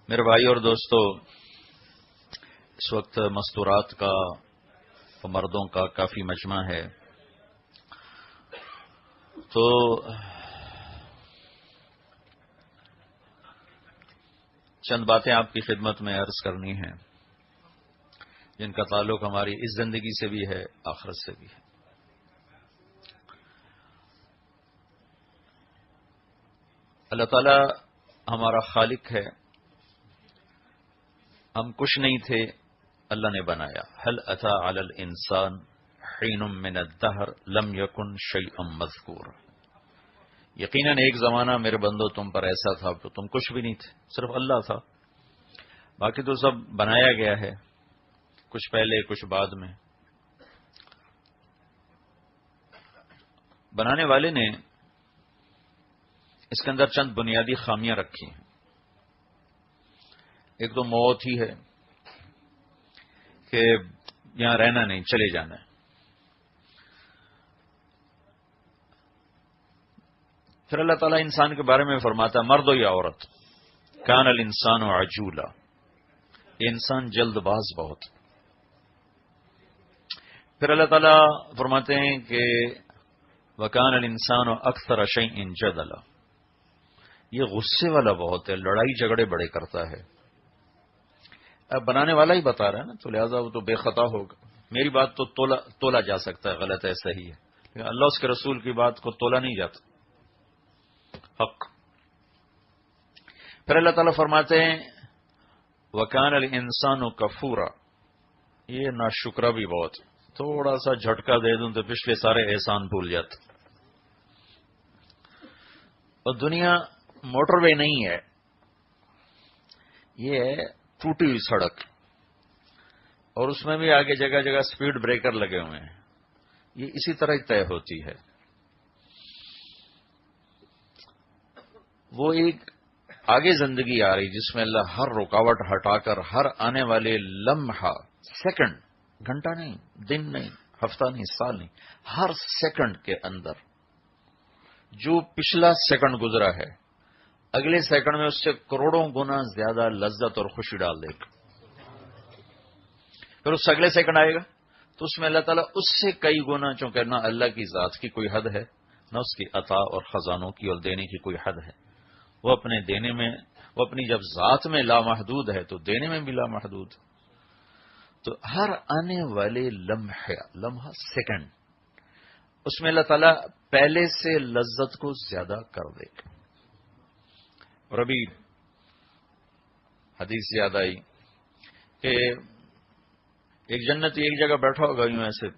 میرے بھائی اور دوستو، اس وقت مستورات کا اور مردوں کا کافی مجمع ہے، تو چند باتیں آپ کی خدمت میں عرض کرنی ہیں جن کا تعلق ہماری اس زندگی سے بھی ہے، آخرت سے بھی ہے۔ اللہ تعالی ہمارا خالق ہے، ہم کچھ نہیں تھے، اللہ نے بنایا۔ هل اتى على الانسان حين من الدهر لم يكن شيئا مذكورا۔ یقیناً ایک زمانہ میرے بندو تم پر ایسا تھا تو تم کچھ بھی نہیں تھے، صرف اللہ تھا، باقی تو سب بنایا گیا ہے، کچھ پہلے کچھ بعد میں۔ بنانے والے نے اس کے اندر چند بنیادی خامیاں رکھی ہیں۔ ایک تو موت ہی ہے کہ یہاں رہنا نہیں، چلے جانا ہے۔ پھر اللہ تعالیٰ انسان کے بارے میں فرماتا ہے، مرد ہو یا عورت، کان الانسان عجولا، یہ انسان جلد باز بہت۔ پھر اللہ تعالیٰ فرماتے ہیں کہ وکان الانسان اکثر شیء جدلا، یہ غصے والا بہت ہے، لڑائی جھگڑے بڑے کرتا ہے۔ اب بنانے والا ہی بتا رہا ہے نا، تو لہذا وہ تو بے خطا ہوگا۔ میری بات تو تولا جا سکتا ہے، غلط ہے صحیح ہے، لیکن اللہ اس کے رسول کی بات کو تولا نہیں جاتا، حق۔ پھر اللہ تعالیٰ فرماتے ہیں وَكَانَ الْإِنسَانُ كَفُورًا، یہ ناشکرا بھی بہت، تھوڑا سا جھٹکا دے دوں تو پچھلے سارے احسان بھول جاتا۔ اور دنیا موٹر وے نہیں ہے، یہ ہے ٹوٹی ہوئی سڑک، اور اس میں بھی آگے جگہ جگہ سپیڈ بریکر لگے ہوئے ہیں، یہ اسی طرح ہی طے ہوتی ہے۔ وہ ایک آگے زندگی آ رہی جس میں اللہ ہر رکاوٹ ہٹا کر ہر آنے والے لمحہ، سیکنڈ، گھنٹہ نہیں، دن نہیں، ہفتہ نہیں، سال نہیں، ہر سیکنڈ کے اندر جو پچھلا سیکنڈ گزرا ہے اگلے سیکنڈ میں اس سے کروڑوں گنا زیادہ لذت اور خوشی ڈال دے گا۔ پھر اس سے اگلے سیکنڈ آئے گا تو اس میں اللہ تعالیٰ اس سے کئی گنا، چونکہ نہ اللہ کی ذات کی کوئی حد ہے، نہ اس کی عطا اور خزانوں کی اور دینے کی کوئی حد ہے۔ وہ اپنے دینے میں، وہ اپنی جب ذات میں لامحدود ہے تو دینے میں بھی لامحدود۔ تو ہر آنے والے لمحہ سیکنڈ، اس میں اللہ تعالیٰ پہلے سے لذت کو زیادہ کر دے گا۔ اور ابھی حدیث یاد آئی کہ ایک جنتی ایک جگہ بیٹھا ہوگا، یوں ایسے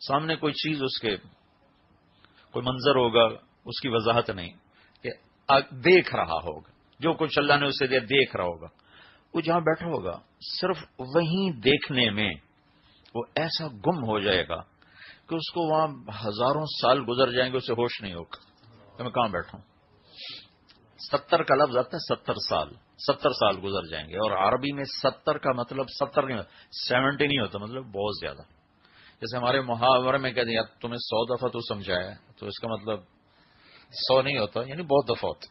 سامنے کوئی چیز، اس کے کوئی منظر ہوگا، اس کی وضاحت نہیں، کہ دیکھ رہا ہوگا، جو کچھ اللہ نے اسے دیا دیکھ رہا ہوگا۔ وہ جہاں بیٹھا ہوگا صرف وہیں دیکھنے میں وہ ایسا گم ہو جائے گا کہ اس کو وہاں ہزاروں سال گزر جائیں گے، اسے ہوش نہیں ہوگا کہ میں کہاں بیٹھا ہوں۔ 70 کا لفظ آتا ہے، 70 سال گزر جائیں گے، اور عربی میں 70 کا مطلب 70 نہیں ہوتا، 70 نہیں ہوتا، مطلب بہت زیادہ۔ جیسے ہمارے محاورے میں کہتے ہیں تمہیں 100 دفعہ تو سمجھایا، تو اس کا مطلب 100 نہیں ہوتا، یعنی بہت دفعہ ہوتا۔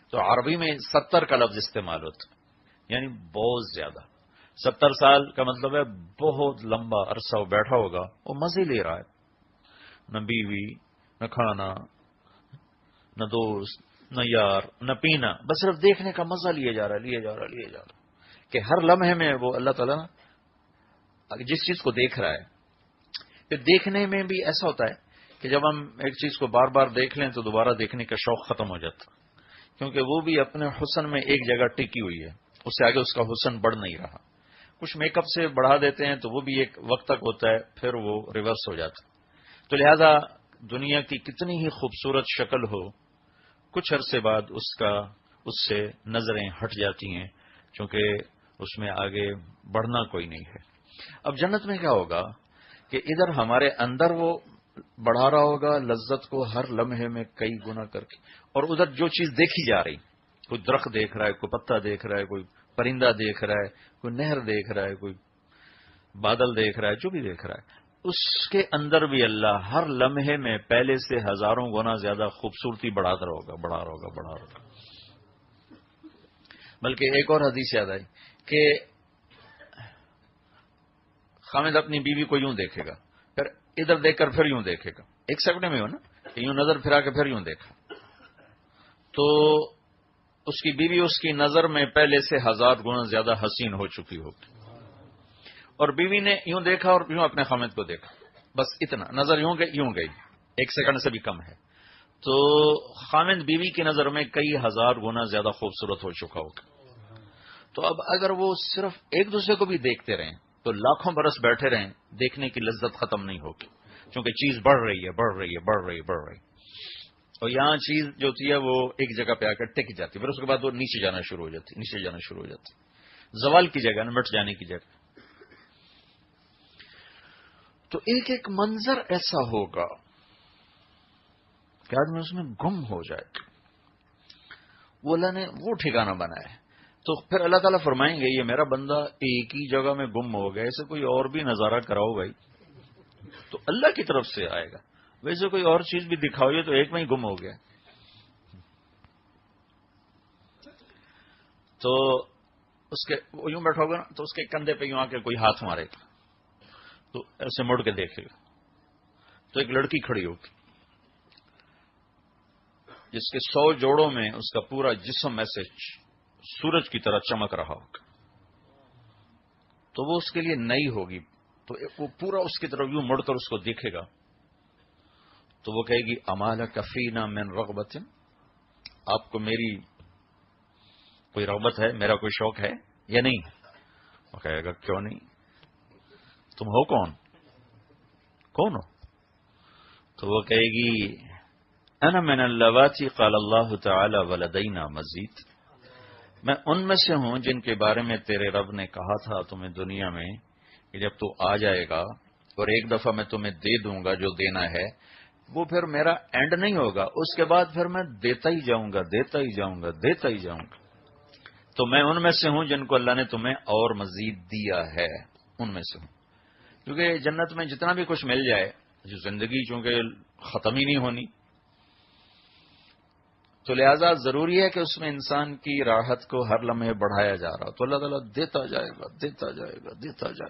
تو عربی میں 70 کا لفظ استعمال ہوتا، یعنی بہت زیادہ۔ 70 سال کا مطلب ہے بہت لمبا عرصہ وہ بیٹھا ہوگا، وہ مزے لے رہا ہے، نہ بیوی، نہ کھانا، نہ دوست، نہ یار، نہ پینا، بس صرف دیکھنے کا مزہ لیے جا رہا کہ ہر لمحے میں وہ اللہ تعالیٰ جس چیز کو دیکھ رہا ہے۔ پھر دیکھنے میں بھی ایسا ہوتا ہے کہ جب ہم ایک چیز کو بار بار دیکھ لیں تو دوبارہ دیکھنے کا شوق ختم ہو جاتا، کیونکہ وہ بھی اپنے حسن میں ایک جگہ ٹکی ہوئی ہے، اس سے آگے اس کا حسن بڑھ نہیں رہا۔ کچھ میک اپ سے بڑھا دیتے ہیں تو وہ بھی ایک وقت تک ہوتا ہے، پھر وہ ریورس ہو جاتا۔ تو لہذا دنیا کی کتنی ہی خوبصورت شکل ہو، کچھ عرصے بعد اس سے نظریں ہٹ جاتی ہیں، چونکہ اس میں آگے بڑھنا کوئی نہیں ہے۔ اب جنت میں کیا ہوگا کہ ادھر ہمارے اندر وہ بڑھا رہا ہوگا لذت کو ہر لمحے میں کئی گنا کر کے، اور ادھر جو چیز دیکھی جا رہی، کوئی درخت دیکھ رہا ہے، کوئی پتا دیکھ رہا ہے، کوئی پرندہ دیکھ رہا ہے، کوئی نہر دیکھ رہا ہے، کوئی بادل دیکھ رہا ہے، جو بھی دیکھ رہا ہے، اس کے اندر بھی اللہ ہر لمحے میں پہلے سے ہزاروں گنا زیادہ خوبصورتی بڑھا رہا ہوگا۔ بلکہ ایک اور حدیث یاد آئی کہ خامد اپنی بیوی کو یوں دیکھے گا، پھر ادھر دیکھ کر پھر یوں دیکھے گا، ایک سیکنڈ میں ہو نا کہ یوں نظر پھرا کے پھر یوں دیکھا، تو اس کی بیوی اس کی نظر میں پہلے سے 1000 گنا زیادہ حسین ہو چکی ہوگی، اور بیوی نے یوں دیکھا اور یوں اپنے خامد کو دیکھا، بس اتنا، نظر یوں گئی، ایک سیکنڈ سے بھی کم ہے، تو خامد بیوی کی نظر میں کئی 1000 گنا زیادہ خوبصورت ہو چکا ہوگا۔ تو اب اگر وہ صرف ایک دوسرے کو بھی دیکھتے رہیں تو لاکھوں برس بیٹھے رہیں، دیکھنے کی لذت ختم نہیں ہوگی، کیونکہ چیز بڑھ رہی ہے۔ اور یہاں چیز جو ہوتی ہے وہ ایک جگہ پہ آ کر ٹک جاتی، پھر اس کے بعد وہ نیچے جانا شروع ہو جاتی، زوال کی جگہ، مٹ جانے کی جگہ۔ تو ایک ایک منظر ایسا ہوگا کہ آدمی اس میں گم ہو جائے، وہ اللہ نے وہ ٹھکانہ بنایا ہے۔ تو پھر اللہ تعالیٰ فرمائیں گے یہ میرا بندہ ایک ہی جگہ میں گم ہو گیا، اسے کوئی اور بھی نظارہ کراؤ بھائی، تو اللہ کی طرف سے آئے گا، ویسے کوئی اور چیز بھی دکھاؤ، یہ تو ایک میں ہی گم ہو گیا۔ تو اس کے وہ یوں بیٹھا ہوگا نا، تو اس کے کندھے پہ یوں آ کے کوئی ہاتھ مارے گا، تو ایسے مڑ کے دیکھے گا، تو ایک لڑکی کھڑی ہوگی جس کے 100 جوڑوں میں اس کا پورا جسم ایسے سورج کی طرح چمک رہا ہوگا، تو وہ اس کے لیے نئی ہوگی، تو وہ پورا اس کی طرف یوں مڑ کر اس کو دیکھے گا، تو وہ کہے گی امال کفینا من رغبت، آپ کو میری کوئی رغبت ہے، میرا کوئی شوق ہے یا نہیں؟ وہ کہے گا کیوں نہیں، تم ہو کون ہو؟ تو وہ کہے گی انا من اللواتی قال اللہ تعالی ولدینا مزید، میں ان میں سے ہوں جن کے بارے میں تیرے رب نے کہا تھا تمہیں دنیا میں کہ جب تو آ جائے گا اور ایک دفعہ میں تمہیں دے دوں گا جو دینا ہے، وہ پھر میرا اینڈ نہیں ہوگا، اس کے بعد پھر میں دیتا ہی جاؤں گا۔ تو میں ان میں سے ہوں جن کو اللہ نے تمہیں اور مزید دیا ہے، ان میں سے ہوں، کیونکہ جنت میں جتنا بھی کچھ مل جائے، جو زندگی چونکہ ختم ہی نہیں ہونی، تو لہذا ضروری ہے کہ اس میں انسان کی راحت کو ہر لمحے بڑھایا جا رہا، تو اللہ تعالیٰ دیتا جائے گا،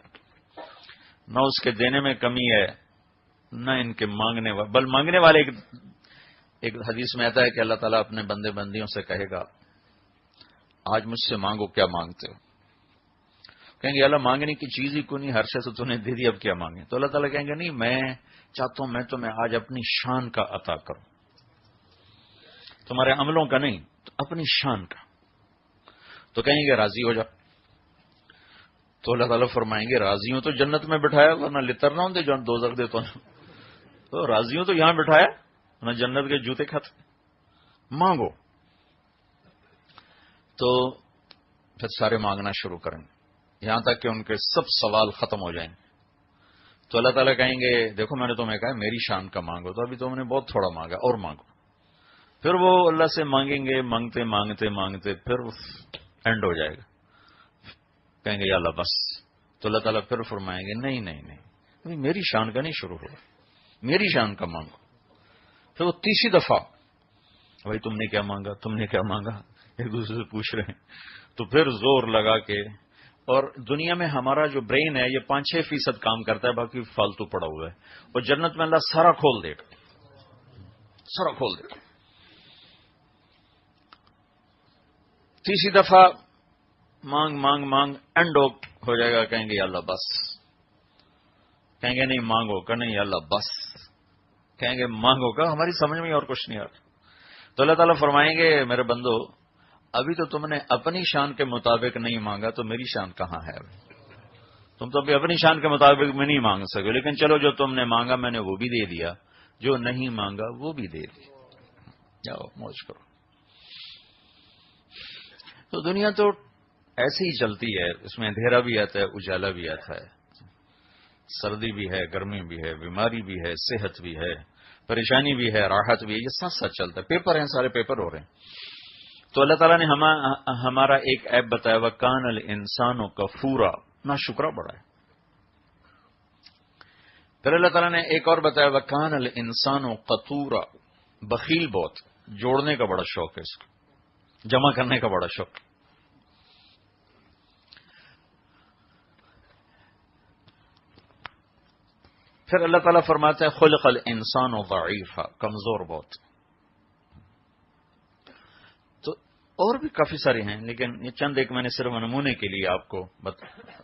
نہ اس کے دینے میں کمی ہے نہ ان کے مانگنے والے، بل مانگنے والے ایک حدیث میں آتا ہے کہ اللہ تعالیٰ اپنے بندے بندیوں سے کہے گا آج مجھ سے مانگو، کیا مانگتے ہو؟ کہیں گے اللہ مانگنے کی چیز ہی کو نہیں، ہر شے سے تو نے دے دی، اب کیا مانگے؟ تو اللہ تعالیٰ کہیں گے نہیں، میں چاہتا ہوں میں تمہیں آج اپنی شان کا عطا کروں، تمہارے عملوں کا نہیں، تو اپنی شان کا۔ تو کہیں گے راضی ہو جا، تو اللہ تعالیٰ فرمائیں گے راضی ہوں تو جنت میں بٹھایا، ورنہ لتر نہ ہوں دے جو دوزخ دے، تو راضی ہوں تو یہاں بٹھایا، نہ جنت کے جوتے کھاتے، مانگو۔ تو پھر سارے مانگنا شروع کریں گے یہاں تک کہ ان کے سب سوال ختم ہو جائیں گے، تو اللہ تعالیٰ کہیں گے دیکھو میں نے تمہیں کہا میری شان کا مانگو، تو ابھی تم نے بہت تھوڑا مانگا، اور مانگو۔ پھر وہ اللہ سے مانگیں گے، مانگتے پھر اینڈ ہو جائے گا، کہیں گے یا اللہ بس، تو اللہ تعالیٰ پھر فرمائیں گے نہیں، ابھی میری شان کا نہیں شروع ہوا، میری شان کا مانگو۔ پھر وہ تیسری دفعہ بھائی تم نے کیا مانگا، ایک دوسرے سے پوچھ رہے ہیں، تو پھر زور لگا کے، اور دنیا میں ہمارا جو برین ہے یہ 5-6% کام کرتا ہے، باقی فالتو پڑا ہوا ہے، اور جنت میں اللہ سارا کھول دے گا۔ تیسری دفعہ مانگ اینڈ ہو جائے گا، کہیں گے یا اللہ بس، کہیں گے نہیں مانگو، کہ نہیں یا اللہ بس، کہیں گے مانگو، کہ ہماری سمجھ میں اور کچھ نہیں آ رہا۔ تو اللہ تعالیٰ فرمائیں گے میرے بندو ابھی تو تم نے اپنی شان کے مطابق نہیں مانگا، تو میری شان کہاں ہے؟ تم تو ابھی اپنی شان کے مطابق میں نہیں مانگ سکے، لیکن چلو جو تم نے مانگا میں نے وہ بھی دے دیا، جو نہیں مانگا وہ بھی دے دیا، جاؤ موج کرو۔ تو دنیا تو ایسے ہی چلتی ہے، اس میں اندھیرا بھی آتا ہے، اجالا بھی آتا ہے، سردی بھی ہے، گرمی بھی ہے، بیماری بھی ہے، صحت بھی ہے، پریشانی بھی ہے، راحت بھی ہے، یہ ساتھ ساتھ چلتا ہے، پیپر ہیں، سارے پیپر ہو رہے ہیں۔ تو اللہ تعالیٰ نے ہمارا ایک ایپ بتایا وَكَانَ الْإِنسَانُ كَفُورًا، ناشکرا بڑا ہے۔ پھر اللہ تعالیٰ نے ایک اور بتایا وَكَانَ الْإِنسَانُ قَتُورًا، بخیل بہت، جوڑنے کا بڑا شوق ہے، اس کو جمع کرنے کا بڑا شوق۔ پھر اللہ تعالیٰ فرماتے ہیں خلق الانسان ضعیفا، کمزور بہت. تو اور بھی کافی سارے ہیں، لیکن یہ چند ایک میں نے صرف نمونے کے لیے آپ کو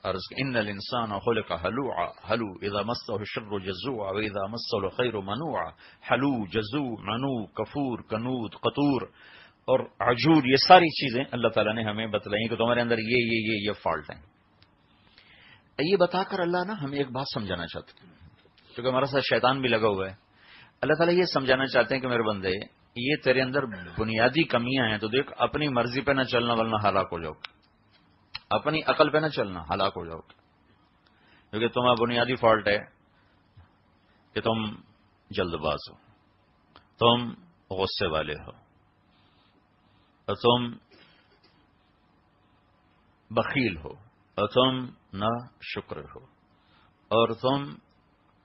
عرض کہ ان الانسان خلق ہلوعا، ہلو اذا مسہ الشر جزوعا واذا مسہ الخیر منوعا، ہلو، جزوع، منوع، کفور، کنود، قطور اور عجور، یہ ساری چیزیں اللہ تعالیٰ نے ہمیں بتلائیں کہ تمہارے اندر یہ فالٹ ہیں. یہ بتا کر اللہ نا ہمیں ایک بات سمجھانا چاہتے ہیں، کیونکہ ہمارا ساتھ شیطان بھی لگا ہوا ہے. اللہ تعالیٰ یہ سمجھانا چاہتے ہیں کہ میرے بندے، یہ تیرے اندر بنیادی کمیاں ہیں، تو دیکھ اپنی مرضی پہ نہ چلنا ورنہ ہلاک ہو جاؤ، اپنی عقل پہ نہ چلنا ہلاک ہو جاؤ. کیونکہ تمہارا بنیادی فالٹ ہے کہ تم جلد باز ہو، تم غصے والے ہو، اور تم بخیل ہو، اور تم نہ شکر ہو، اور تم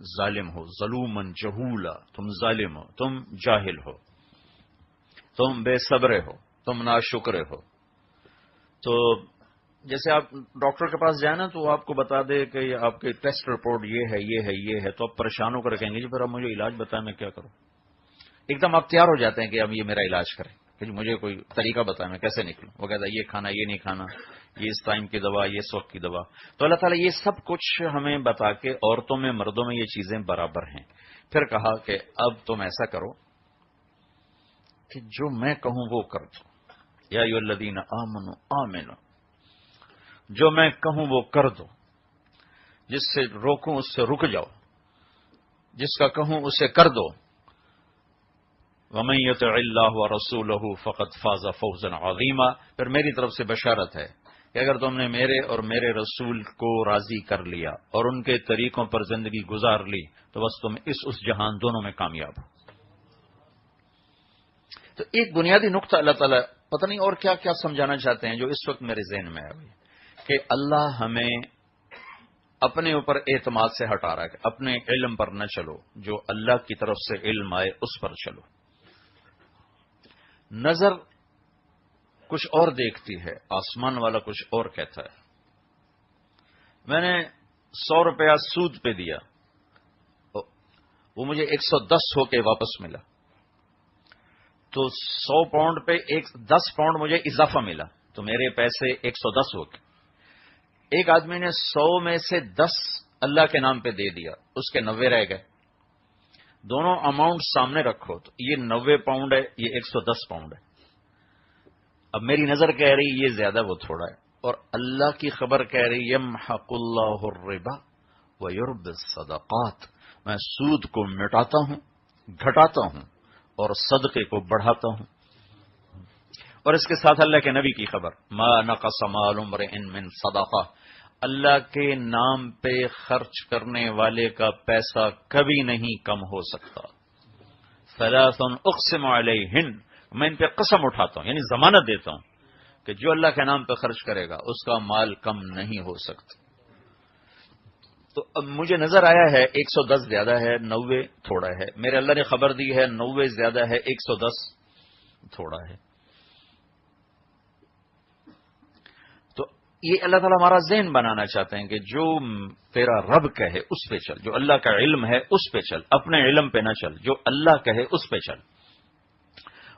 ظالم ہو، ظلومن جہولا، تم ظالم ہو، تم جاہل ہو، تم بے صبر ہو، تم ناشکر ہو. تو جیسے آپ ڈاکٹر کے پاس جائیں نا تو وہ آپ کو بتا دے کہ آپ کی ٹیسٹ رپورٹ یہ ہے، تو آپ پریشان ہو کر رکھیں گے جی پھر اب مجھے علاج بتائیں میں کیا کروں. ایک دم آپ تیار ہو جاتے ہیں کہ اب یہ میرا علاج کریں، کہ مجھے کوئی طریقہ بتائیں میں کیسے نکلوں. وہ کہتا ہے یہ کھانا، یہ نہیں کھانا، یہ اس ٹائم کی دوا، یہ اس وقت کی دوا. تو اللہ تعالیٰ یہ سب کچھ ہمیں بتا کے عورتوں میں مردوں میں یہ چیزیں برابر ہیں. پھر کہا کہ اب تم ایسا کرو کہ جو میں کہوں وہ کر دو. یا ایھا الذین آمنوا آمنوا، جو میں کہوں وہ کر دو، جس سے روکوں اس سے رک جاؤ، جس کا کہوں اسے کر دو. وَمَن يُطِعِ اللَّهَ وَرَسُولَهُ فَقَدْ فَازَ فَوْزًا عَظِيمًا. پھر میری طرف سے بشارت ہے کہ اگر تم نے میرے اور میرے رسول کو راضی کر لیا اور ان کے طریقوں پر زندگی گزار لی تو بس تم اس جہان دونوں میں کامیاب ہو. تو ایک بنیادی نقطہ اللہ تعالیٰ پتہ نہیں اور کیا کیا سمجھانا چاہتے ہیں جو اس وقت میرے ذہن میں ہے کہ اللہ ہمیں اپنے اوپر اعتماد سے ہٹا رہا ہے کہ اپنے علم پر نہ چلو، جو اللہ کی طرف سے علم آئے اس پر چلو. نظر کچھ اور دیکھتی ہے، آسمان والا کچھ اور کہتا ہے. میں نے 100 روپیہ سود پہ دیا، وہ مجھے 110 ہو کے واپس ملا، تو 100 پاؤنڈ پہ 10 پاؤنڈ مجھے اضافہ ملا، تو میرے پیسے 110 ہو گئے. ایک آدمی نے 100 میں سے 10 اللہ کے نام پہ دے دیا، اس کے 90 رہ گئے. دونوں اماؤنٹ سامنے رکھو تو یہ 90 پاؤنڈ ہے، یہ 110 پاؤنڈ ہے. اب میری نظر کہہ رہی یہ زیادہ وہ تھوڑا ہے، اور اللہ کی خبر کہہ رہی یمحق اللہ الربا ویربی الصدقات، میں سود کو مٹاتا ہوں، گھٹاتا ہوں اور صدقے کو بڑھاتا ہوں. اور اس کے ساتھ اللہ کے نبی کی خبر ما نقص مال امرئ من صدقہ، اللہ کے نام پہ خرچ کرنے والے کا پیسہ کبھی نہیں کم ہو سکتا. ثلاث اقسم علیہن، میں ان پہ قسم اٹھاتا ہوں، یعنی ضمانت دیتا ہوں کہ جو اللہ کے نام پہ خرچ کرے گا اس کا مال کم نہیں ہو سکتا. تو اب مجھے نظر آیا ہے 110 زیادہ ہے، 90 تھوڑا ہے. میرے اللہ نے خبر دی ہے 90 زیادہ ہے، 110 تھوڑا ہے. یہ اللہ تعالیٰ ہمارا ذہن بنانا چاہتے ہیں کہ جو تیرا رب کہے اس پہ چل، جو اللہ کا علم ہے اس پہ چل، اپنے علم پہ نہ چل، جو اللہ کہے اس پہ چل.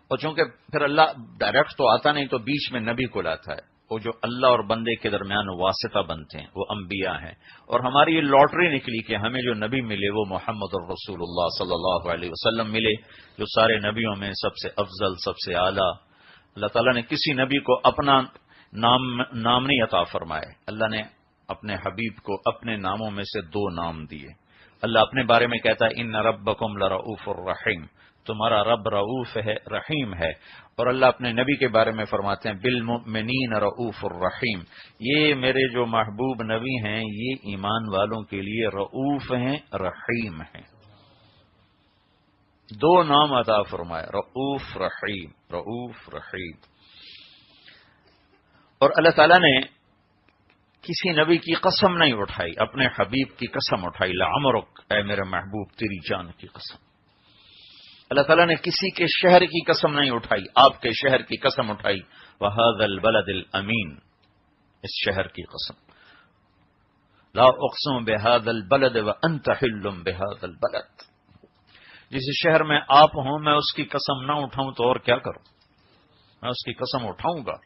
اور چونکہ پھر اللہ ڈائریکٹ تو آتا نہیں تو بیچ میں نبی کو لاتا ہے، وہ جو اللہ اور بندے کے درمیان واسطہ بنتے ہیں وہ انبیاء ہیں. اور ہماری یہ لاٹری نکلی کہ ہمیں جو نبی ملے وہ محمد الرسول اللہ صلی اللہ علیہ وسلم ملے، جو سارے نبیوں میں سب سے افضل، سب سے اعلیٰ. اللہ تعالیٰ نے کسی نبی کو اپنا نام نہیں عطا فرمائے، اللہ نے اپنے حبیب کو اپنے ناموں میں سے 2 نام دیے. اللہ اپنے بارے میں کہتا ہے ان ربکم لرؤوف الرحیم، تمہارا رب رؤوف ہے، رحیم ہے. اور اللہ اپنے نبی کے بارے میں فرماتے ہیں بالمؤمنین رؤوف الرحیم، یہ میرے جو محبوب نبی ہیں یہ ایمان والوں کے لیے رؤوف ہیں، رحیم ہیں. 2 نام عطا فرمائے، رؤوف رحیم، رؤوف رحیم. اور اللہ تعالیٰ نے کسی نبی کی قسم نہیں اٹھائی، اپنے حبیب کی قسم اٹھائی، لعمرک، اے میرے محبوب تیری جان کی قسم. اللہ تعالیٰ نے کسی کے شہر کی قسم نہیں اٹھائی، آپ کے شہر کی قسم اٹھائی، وَهَذَا الْبَلَدِ الْأَمِينَ، اس شہر کی قسم. لا اقسم بهذا البلد وانت حل بهذا البلد، جس شہر میں آپ ہوں میں اس کی قسم نہ اٹھاؤں تو اور کیا کروں؟ میں اس کی قسم اٹھاؤں گا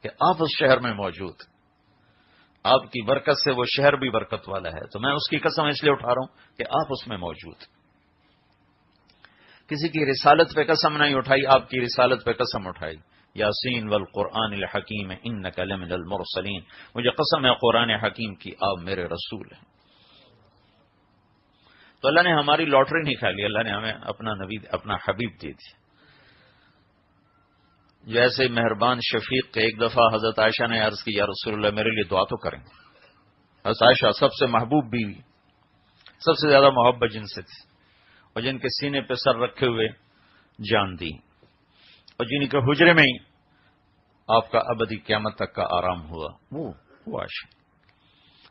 کہ آپ اس شہر میں موجود، آپ کی برکت سے وہ شہر بھی برکت والا ہے، تو میں اس کی قسم اس لیے اٹھا رہا ہوں کہ آپ اس میں موجود۔ کسی کی رسالت پہ قسم نہیں اٹھائی، آپ کی رسالت پہ قسم اٹھائی۔ یاسین والقرآن الحکیم انک لمن المرسلین، مجھے قسم ہے قرآن حکیم کی آپ میرے رسول ہیں۔ تو اللہ نے ہماری لاٹری نہیں کھا لی، اللہ نے ہمیں اپنا نبی اپنا حبیب دے دیا۔ جیسے مہربان شفیق کے ایک دفعہ حضرت عائشہ نے عرض کی یا رسول اللہ میرے لیے دعا تو کریں۔ حضرت عائشہ سب سے محبوب بیوی، سب سے زیادہ محبت جن سے تھی، اور جن کے سینے پہ سر رکھے ہوئے جان دی، اور جن کے حجرے میں ہی آپ کا ابدی قیامت تک کا آرام ہوا، وہ عائشہ۔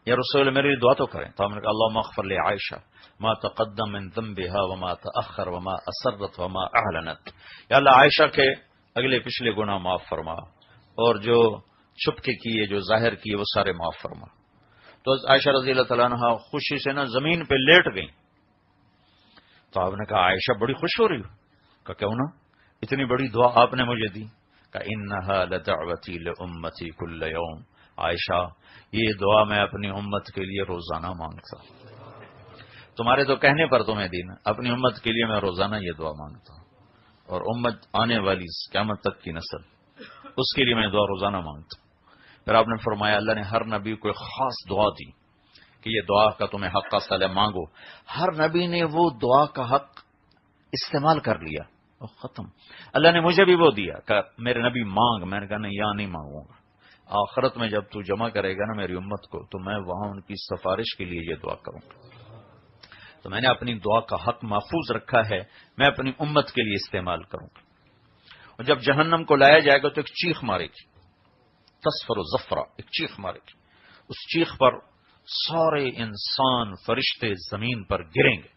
یا رسول اللہ میرے لیے دعا تو کریں۔ تو ہم نے کہا اللہم اغفر لعائشہ ما تقدم من ذنبها وما تأخر وما اسرت وما اعلنت، یا اللہ عائشہ کے اگلے پچھلے گناہ معاف فرما، اور جو چھپ کے کیے جو ظاہر کیے وہ سارے معاف فرما۔ تو عائشہ رضی اللہ تعالیٰ عنہا خوشی سے زمین پہ لیٹ گئیں۔ تو آپ نے کہا عائشہ بڑی خوش ہو رہی ہو؟ کہا کیوں نہ، اتنی بڑی دعا آپ نے مجھے دی۔ کہ انہا لدعوتی لامتی کل یوم، عائشہ یہ دعا میں اپنی امت کے لیے روزانہ مانگتا ہوں، تمہارے تو کہنے پر تمہیں دی نا، اپنی امت کے لیے میں روزانہ یہ دعا مانگتا ہوں، اور امت آنے والی قیامت تک کی نسل اس کے لیے میں دعا روزانہ مانگتا ہوں۔ پھر آپ نے فرمایا اللہ نے ہر نبی کو ایک خاص دعا دی کہ یہ دعا کا تمہیں حق کا صالح مانگو، ہر نبی نے وہ دعا کا حق استعمال کر لیا اور ختم۔ اللہ نے مجھے بھی وہ دیا کہ میرے نبی مانگ، میں نے کہا نہیں یہاں نہیں مانگوں گا، آخرت میں جب تو جمع کرے گا نا میری امت کو تو میں وہاں ان کی سفارش کے لیے یہ دعا کروں گا۔ تو میں نے اپنی دعا کا حق محفوظ رکھا ہے، میں اپنی امت کے لیے استعمال کروں گا۔ اور جب جہنم کو لایا جائے گا تو ایک چیخ مارے گی، تصفر و زفرہ، ایک چیخ مارے گی، اس چیخ پر سارے انسان فرشتے زمین پر گریں گے،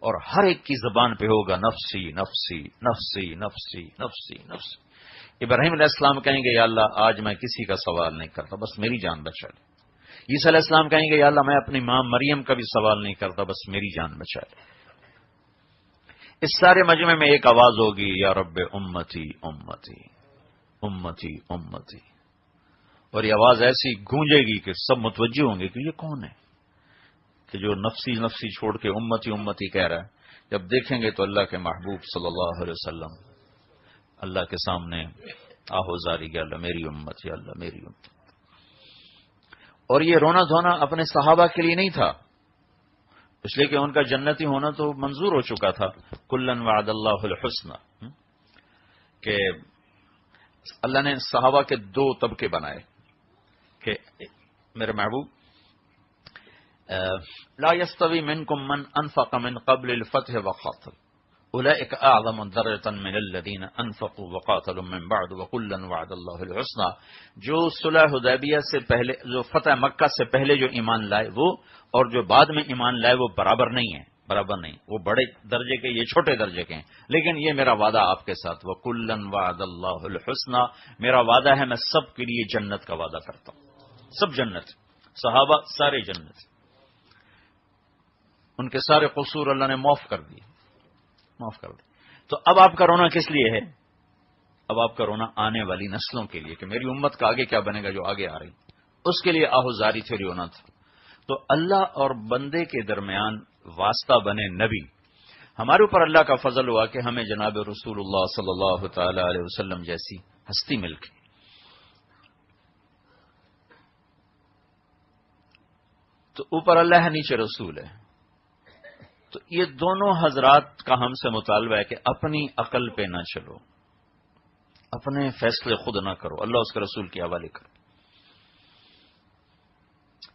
اور ہر ایک کی زبان پہ ہوگا نفسی نفسی نفسی نفسی نفسی نفسی۔ ابراہیم علیہ السلام کہیں گے یا اللہ آج میں کسی کا سوال نہیں کرتا، بس میری جان بچا لے۔ عیسیٰ علیہ السلام کہیں گے یا اللہ میں اپنی ماں مریم کا بھی سوال نہیں کرتا، بس میری جان بچا لے۔ اس سارے مجمع میں ایک آواز ہوگی یا رب امتی امتی امتی امتی، اور یہ آواز ایسی گونجے گی کہ سب متوجہ ہوں گے کہ یہ کون ہے کہ جو نفسی نفسی چھوڑ کے امتی امتی کہہ رہا ہے۔ جب دیکھیں گے تو اللہ کے محبوب صلی اللہ علیہ وسلم اللہ کے سامنے آہوزاری کہ اللہ میری امت، یا اللہ میری امت۔ اور یہ رونا دھونا اپنے صحابہ کے لیے نہیں تھا، اس لیے کہ ان کا جنتی ہونا تو منظور ہو چکا تھا، کلن وعد اللہ الحسنى، کہ اللہ نے صحابہ کے دو طبقے بنائے کہ میرے محبوب لا يستوي منكم من انفق من قبل الفتح وقاتل اولئك اعظم درجة من الذين انفقوا وقاتلوا من بعد وكلا وعد الله الحسنى، جو صلح حدیبیہ سے پہلے، جو فتح مکہ سے پہلے جو ایمان لائے وہ، اور جو بعد میں ایمان لائے وہ برابر نہیں ہیں، برابر نہیں، وہ بڑے درجے کے، یہ چھوٹے درجے کے ہیں، لیکن یہ میرا وعدہ آپ کے ساتھ، وَكُلًّا وَعَدَ اللَّهُ الْحُسْنَى، میرا وعدہ ہے میں سب کے لیے جنت کا وعدہ کرتا ہوں، سب جنت، صحابہ سارے جنت، ان کے سارے قصور اللہ نے معاف کر دیے، معاف کر دی۔ تو اب آپ کا رونا کس لیے ہے؟ اب آپ کا رونا آنے والی نسلوں کے لیے کہ میری امت کا آگے کیا بنے گا جو آگے آ رہی، اس کے لیے آہوزاری تھی، رونا تھا۔ تو اللہ اور بندے کے درمیان واسطہ بنے نبی، ہمارے اوپر اللہ کا فضل ہوا کہ ہمیں جناب رسول اللہ صلی اللہ تعالی علیہ وسلم جیسی ہستی مل گئی۔ تو اوپر اللہ ہے، نیچے رسول ہے، تو یہ دونوں حضرات کا ہم سے مطالبہ ہے کہ اپنی عقل پہ نہ چلو، اپنے فیصلے خود نہ کرو، اللہ اس کے رسول کے حوالے کرو۔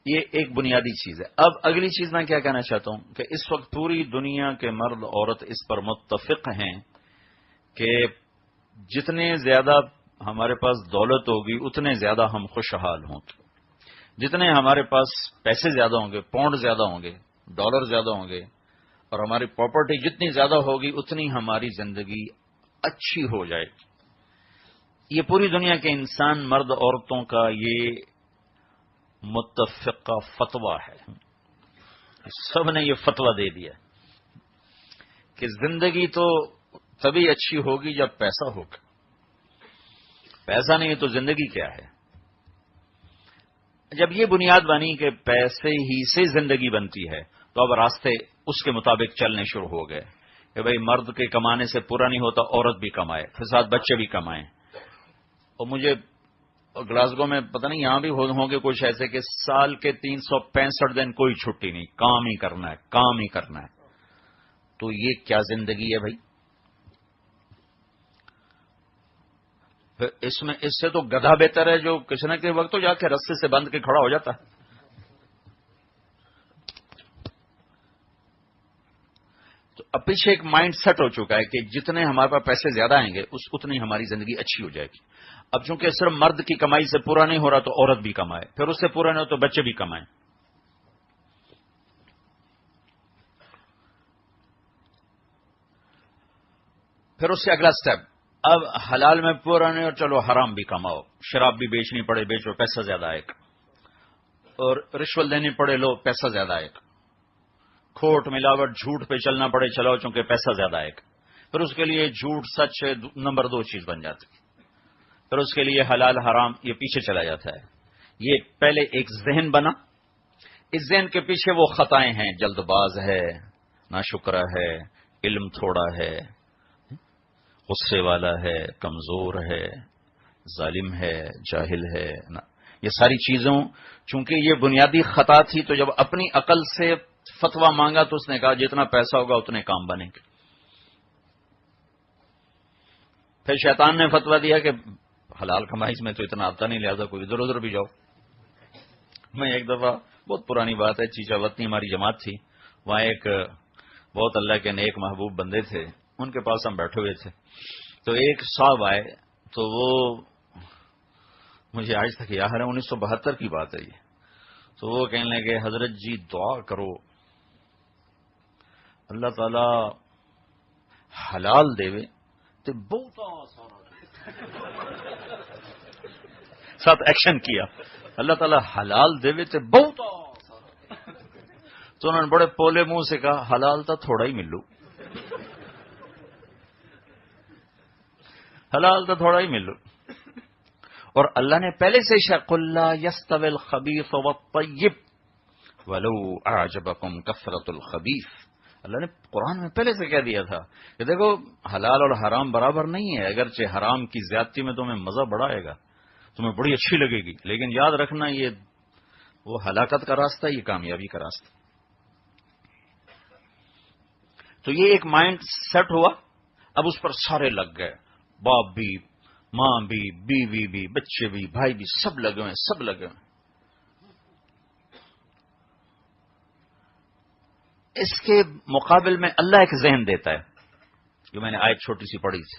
یہ ایک بنیادی چیز ہے۔ اب اگلی چیز میں کیا کہنا چاہتا ہوں کہ اس وقت پوری دنیا کے مرد عورت اس پر متفق ہیں کہ جتنے زیادہ ہمارے پاس دولت ہوگی اتنے زیادہ ہم خوشحال ہوں گے، جتنے ہمارے پاس پیسے زیادہ ہوں گے، پاؤنڈ زیادہ ہوں گے، ڈالر زیادہ ہوں گے، اور ہماری پراپرٹی جتنی زیادہ ہوگی اتنی ہماری زندگی اچھی ہو جائے گی۔ یہ پوری دنیا کے انسان، مرد عورتوں کا یہ متفقہ فتویٰ ہے. سب نے یہ فتویٰ دے دیا کہ زندگی تو تبھی اچھی ہوگی جب پیسہ ہوگا. پیسہ نہیں ہے تو زندگی کیا ہے؟ جب یہ بنیاد بنی کہ پیسے ہی سے زندگی بنتی ہے تو اب راستے اس کے مطابق چلنے شروع ہو گئے کہ بھئی مرد کے کمانے سے پورا نہیں ہوتا، عورت بھی کمائے، پھر ساتھ بچے بھی کمائیں. اور مجھے گلاسگو میں پتہ نہیں یہاں بھی ہوں گے کچھ ایسے کہ سال کے 365 دن کوئی چھٹی نہیں، کام ہی کرنا ہے، کام ہی کرنا ہے. تو یہ کیا زندگی ہے بھائی؟ اس سے تو گدھا بہتر ہے جو کسی نہ کسی وقت تو جا کے رستے سے بندھ کے کھڑا ہو جاتا ہے. تو اب پیچھے ایک مائنڈ سیٹ ہو چکا ہے کہ جتنے ہمارے پاس پیسے زیادہ آئیں گے اتنی ہماری زندگی اچھی ہو جائے گی. اب چونکہ صرف مرد کی کمائی سے پورا نہیں ہو رہا تو عورت بھی کمائے، پھر اس سے پورا نہیں ہو تو بچے بھی کمائیں. پھر اس سے اگلا سٹیپ، اب حلال میں پورا نہیں ہو چلو حرام بھی کماؤ، شراب بھی بیچنی پڑے بیچو، پیسہ زیادہ آئے گا. اور رشوت دینی پڑے لو، پیسہ زیادہ آئے گا. کھوٹ ملاوٹ جھوٹ پہ چلنا پڑے چلاؤ چونکہ پیسہ زیادہ آئے گا. پھر اس کے لیے جھوٹ سچ نمبر 2 چیز بن جاتی. پھر اس کے لیے حلال حرام یہ پیچھے چلا جاتا ہے. یہ پہلے ایک ذہن بنا، اس ذہن کے پیچھے وہ خطائیں ہیں، جلد باز ہے، ناشکرا ہے، علم تھوڑا ہے، غصے والا ہے، کمزور ہے، ظالم ہے، جاہل ہے. یہ ساری چیزوں چونکہ یہ بنیادی خطا تھی تو جب اپنی عقل سے فتویٰ مانگا تو اس نے کہا جتنا پیسہ ہوگا اتنے کام بنے گے. پھر شیطان نے فتویٰ دیا کہ حلال کمائی میں تو اتنا آتا نہیں، لہذا کوئی ادھر ادھر بھی جاؤ. میں ایک دفعہ، بہت پرانی بات ہے، چیچا وطنی ہماری جماعت تھی، وہاں ایک بہت اللہ کے نیک محبوب بندے تھے، ان کے پاس ہم بیٹھے ہوئے تھے. تو ایک صاحب آئے تو وہ مجھے آج تک یاد ہے، 1972 کی بات ہے یہ. تو وہ کہنے لگے حضرت جی دعا کرو اللہ تعالی حلال دے تو بہت ساتھ ایکشن کیا، اللہ تعالی حلال دے تو بہت. تو انہوں نے بڑے پولے منہ سے کہا حلال تو تھوڑا ہی ملو، حلال تو تھوڑا ہی ملو. اور اللہ نے پہلے سے قل لا يستوي الخبيث والطيب ولو اعجبكم كثرة الخبيث، اللہ نے قرآن میں پہلے سے کہہ دیا تھا کہ دیکھو حلال اور حرام برابر نہیں ہے، اگرچہ حرام کی زیادتی میں تمہیں مزہ بڑا آئے گا، تمہیں بڑی اچھی لگے گی، لیکن یاد رکھنا یہ وہ ہلاکت کا راستہ، یہ کامیابی کا راستہ. تو یہ ایک مائنڈ سیٹ ہوا، اب اس پر سارے لگ گئے، باپ بھی، ماں بھی، بیوی بھی، بچے بھی، بھائی بھی، سب لگے ہوئے، سب لگے ہوئے. اس کے مقابل میں اللہ ایک ذہن دیتا ہے، جو میں نے آیت چھوٹی سی پڑھی تھی.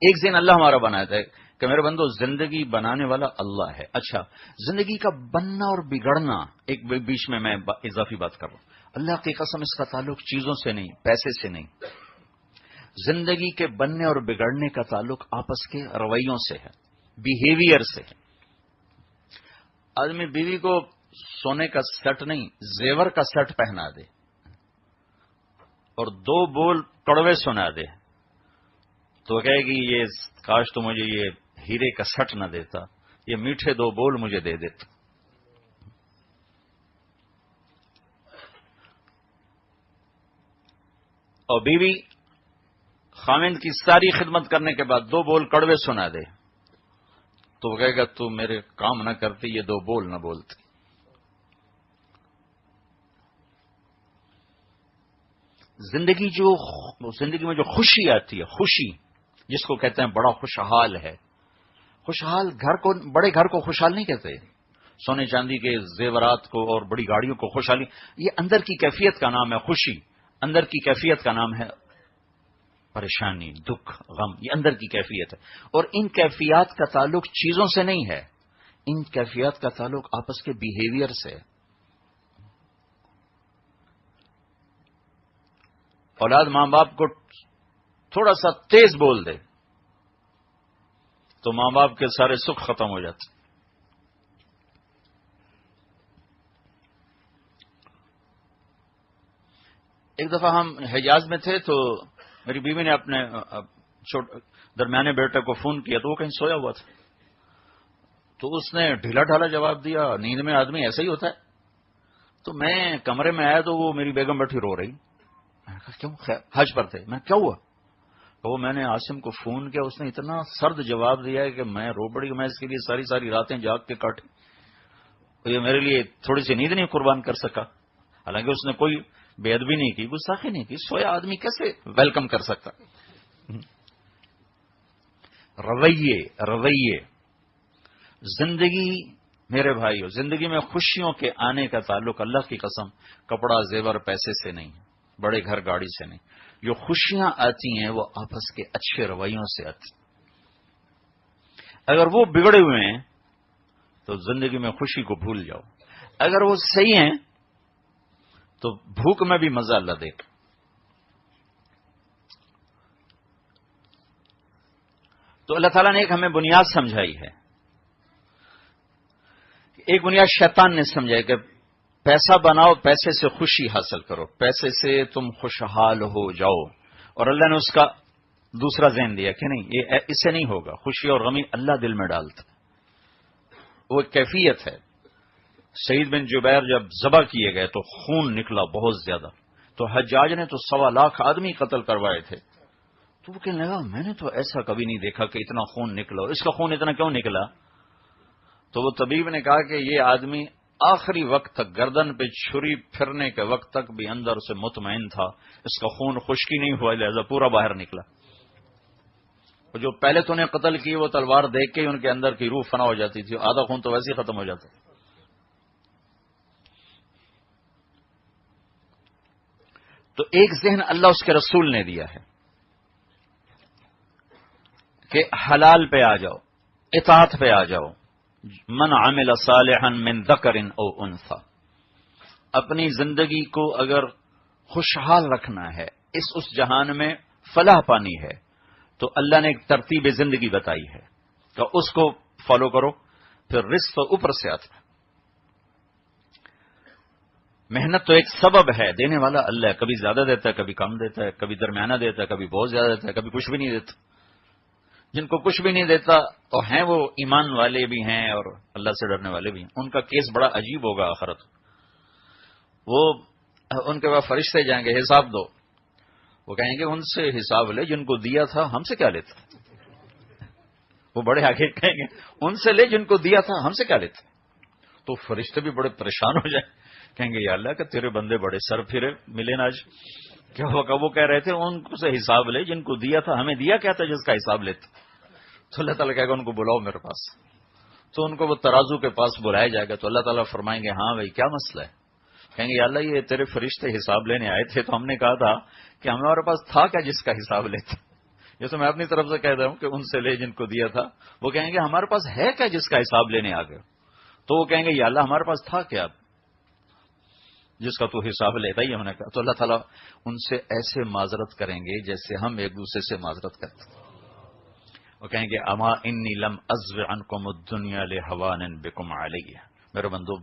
ایک ذہن اللہ ہمارا بناتا ہے کہ میرے بندو زندگی بنانے والا اللہ ہے. اچھا، زندگی کا بننا اور بگڑنا، ایک بیچ میں اضافی بات کر رہا ہوں، اللہ کی قسم اس کا تعلق چیزوں سے نہیں، پیسے سے نہیں. زندگی کے بننے اور بگڑنے کا تعلق آپس کے رویوں سے ہے، بیہیویئر سے ہے. آدمی بیوی کو سونے کا سیٹ نہیں، زیور کا سیٹ پہنا دے اور 2 بول کڑوے سنا دے تو کہے گی یہ کاش تو مجھے یہ ہیرے کا سیٹ نہ دیتا، یہ میٹھے 2 بول مجھے دے دیتا. اور بیوی خاوند کی ساری خدمت کرنے کے بعد 2 بول کڑوے سنا دے تو وہ کہے گا تو میرے کام نہ کرتی، یہ 2 بول نہ بولتی. زندگی میں جو خوشی آتی ہے، خوشی جس کو کہتے ہیں بڑا خوشحال ہے. خوشحال بڑے گھر کو خوشحال نہیں کہتے، سونے چاندی کے زیورات کو اور بڑی گاڑیوں کو خوشحالی، یہ اندر کی کیفیت کا نام ہے. خوشی اندر کی کیفیت کا نام ہے، پریشانی، دکھ، غم یہ اندر کی کیفیت ہے. اور ان کیفیات کا تعلق چیزوں سے نہیں ہے، ان کیفیات کا تعلق آپس کے بیہیویئر سے ہے. اولاد ماں باپ کو تھوڑا سا تیز بول دے تو ماں باپ کے سارے سکھ ختم ہو جاتے. ایک دفعہ ہم حجاز میں تھے تو میری بیوی نے اپنے درمیانے بیٹے کو فون کیا تو وہ کہیں سویا ہوا تھا، تو اس نے ڈھیلا ڈھالا جواب دیا، نیند میں آدمی ایسا ہی ہوتا ہے۔ تو میں کمرے میں آیا تو وہ میری بیگم بیٹھی رو رہی، میں نے کہا کیوں؟ حج پر تھے، میں کیا ہوا؟ وہ میں نے عاصم کو فون کیا، اس نے اتنا سرد جواب دیا ہے کہ میں رو پڑی، میں اس کے لیے ساری ساری راتیں جاگ کے کاٹی، یہ میرے لیے تھوڑی سی نیند نہیں قربان کر سکا۔ حالانکہ اس نے کوئی بے ادبی نہیں کی، گستاخی نہیں کی، سویا آدمی کیسے ویلکم کر سکتا؟ رویے زندگی میرے بھائیو، زندگی میں خوشیوں کے آنے کا تعلق اللہ کی قسم کپڑا زیور پیسے سے نہیں، بڑے گھر گاڑی سے نہیں، جو خوشیاں آتی ہیں وہ آپس کے اچھے رویوں سے آتی۔ اگر وہ بگڑے ہوئے ہیں تو زندگی میں خوشی کو بھول جاؤ، اگر وہ صحیح ہیں تو بھوک میں بھی مزہ اللہ دے گا۔ تو اللہ تعالیٰ نے ایک ہمیں بنیاد سمجھائی ہے، ایک بنیاد شیطان نے سمجھائی کہ پیسہ بناؤ، پیسے سے خوشی حاصل کرو، پیسے سے تم خوشحال ہو جاؤ، اور اللہ نے اس کا دوسرا ذہن دیا کہ نہیں، یہ اس سے نہیں ہوگا، خوشی اور غمی اللہ دل میں ڈالتا، وہ ایک کیفیت ہے۔ سعید بن جبیر جب ذبح کیے گئے تو خون نکلا بہت زیادہ، تو حجاج نے تو 1.25 لاکھ آدمی قتل کروائے تھے، تو وہ کہنے لگا میں نے تو ایسا کبھی نہیں دیکھا کہ اتنا خون نکلا، اس کا خون اتنا کیوں نکلا؟ تو وہ طبیب نے کہا کہ یہ آدمی آخری وقت تک، گردن پہ چھری پھرنے کے وقت تک بھی اندر سے مطمئن تھا، اس کا خون خشکی نہیں ہوا، لہذا پورا باہر نکلا۔ جو پہلے تو انہیں قتل کی وہ تلوار دیکھ کے ان کے اندر کی روح فنا ہو جاتی تھی، آدھا خون تو ویسے ہی ختم ہو جاتا۔ تو ایک ذہن اللہ اس کے رسول نے دیا ہے کہ حلال پہ آ جاؤ، اطاعت پہ آ جاؤ، من عمل صالحا من ذکر او انثی، اپنی زندگی کو اگر خوشحال رکھنا ہے، اس جہان میں فلاح پانی ہے، تو اللہ نے ایک ترتیب زندگی بتائی ہے کہ اس کو فالو کرو، پھر رزق تو اوپر سے آتا ہے۔ محنت تو ایک سبب ہے، دینے والا اللہ ہے، کبھی زیادہ دیتا ہے، کبھی کم دیتا ہے، کبھی درمیانہ دیتا ہے، کبھی بہت زیادہ دیتا ہے، کبھی کچھ بھی نہیں دیتا۔ جن کو کچھ بھی نہیں دیتا تو ہیں وہ ایمان والے بھی ہیں اور اللہ سے ڈرنے والے بھی ہیں، ان کا کیس بڑا عجیب ہوگا آخرت۔ وہ ان کے بعد فرشتے جائیں گے حساب دو، وہ کہیں گے ان سے حساب لے جن کو دیا تھا، ہم سے کیا لیتا؟ وہ بڑے آگے کہیں گے ان سے لے جن کو دیا تھا، ہم سے کیا لیتا؟ تو فرشتے بھی بڑے پریشان ہو جائیں، کہیں گے یا اللہ کہ تیرے بندے بڑے سر پھرے ملے نا آج، کیا ہوگا؟ وہ کہہ رہے تھے ان سے حساب لے جن کو دیا تھا، ہمیں دیا کیا تھا جس کا حساب لیتے؟ تو اللہ تعالیٰ کہے گا ان کو بلاؤ میرے پاس، تو ان کو وہ ترازو کے پاس بلایا جائے گا، تو اللہ تعالیٰ فرمائیں گے ہاں بھائی کیا مسئلہ ہے؟ کہیں گے یا اللہ یہ تیرے فرشتے حساب لینے آئے تھے تو ہم نے کہا تھا کہ ہمارے پاس تھا کیا جس کا حساب لیتے؟ یہ تو میں اپنی طرف سے کہہ رہا ہوں کہ ان سے لے جن کو دیا تھا۔ وہ کہیں گے ہمارے پاس ہے کیا جس کا حساب لینے آ گئے؟ تو وہ کہیں گے یا اللہ ہمارے پاس تھا کیا جس کا تو حساب لیتا ہی؟ ہم نے کہا تو اللہ تعالیٰ ان سے ایسے معذرت کریں گے جیسے ہم ایک دوسرے سے معذرت کرتے ہیں۔ وہ کہیں گے اما انی لم ازو عنکم الدنیا لہوان بکم علیہ، میرے بندو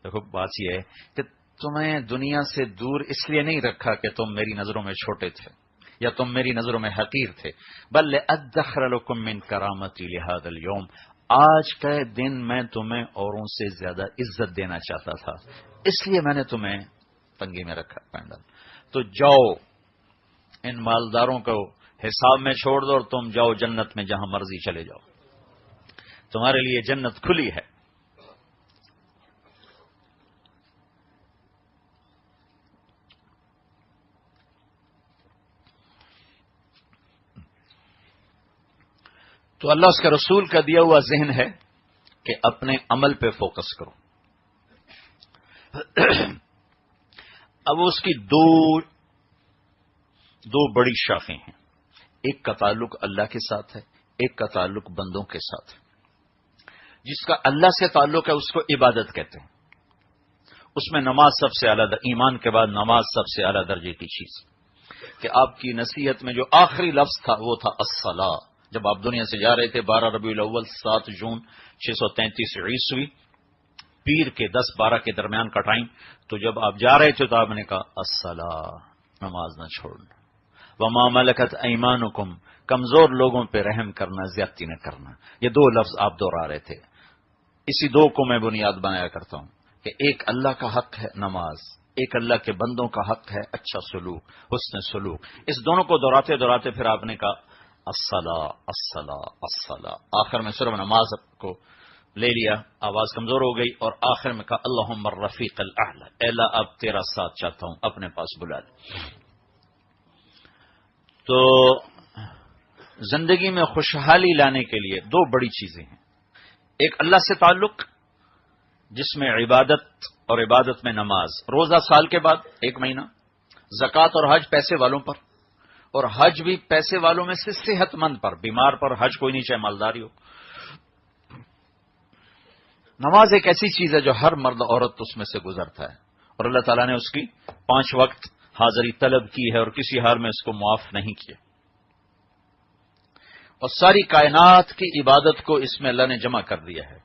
دیکھو بات یہ ہے کہ تمہیں دنیا سے دور اس لیے نہیں رکھا کہ تم میری نظروں میں چھوٹے تھے یا تم میری نظروں میں حقیر تھے، بل لادخر لکم من کرامتی لہذا اليوم، آج کا دن میں تمہیں اوروں سے زیادہ عزت دینا چاہتا تھا، اس لیے میں نے تمہیں تنگی میں رکھا پینڈل۔ تو جاؤ ان مالداروں کو حساب میں چھوڑ دو اور تم جاؤ جنت میں، جہاں مرضی چلے جاؤ، تمہارے لیے جنت کھلی ہے۔ تو اللہ اس کے رسول کا دیا ہوا ذہن ہے کہ اپنے عمل پہ فوکس کرو۔ اب اس کی دو بڑی شاخیں ہیں، ایک کا تعلق اللہ کے ساتھ ہے، ایک کا تعلق بندوں کے ساتھ ہے۔ جس کا اللہ سے تعلق ہے اس کو عبادت کہتے ہیں، اس میں نماز سب سے اعلیٰ، ایمان کے بعد نماز سب سے اعلیٰ درجے کی چیز، کہ آپ کی نصیحت میں جو آخری لفظ تھا وہ تھا الصلاۃ۔ جب آپ دنیا سے جا رہے تھے 12 ربیع الاول 7 جون 633 عیسوی، پیر کے 10-12 کے درمیان کا ٹائم، تو جب آپ جا رہے تھے تو آپ نے کہا الصلاۃ، نماز نہ چھوڑنا. وما ملکت ایمانکم، کمزور لوگوں پہ رحم کرنا، زیادتی نہ کرنا. یہ دو لفظ آپ دوہرا رہے تھے. اسی دو کو میں بنیاد بنایا کرتا ہوں کہ ایک اللہ کا حق ہے نماز، ایک اللہ کے بندوں کا حق ہے اچھا سلوک، حسن سلوک. اس دونوں کو دہراتے دہراتے پھر آپ نے کہا الصلاۃ الصلاۃ الصلاۃ. آخر میں صرف نماز کو لے لیا، آواز کمزور ہو گئی، اور آخر میں کہا اللہم الرفیق الاعلی، اے اللہ اب تیرا ساتھ چاہتا ہوں، اپنے پاس بلا لے. تو زندگی میں خوشحالی لانے کے لیے دو بڑی چیزیں ہیں. ایک اللہ سے تعلق، جس میں عبادت اور عبادت میں نماز، روزہ سال کے بعد 1 مہینہ، زکوٰۃ اور حج پیسے والوں پر، اور حج بھی پیسے والوں میں سے صحت مند پر، بیمار پر حج کوئی نہیں، چاہے مالداری ہو. نماز ایک ایسی چیز ہے جو ہر مرد عورت اس میں سے گزرتا ہے، اور اللہ تعالیٰ نے اس کی 5 وقت حاضری طلب کی ہے اور کسی حال میں اس کو معاف نہیں کیا. اور ساری کائنات کی عبادت کو اس میں اللہ نے جمع کر دیا ہے.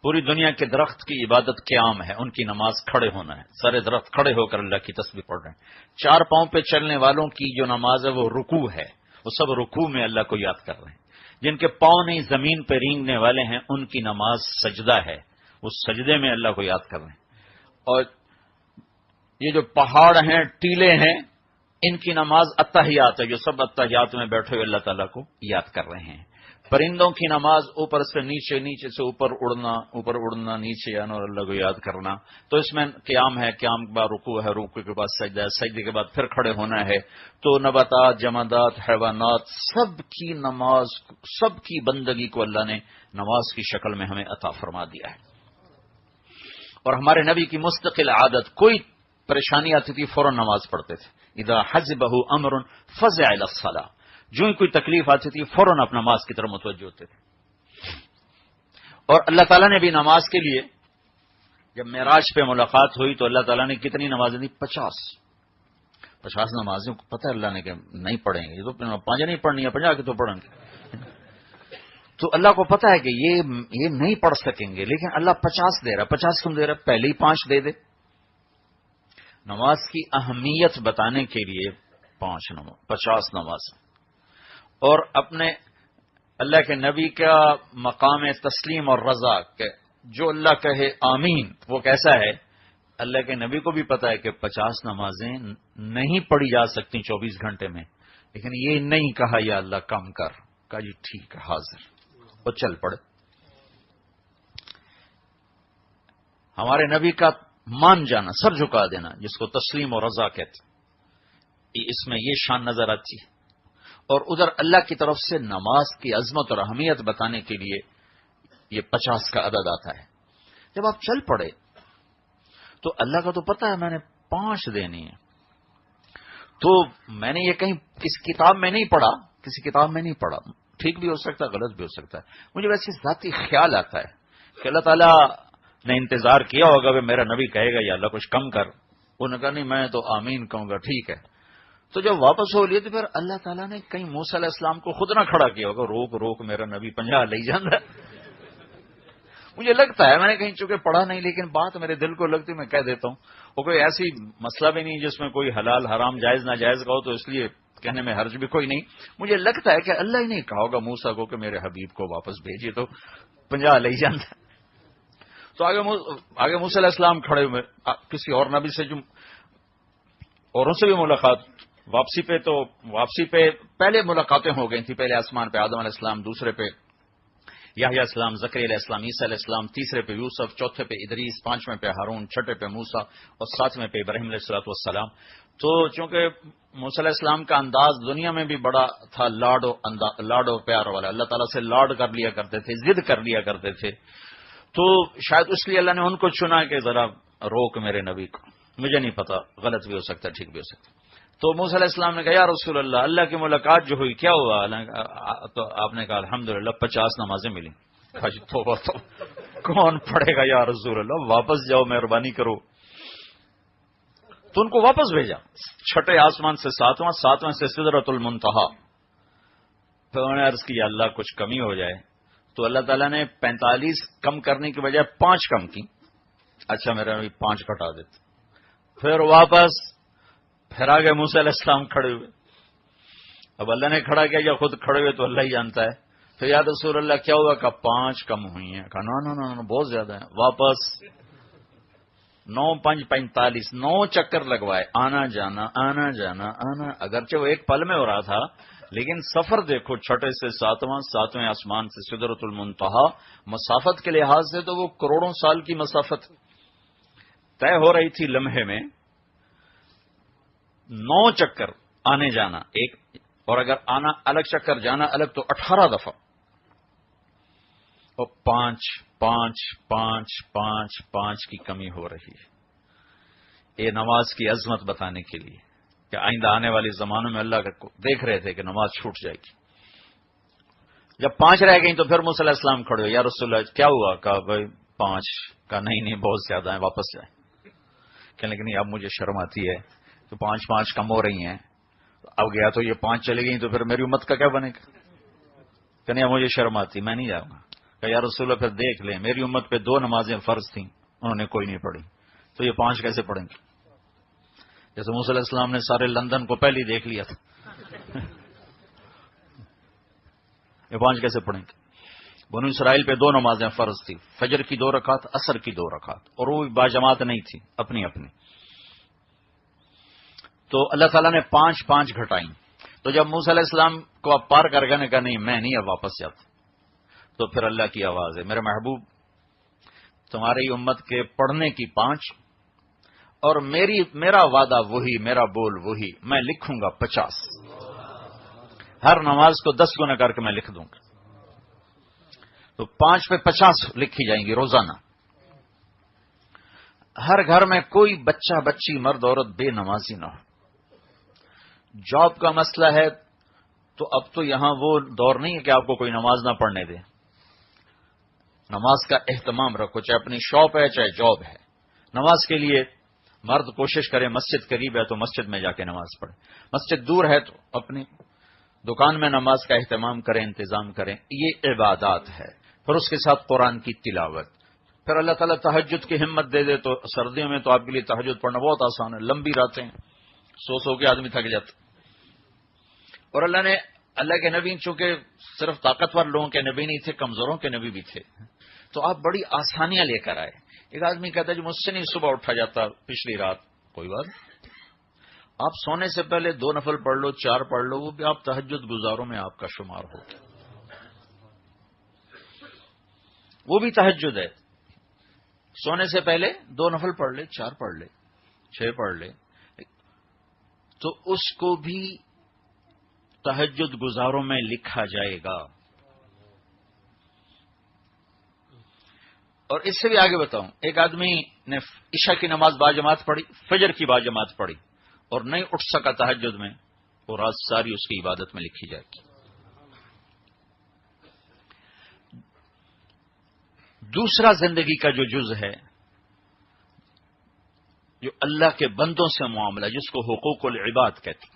پوری دنیا کے درخت کی عبادت قیام ہے، ان کی نماز کھڑے ہونا ہے. سارے درخت کھڑے ہو کر اللہ کی تسبیح پڑھ رہے ہیں. 4 پاؤں پہ چلنے والوں کی جو نماز ہے وہ رکوع ہے، وہ سب رکوع میں اللہ کو یاد کر رہے ہیں. جن کے پاؤں نہیں زمین پہ رینگنے والے ہیں ان کی نماز سجدہ ہے، اس سجدے میں اللہ کو یاد کر رہے ہیں. اور یہ جو پہاڑ ہیں، ٹیلے ہیں، ان کی نماز اتحیات ہے، جو سب اتحیات میں بیٹھے ہوئے اللہ تعالیٰ کو یاد کر رہے ہیں. پرندوں کی نماز اوپر سے نیچے، نیچے سے اوپر اڑنا، نیچے آنا اور اللہ کو یاد کرنا. تو اس میں قیام ہے، قیام کے بعد رکوع ہے، رکوع کے بعد سجدہ ہے، سجدے کے بعد پھر کھڑے ہونا ہے. تو نباتات، جمادات، حیوانات، سب کی نماز، سب کی بندگی کو اللہ نے نماز کی شکل میں ہمیں عطا فرما دیا ہے. اور ہمارے نبی کی مستقل عادت، کوئی پریشانی آتی تھی فوراً نماز پڑھتے تھے. اذا حزبہ امر فزع الی الصلاۃ، جو ہی کوئی تکلیف آتی تھی فوراً اپنا نماز کی طرف متوجہ ہوتے تھے. اور اللہ تعالیٰ نے بھی نماز کے لیے، جب معراج پہ ملاقات ہوئی تو اللہ تعالیٰ نے کتنی نمازیں دی؟ 50 نمازیں. پتہ ہے اللہ نے کہ نہیں پڑھیں گے، یہ تو 5 نہیں پڑھنی ہے، 50 کی تو پڑھیں گے. تو اللہ کو پتا ہے کہ یہ نہیں پڑھ سکیں گے، لیکن اللہ 50 دے رہا. 50 کم دے رہا؟ پہلے ہی 5 دے دے. نماز کی اہمیت بتانے کے لیے 50 نماز. اور اپنے اللہ کے نبی کا مقام تسلیم اور رضا، کہ جو اللہ کہے آمین، وہ کیسا ہے؟ اللہ کے نبی کو بھی پتا ہے کہ 50 نمازیں نہیں پڑھی جا سکتی 24 گھنٹے میں، لیکن یہ نہیں کہا یا اللہ کم کر، کہا جی ٹھیک ہے حاضر، وہ چل پڑے. ہمارے نبی کا مان جانا، سر جھکا دینا، جس کو تسلیم اور رضا کہتے، اس میں یہ شان نظر آتی ہے. اور ادھر اللہ کی طرف سے نماز کی عظمت اور اہمیت بتانے کے لیے یہ 50 کا عدد آتا ہے. جب آپ چل پڑے تو اللہ کا تو پتا ہے میں نے 5 دینی ہے. تو میں نے یہ کہیں کسی کتاب میں نہیں پڑھا، ٹھیک بھی ہو سکتا ہے، غلط بھی ہو سکتا ہے. مجھے ویسے ذاتی خیال آتا ہے کہ اللہ تعالیٰ نے انتظار کیا ہوگا کہ میرا نبی کہے گا یا اللہ کچھ کم کر. انہوں نے کہا نہیں میں تو آمین کہوں گا، ٹھیک ہے. تو جب واپس ہو لیے تو پھر اللہ تعالیٰ نے کہیں موسیٰ علیہ السلام کو خود نہ کھڑا کیا ہوگا، روک میرا نبی 50 لے جانا. مجھے لگتا ہے، میں نے کہیں چونکہ پڑھا نہیں، لیکن بات میرے دل کو لگتی میں کہہ دیتا ہوں. وہ کوئی ایسی مسئلہ بھی نہیں جس میں کوئی حلال حرام جائز ناجائز کا ہو، تو اس لیے کہنے میں حرج بھی کوئی نہیں. مجھے لگتا ہے کہ اللہ ہی نہیں کہا ہوگا موسیٰ کو کہ میرے حبیب کو واپس بھیجیے، تو 50 لے جانا. تو آگے موسیٰ علیہ السلام کھڑے ہوئے، کسی اور نبی سے جو اوروں سے بھی ملاقات، واپسی پہ پہلے ملاقاتیں ہو گئی تھیں. پہلے آسمان پہ آدم علیہ السلام، دوسرے پہ یحییٰ علیہ السلام، زکریا علیہ السلام، عیسیٰ علیہ السلام، تیسرے پہ یوسف، چوتھے پہ ادریس، 5ویں پہ ہارون، 6ٹھے پہ موسیٰ اور 7ویں پہ ابراہیم علیہ السلام. تو چونکہ موسیٰ علیہ السلام کا انداز دنیا میں بھی بڑا تھا، لاڈ و پیار والا، اللہ تعالیٰ سے لاڈ کر لیا کرتے تھے، ضد کر لیا کرتے تھے. تو شاید اس لیے اللہ نے ان کو چنا کہ ذرا روک میرے نبی کو. مجھے نہیں پتا، غلط بھی ہو سکتا ہے، ٹھیک بھی ہو سکتا ہے. تو موسیٰ علیہ السلام نے کہا یا رسول اللہ کی ملاقات جو ہوئی کیا ہوا؟ تو آپ نے کہا الحمدللہ 50 نمازیں ملی. توبہ کون پڑھے گا یا رسول اللہ، واپس جاؤ مہربانی کرو. تو ان کو واپس بھیجا 6ٹھے آسمان سے 7واں سے سدرۃ المنتہا. پھر انہوں نے عرض کی اللہ کچھ کمی ہو جائے. تو اللہ تعالیٰ نے 45 کم کرنے کی بجائے 5 کم کی. اچھا میرا نبی 5 گھٹا دیتے. پھر واپس، پھر آگے موسیٰ علیہ السلام کھڑے ہوئے. اب اللہ نے کھڑا کیا یا خود کھڑے ہوئے تو اللہ ہی جانتا ہے. تو یا رسول اللہ کیا ہوا؟ کہا 5 کم ہوئی ہیں. کہا نا بہت زیادہ ہیں. واپس 9 5 45 9 چکر لگوائے، آنا جانا آنا جانا آنا. اگرچہ وہ ایک پل میں ہو رہا تھا لیکن سفر دیکھو، چھٹے سے ساتویں آسمان سے سدرۃ المنتہا، مسافت کے لحاظ سے تو وہ کروڑوں سال کی مسافت طے ہو رہی تھی لمحے میں. 9 چکر آنے جانا ایک، اور اگر آنا الگ چکر جانا الگ تو 18 دفعہ. اور 5 5 5 5 5 کی کمی ہو رہی ہے. یہ نماز کی عظمت بتانے کے لیے کہ آئندہ آنے والے زمانوں میں اللہ کو دیکھ رہے تھے کہ نماز چھوٹ جائے گی. جب 5 رہ گئیں تو پھر موسیٰ علیہ السلام کھڑے ہوئے. یا رسول اللہ کیا ہوا؟ کہا بھائی 5. کہا نہیں بہت زیادہ ہیں، واپس جائیں. کہنے لگے نہیں اب مجھے شرم آتی ہے تو 5 5 کم ہو رہی ہیں. اب گیا تو یہ 5 چلے گئی تو پھر میری امت کا کیا بنے گا؟ کہنے اب مجھے شرم آتی، میں نہیں جاؤں گا. کہ یا رسول اللہ پھر دیکھ لیں، میری امت پہ 2 نمازیں فرض تھیں، انہوں نے کوئی نہیں پڑھی، تو یہ 5 کیسے پڑھیں گے؟ جیسے موسیٰ علیہ السلام نے سارے لندن کو پہلے دیکھ لیا تھا. یہ 5 کیسے پڑھیں گے؟ بنو اسرائیل پہ 2 نمازیں فرض تھی، فجر کی 2 رکعت، عصر کی 2 رکعت، اور وہ باجماعت نہیں تھی، اپنی اپنی. تو اللہ تعالیٰ نے 5 5 گھٹائیں. تو جب موسیٰ علیہ السلام کو اب پار کر گئے نے کہا نہیں میں نہیں اب واپس جاتا. تو پھر اللہ کی آواز ہے، میرے محبوب تمہاری امت کے پڑھنے کی 5 اور میرا وعدہ وہی، میرا بول وہی، میں لکھوں گا 50. ہر نماز کو 10 گنا کر کے میں لکھ دوں گا. تو 5 پہ 50 لکھی جائیں گی روزانہ. ہر گھر میں کوئی بچہ بچی مرد عورت بے نمازی نہ ہو. جاب کا مسئلہ ہے تو اب تو یہاں وہ دور نہیں ہے کہ آپ کو کوئی نماز نہ پڑھنے دے. نماز کا اہتمام رکھو، چاہے اپنی شاپ ہے چاہے جاب ہے. نماز کے لیے مرد کوشش کرے، مسجد قریب ہے تو مسجد میں جا کے نماز پڑھے، مسجد دور ہے تو اپنی دکان میں نماز کا اہتمام کریں، انتظام کریں. یہ عبادات ہے. پھر اس کے ساتھ قرآن کی تلاوت. پھر اللہ تعالیٰ تہجد کی ہمت دے دے تو سردیوں میں تو آپ کے لیے تہجد پڑھنا بہت آسان ہے. لمبی راتیں سو کے آدمی تھک جاتا. اور اللہ کے نبی چونکہ صرف طاقتور لوگوں کے نبی نہیں تھے، کمزوروں کے نبی بھی تھے، تو آپ بڑی آسانیاں لے کر آئے. ایک آدمی کہتا ہے جو مجھ سے نہیں صبح اٹھا جاتا پچھلی رات، کوئی بات آپ سونے سے پہلے 2 نفل پڑھ لو، 4 پڑھ لو، وہ بھی آپ تہجد گزاروں میں آپ کا شمار ہوگا. وہ بھی تہجد ہے. سونے سے پہلے 2 نفل پڑھ لے، 4 پڑھ لے، 6 پڑھ لے، تو اس کو بھی تہجد گزاروں میں لکھا جائے گا. اور اس سے بھی آگے بتاؤں، ایک آدمی نے عشاء کی نماز باجماعت پڑھی، فجر کی باجماعت پڑھی اور نہیں اٹھ سکا تہجد میں، وہ رات ساری اس کی عبادت میں لکھی جائے گی. دوسرا زندگی کا جو جز ہے، جو اللہ کے بندوں سے معاملہ، جس کو حقوق العباد کہتے ہیں،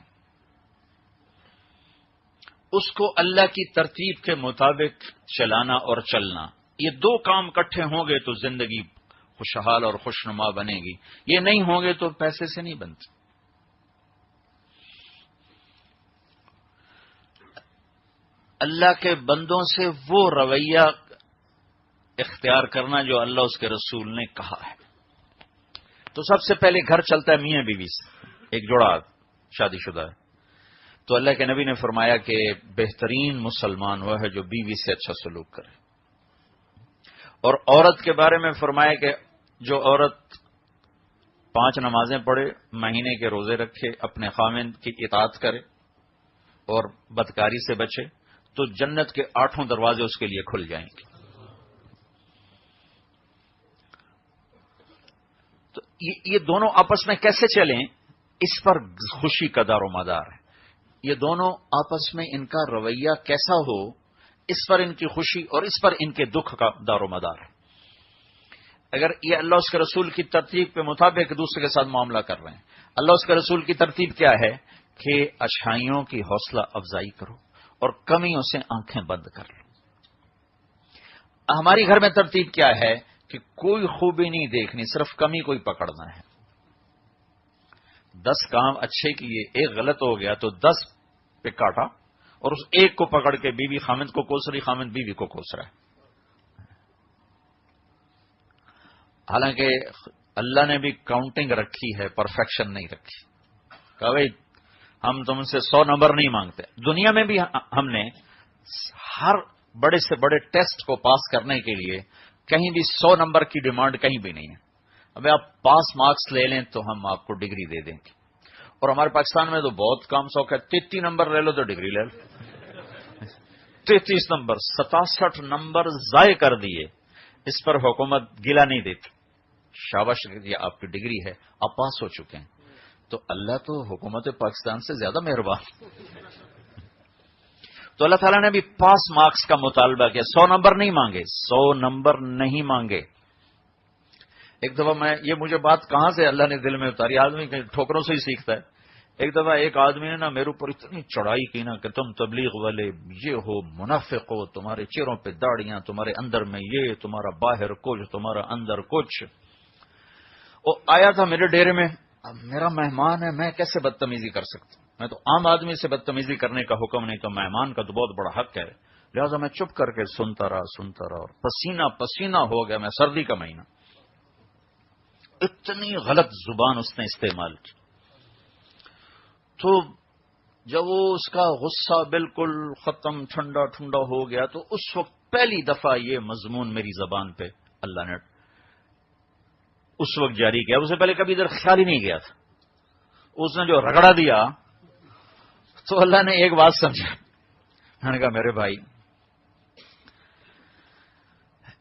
اس کو اللہ کی ترتیب کے مطابق چلانا اور چلنا. یہ 2 کام اکٹھے ہوں گے تو زندگی خوشحال اور خوشنما بنے گی. یہ نہیں ہوں گے تو پیسے سے نہیں بنتے. اللہ کے بندوں سے وہ رویہ اختیار کرنا جو اللہ اس کے رسول نے کہا ہے. تو سب سے پہلے گھر چلتا ہے میاں بیوی سے. ایک جوڑا شادی شدہ ہے تو اللہ کے نبی نے فرمایا کہ بہترین مسلمان وہ ہے جو بیوی سے اچھا سلوک کرے. اور عورت کے بارے میں فرمایا کہ جو عورت 5 نمازیں پڑھے، مہینے کے روزے رکھے، اپنے خاوند کی اطاعت کرے اور بدکاری سے بچے تو جنت کے 8 دروازے اس کے لیے کھل جائیں گے. تو یہ دونوں آپس میں کیسے چلیں، اس پر خوشی کا دار و مدار ہے. یہ دونوں آپس میں ان کا رویہ کیسا ہو، اس پر ان کی خوشی اور اس پر ان کے دکھ کا دار و مدار ہے. اگر یہ اللہ اس کے رسول کی ترتیب کے مطابق ایک دوسرے کے ساتھ معاملہ کر رہے ہیں. اللہ اس کے رسول کی ترتیب کیا ہے کہ اچھائیوں کی حوصلہ افزائی کرو اور کمیوں سے آنکھیں بند کر لو. ہماری گھر میں ترتیب کیا ہے کہ کوئی خوبی نہیں دیکھنی، صرف کمی کوئی پکڑنا ہے. 10 کام اچھے کیے، ایک غلط ہو گیا تو 10 پہ کاٹا، اور اس ایک کو پکڑ کے بیوی خامند کو کوس رہی، خامند بیوی کو کوس رہا ہے۔ حالانکہ اللہ نے بھی کاؤنٹنگ رکھی ہے، پرفیکشن نہیں رکھی۔ کہا بھائی ہم تم سے 100 نمبر نہیں مانگتے۔ دنیا میں بھی ہم نے ہر بڑے سے بڑے ٹیسٹ کو پاس کرنے کے لیے کہیں بھی 100 نمبر کی ڈیمانڈ کہیں بھی نہیں ہے۔ اب آپ پاس مارکس لے لیں تو ہم آپ کو ڈگری دے دیں گے، اور ہمارے پاکستان میں تو بہت کام شوق ہے، 33 نمبر لے لو تو ڈگری لے لو۔ 33 نمبر، 67 نمبر ضائع کر دیے، اس پر حکومت گلا نہیں دیتی، شاباش یہ آپ کی ڈگری ہے، آپ پاس ہو چکے ہیں۔ تو اللہ تو حکومت پاکستان سے زیادہ مہربان۔ تو اللہ تعالیٰ نے بھی پاس مارکس کا مطالبہ کیا، 100 نمبر نہیں مانگے، 100 نمبر نہیں مانگے۔ ایک دفعہ یہ مجھے بات کہاں سے اللہ نے دل میں اتاری، آدمی ٹھوکروں سے ہی سیکھتا ہے۔ ایک دفعہ ایک آدمی نے نا میرے اوپر اتنی چڑھائی کی نا کہ تم تبلیغ والے یہ ہو، منافق ہو، تمہارے چہروں پہ داڑیاں، تمہارے اندر میں یہ، تمہارا باہر کچھ، تمہارا اندر کچھ۔ وہ آیا تھا میرے ڈیرے میں، اب میرا مہمان ہے، میں کیسے بدتمیزی کر سکتا ہوں؟ میں تو عام آدمی سے بدتمیزی کرنے کا حکم نہیں، تو مہمان کا تو بہت بڑا حق ہے، لہذا میں چپ کر کے سنتا رہا اور پسینہ پسینہ ہو گیا، میں سردی کا مہینہ، اتنی غلط زبان اس نے استعمال کی۔ تو جب وہ اس کا غصہ بالکل ختم، ٹھنڈا ٹھنڈا ہو گیا، تو اس وقت پہلی دفعہ یہ مضمون میری زبان پہ اللہ نے اس وقت جاری کیا، اسے پہلے کبھی ادھر خیال ہی نہیں گیا تھا۔ اس نے جو رگڑا دیا تو اللہ نے ایک بات سمجھا، میں نے کہا میرے بھائی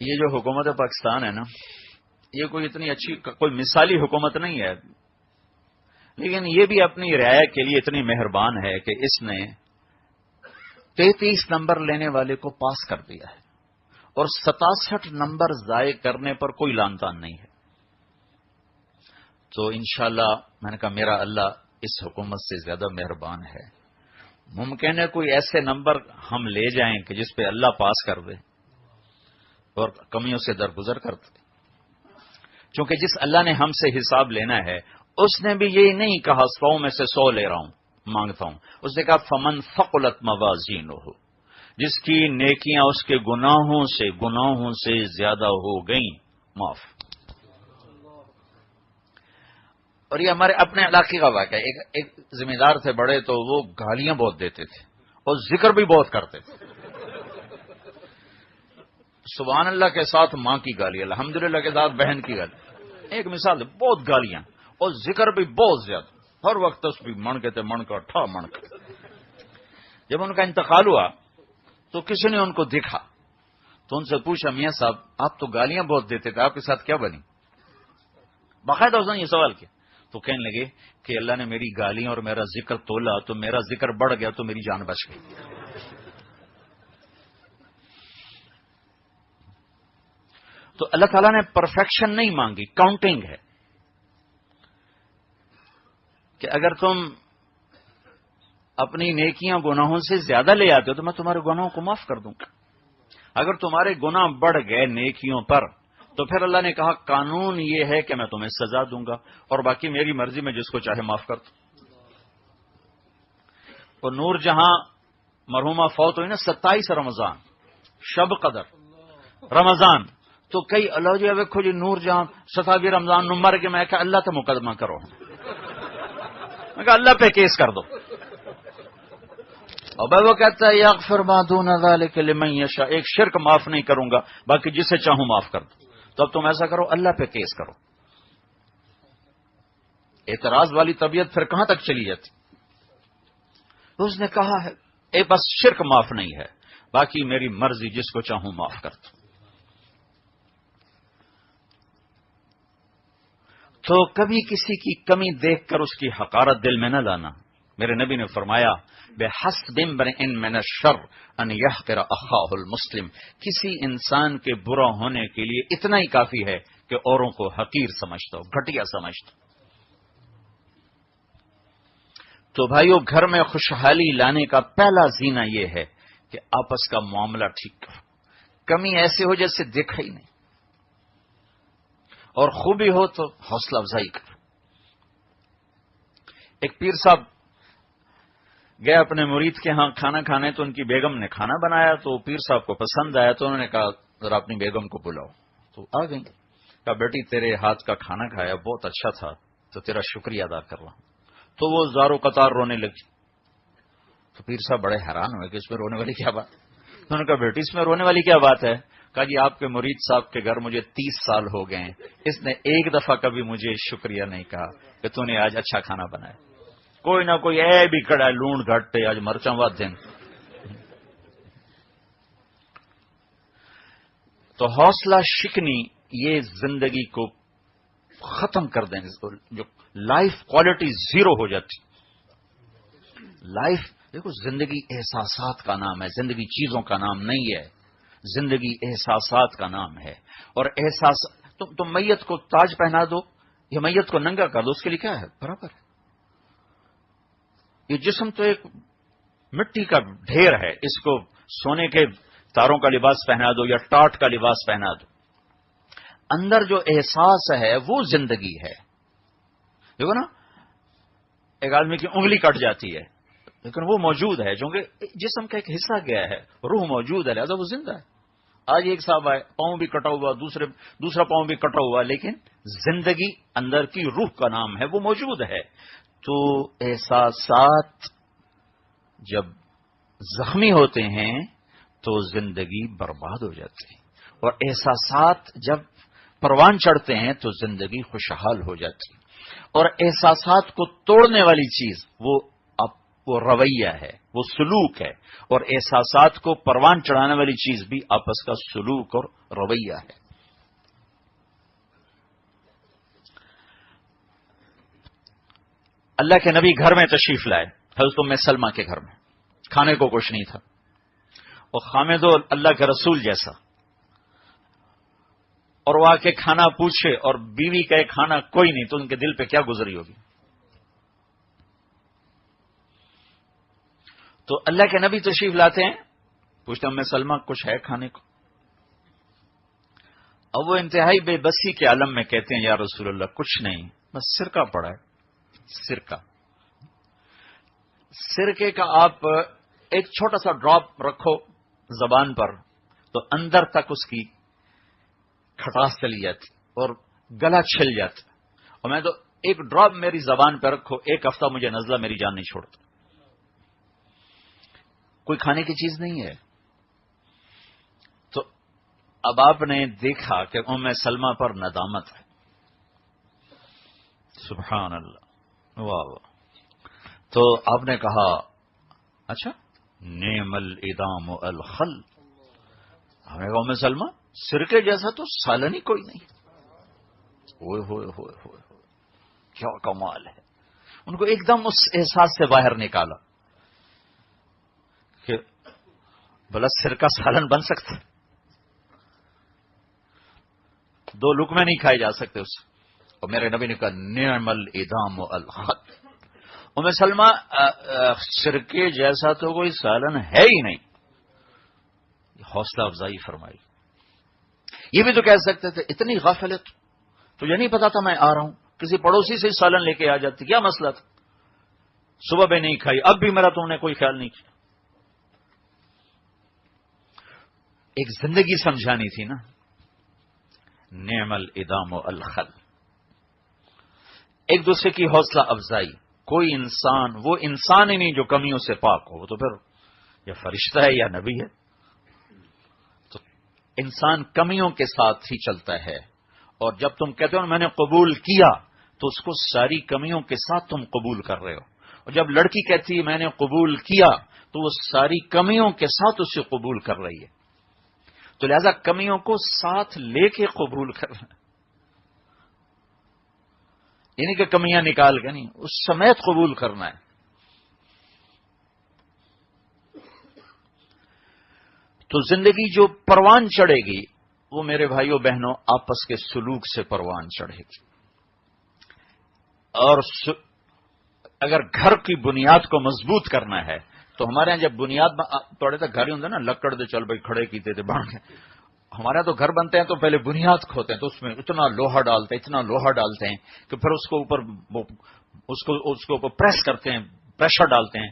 یہ جو حکومت پاکستان ہے نا، یہ کوئی اتنی اچھی، کوئی مثالی حکومت نہیں ہے، لیکن یہ بھی اپنی رعایا کے لیے اتنی مہربان ہے کہ اس نے 33 نمبر لینے والے کو پاس کر دیا ہے، اور 67 نمبر ضائع کرنے پر کوئی لان تان نہیں ہے۔ تو انشاءاللہ میں نے کہا میرا اللہ اس حکومت سے زیادہ مہربان ہے، ممکن ہے کوئی ایسے نمبر ہم لے جائیں کہ جس پہ اللہ پاس کر دے اور کمیوں سے درگزر کر دے، چونکہ جس اللہ نے ہم سے حساب لینا ہے اس نے بھی یہی نہیں کہا 100 میں سے 100 لے رہا ہوں، مانگتا ہوں، اس نے کہا فمن ثقلت موازینہ، جس کی نیکیاں اس کے گناہوں سے زیادہ ہو گئیں، معاف۔ اور یہ ہمارے اپنے علاقے کا واقعہ ہے، ایک ذمہ دار تھے بڑے، تو وہ گالیاں بہت دیتے تھے اور ذکر بھی بہت کرتے تھے، سبحان اللہ کے ساتھ ماں کی گالی، الحمدللہ کے ساتھ بہن کی گالی، ایک مثال ہے، بہت گالیاں اور ذکر بھی بہت زیادہ، ہر وقت تسبیح من کے تھے، من کا ٹھا من کا۔ جب ان کا انتقال ہوا تو کسی نے ان کو دیکھا تو ان سے پوچھا میاں صاحب آپ تو گالیاں بہت دیتے تھے، آپ کے ساتھ کیا بنی؟ باقاعدہ اس نے یہ سوال کیا، تو کہنے لگے کہ اللہ نے میری گالیاں اور میرا ذکر تولا تو میرا ذکر بڑھ گیا تو میری جان بچ گئی۔ تو اللہ تعالیٰ نے پرفیکشن نہیں مانگی، کاؤنٹنگ ہے کہ اگر تم اپنی نیکیاں گناہوں سے زیادہ لے آتے ہو تو میں تمہارے گناہوں کو معاف کر دوں گا، اگر تمہارے گناہ بڑھ گئے نیکیوں پر تو پھر اللہ نے کہا قانون یہ ہے کہ میں تمہیں سزا دوں گا، اور باقی میری مرضی میں جس کو چاہے معاف کر دوں۔ اور نور جہاں مرحومہ فوت ہوئی نا 27 رمضان، شب قدر رمضان، تو کئی اللہ جی ویکھو جی نور جہاں 27 رمضان نمبر کے، میں کہا اللہ تو مقدمہ کرو، میں کہا اللہ پہ کیس کر دو، اور وہ کہتا ہے یغفر ما دون ذلک لمن یشاء، ایک شرک معاف نہیں کروں گا، باقی جسے چاہوں معاف کر دوں۔ تو اب تم ایسا کرو اللہ پہ کیس کرو۔ اعتراض والی طبیعت پھر کہاں تک چلی جاتی؟ تو اس نے کہا ہے بس شرک معاف نہیں ہے، باقی میری مرضی جس کو چاہوں معاف کر دوں۔ تو کبھی کسی کی کمی دیکھ کر اس کی حقارت دل میں نہ لانا۔ میرے نبی نے فرمایا بِحَسْبِ امْرِئٍ مِّنَ الشَّرِّ أَن يَحْقِرَ أَخَاهُ الْمُسْلِمَ، کسی انسان کے برا ہونے کے لیے اتنا ہی کافی ہے کہ اوروں کو حقیر سمجھتا ہو، گھٹیا سمجھتا ہو۔ تو بھائیو گھر میں خوشحالی لانے کا پہلا زینہ یہ ہے کہ آپس کا معاملہ ٹھیک کرو، کمی ایسے ہو جیسے دیکھا ہی نہیں، اور خوبی ہو تو حوصلہ افزائی کرو۔ ایک پیر صاحب گئے اپنے مرید کے ہاں کھانا کھانے، تو ان کی بیگم نے کھانا بنایا، تو پیر صاحب کو پسند آیا، تو انہوں نے کہا ذرا اپنی بیگم کو بلاؤ، تو آ گئی. کہا بیٹی تیرے ہاتھ کا کھانا کھایا بہت اچھا تھا، تو تیرا شکریہ ادا کر رہا ہوں. تو وہ زارو قطار رونے لگی. تو پیر صاحب بڑے حیران ہوئے کہ اس میں رونے والی کیا بات. انہوں نے کہا بیٹی اس میں رونے والی کیا بات ہے. کہا جی آپ کے مرید صاحب کے گھر مجھے 30 سال ہو گئے ہیں، اس نے ایک دفعہ کبھی مجھے شکریہ نہیں کہا کہ تو نے آج اچھا کھانا بنایا. کوئی نہ کوئی اے بھی کھڑا ہے لون گھٹتے آج مرچاں واد دیں. تو حوصلہ شکنی یہ زندگی کو ختم کر دیں، جو لائف کوالٹی زیرو ہو جاتی. لائف دیکھو، زندگی احساسات کا نام ہے، زندگی چیزوں کا نام نہیں ہے. زندگی احساسات کا نام ہے. اور احساس تم میت کو تاج پہنا دو یا میت کو ننگا کر دو، اس کے لیے کیا ہے؟ برابر ہے. یہ جسم تو ایک مٹی کا ڈھیر ہے، اس کو سونے کے تاروں کا لباس پہنا دو یا ٹاٹ کا لباس پہنا دو، اندر جو احساس ہے وہ زندگی ہے. دیکھو نا، ایک آدمی کی انگلی کٹ جاتی ہے لیکن وہ موجود ہے، چونکہ جسم کا ایک حصہ گیا ہے، روح موجود ہے، لہذا وہ زندہ ہے. آج ایک صاحب آئے، پاؤں بھی کٹا ہوا، دوسرا پاؤں بھی کٹا ہوا، لیکن زندگی اندر کی روح کا نام ہے، وہ موجود ہے. تو احساسات جب زخمی ہوتے ہیں تو زندگی برباد ہو جاتی ہے، اور احساسات جب پروان چڑھتے ہیں تو زندگی خوشحال ہو جاتی ہے. اور احساسات کو توڑنے والی چیز وہ رویہ ہے، وہ سلوک ہے، اور احساسات کو پروان چڑھانے والی چیز بھی آپس کا سلوک اور رویہ ہے. اللہ کے نبی گھر میں تشریف لائے، حضرت ام سلمہ کے گھر میں، کھانے کو کچھ نہیں تھا، اور خامد اللہ کے رسول جیسا، اور وہ آ کے کھانا پوچھے اور بیوی کا کھانا کوئی نہیں، تو ان کے دل پہ کیا گزری ہوگی. تو اللہ کے نبی تشریف لاتے ہیں، پوچھتے ام سلمہ کچھ ہے کھانے کو. اب وہ انتہائی بے بسی کے عالم میں کہتے ہیں یا رسول اللہ کچھ نہیں، بس سرکہ پڑا ہے. سرکے کا آپ ایک چھوٹا سا ڈراپ رکھو زبان پر تو اندر تک اس کی کھٹاس چلی جاتی اور گلا چھل جاتا. اور میں تو ایک ڈراپ میری زبان پہ رکھو، ایک ہفتہ مجھے نزلہ میری جان نہیں چھوڑتا. کوئی کھانے کی چیز نہیں ہے. تو اب آپ نے دیکھا کہ ام سلمہ پر ندامت ہے. سبحان اللہ، واہ واہ. تو آپ نے کہا اچھا نعم الادام الخل. ہمیں کہا ام سلمہ سرکے جیسا تو سالن ہی کوئی نہیں. ہوئے ہوئے ہوئے ہوئے ہوئے، کیا کمال ہے. ان کو ایک دم اس احساس سے باہر نکالا کہ بھلا سرکہ سالن بن سکتا ہے. 2 لقمے نہیں کھائے جا سکتے اس سے. اور میرے نبی نے کہا نعم الادام الخل. ام سلمہ سرکے جیسا تو کوئی سالن ہے ہی نہیں. حوصلہ افزائی فرمائی. یہ بھی تو کہہ سکتے تھے اتنی غفلت تو یہ نہیں پتا تھا میں آ رہا ہوں، کسی پڑوسی سے سالن لے کے آ جاتی، کیا مسئلہ تھا. صبح بھی نہیں کھائی، اب بھی میرا تم نے کوئی خیال نہیں کیا. ایک زندگی سمجھانی تھی نا. نعم الادام الخل. ایک دوسرے کی حوصلہ افزائی. کوئی انسان وہ انسان ہی نہیں جو کمیوں سے پاک ہو، وہ تو پھر یا فرشتہ ہے یا نبی ہے. تو انسان کمیوں کے ساتھ ہی چلتا ہے. اور جب تم کہتے ہو میں نے قبول کیا تو اس کو ساری کمیوں کے ساتھ تم قبول کر رہے ہو. اور جب لڑکی کہتی ہے میں نے قبول کیا تو وہ ساری کمیوں کے ساتھ اسے قبول کر رہی ہے. تو لہذا کمیوں کو ساتھ لے کے قبول کرنا، یعنی کہ کمیاں نکال کے نہیں، اس سمیت قبول کرنا ہے. تو زندگی جو پروان چڑھے گی وہ میرے بھائیوں بہنوں آپس کے سلوک سے پروان چڑھے گی. اور اگر گھر کی بنیاد کو مضبوط کرنا ہے تو ہمارے یہاں جب بنیاد توڑے تھے گھر ہی ہوتا نا لکڑ دے چل بھائی کھڑے کیتے تھے بن کے. ہمارے یہاں تو گھر بنتے ہیں تو پہلے بنیاد کھوتے ہیں تو اس میں اتنا لوہا ڈالتے ہیں کہ پھر اس کو اوپر اس کو پریس کرتے ہیں، پریشر ڈالتے ہیں،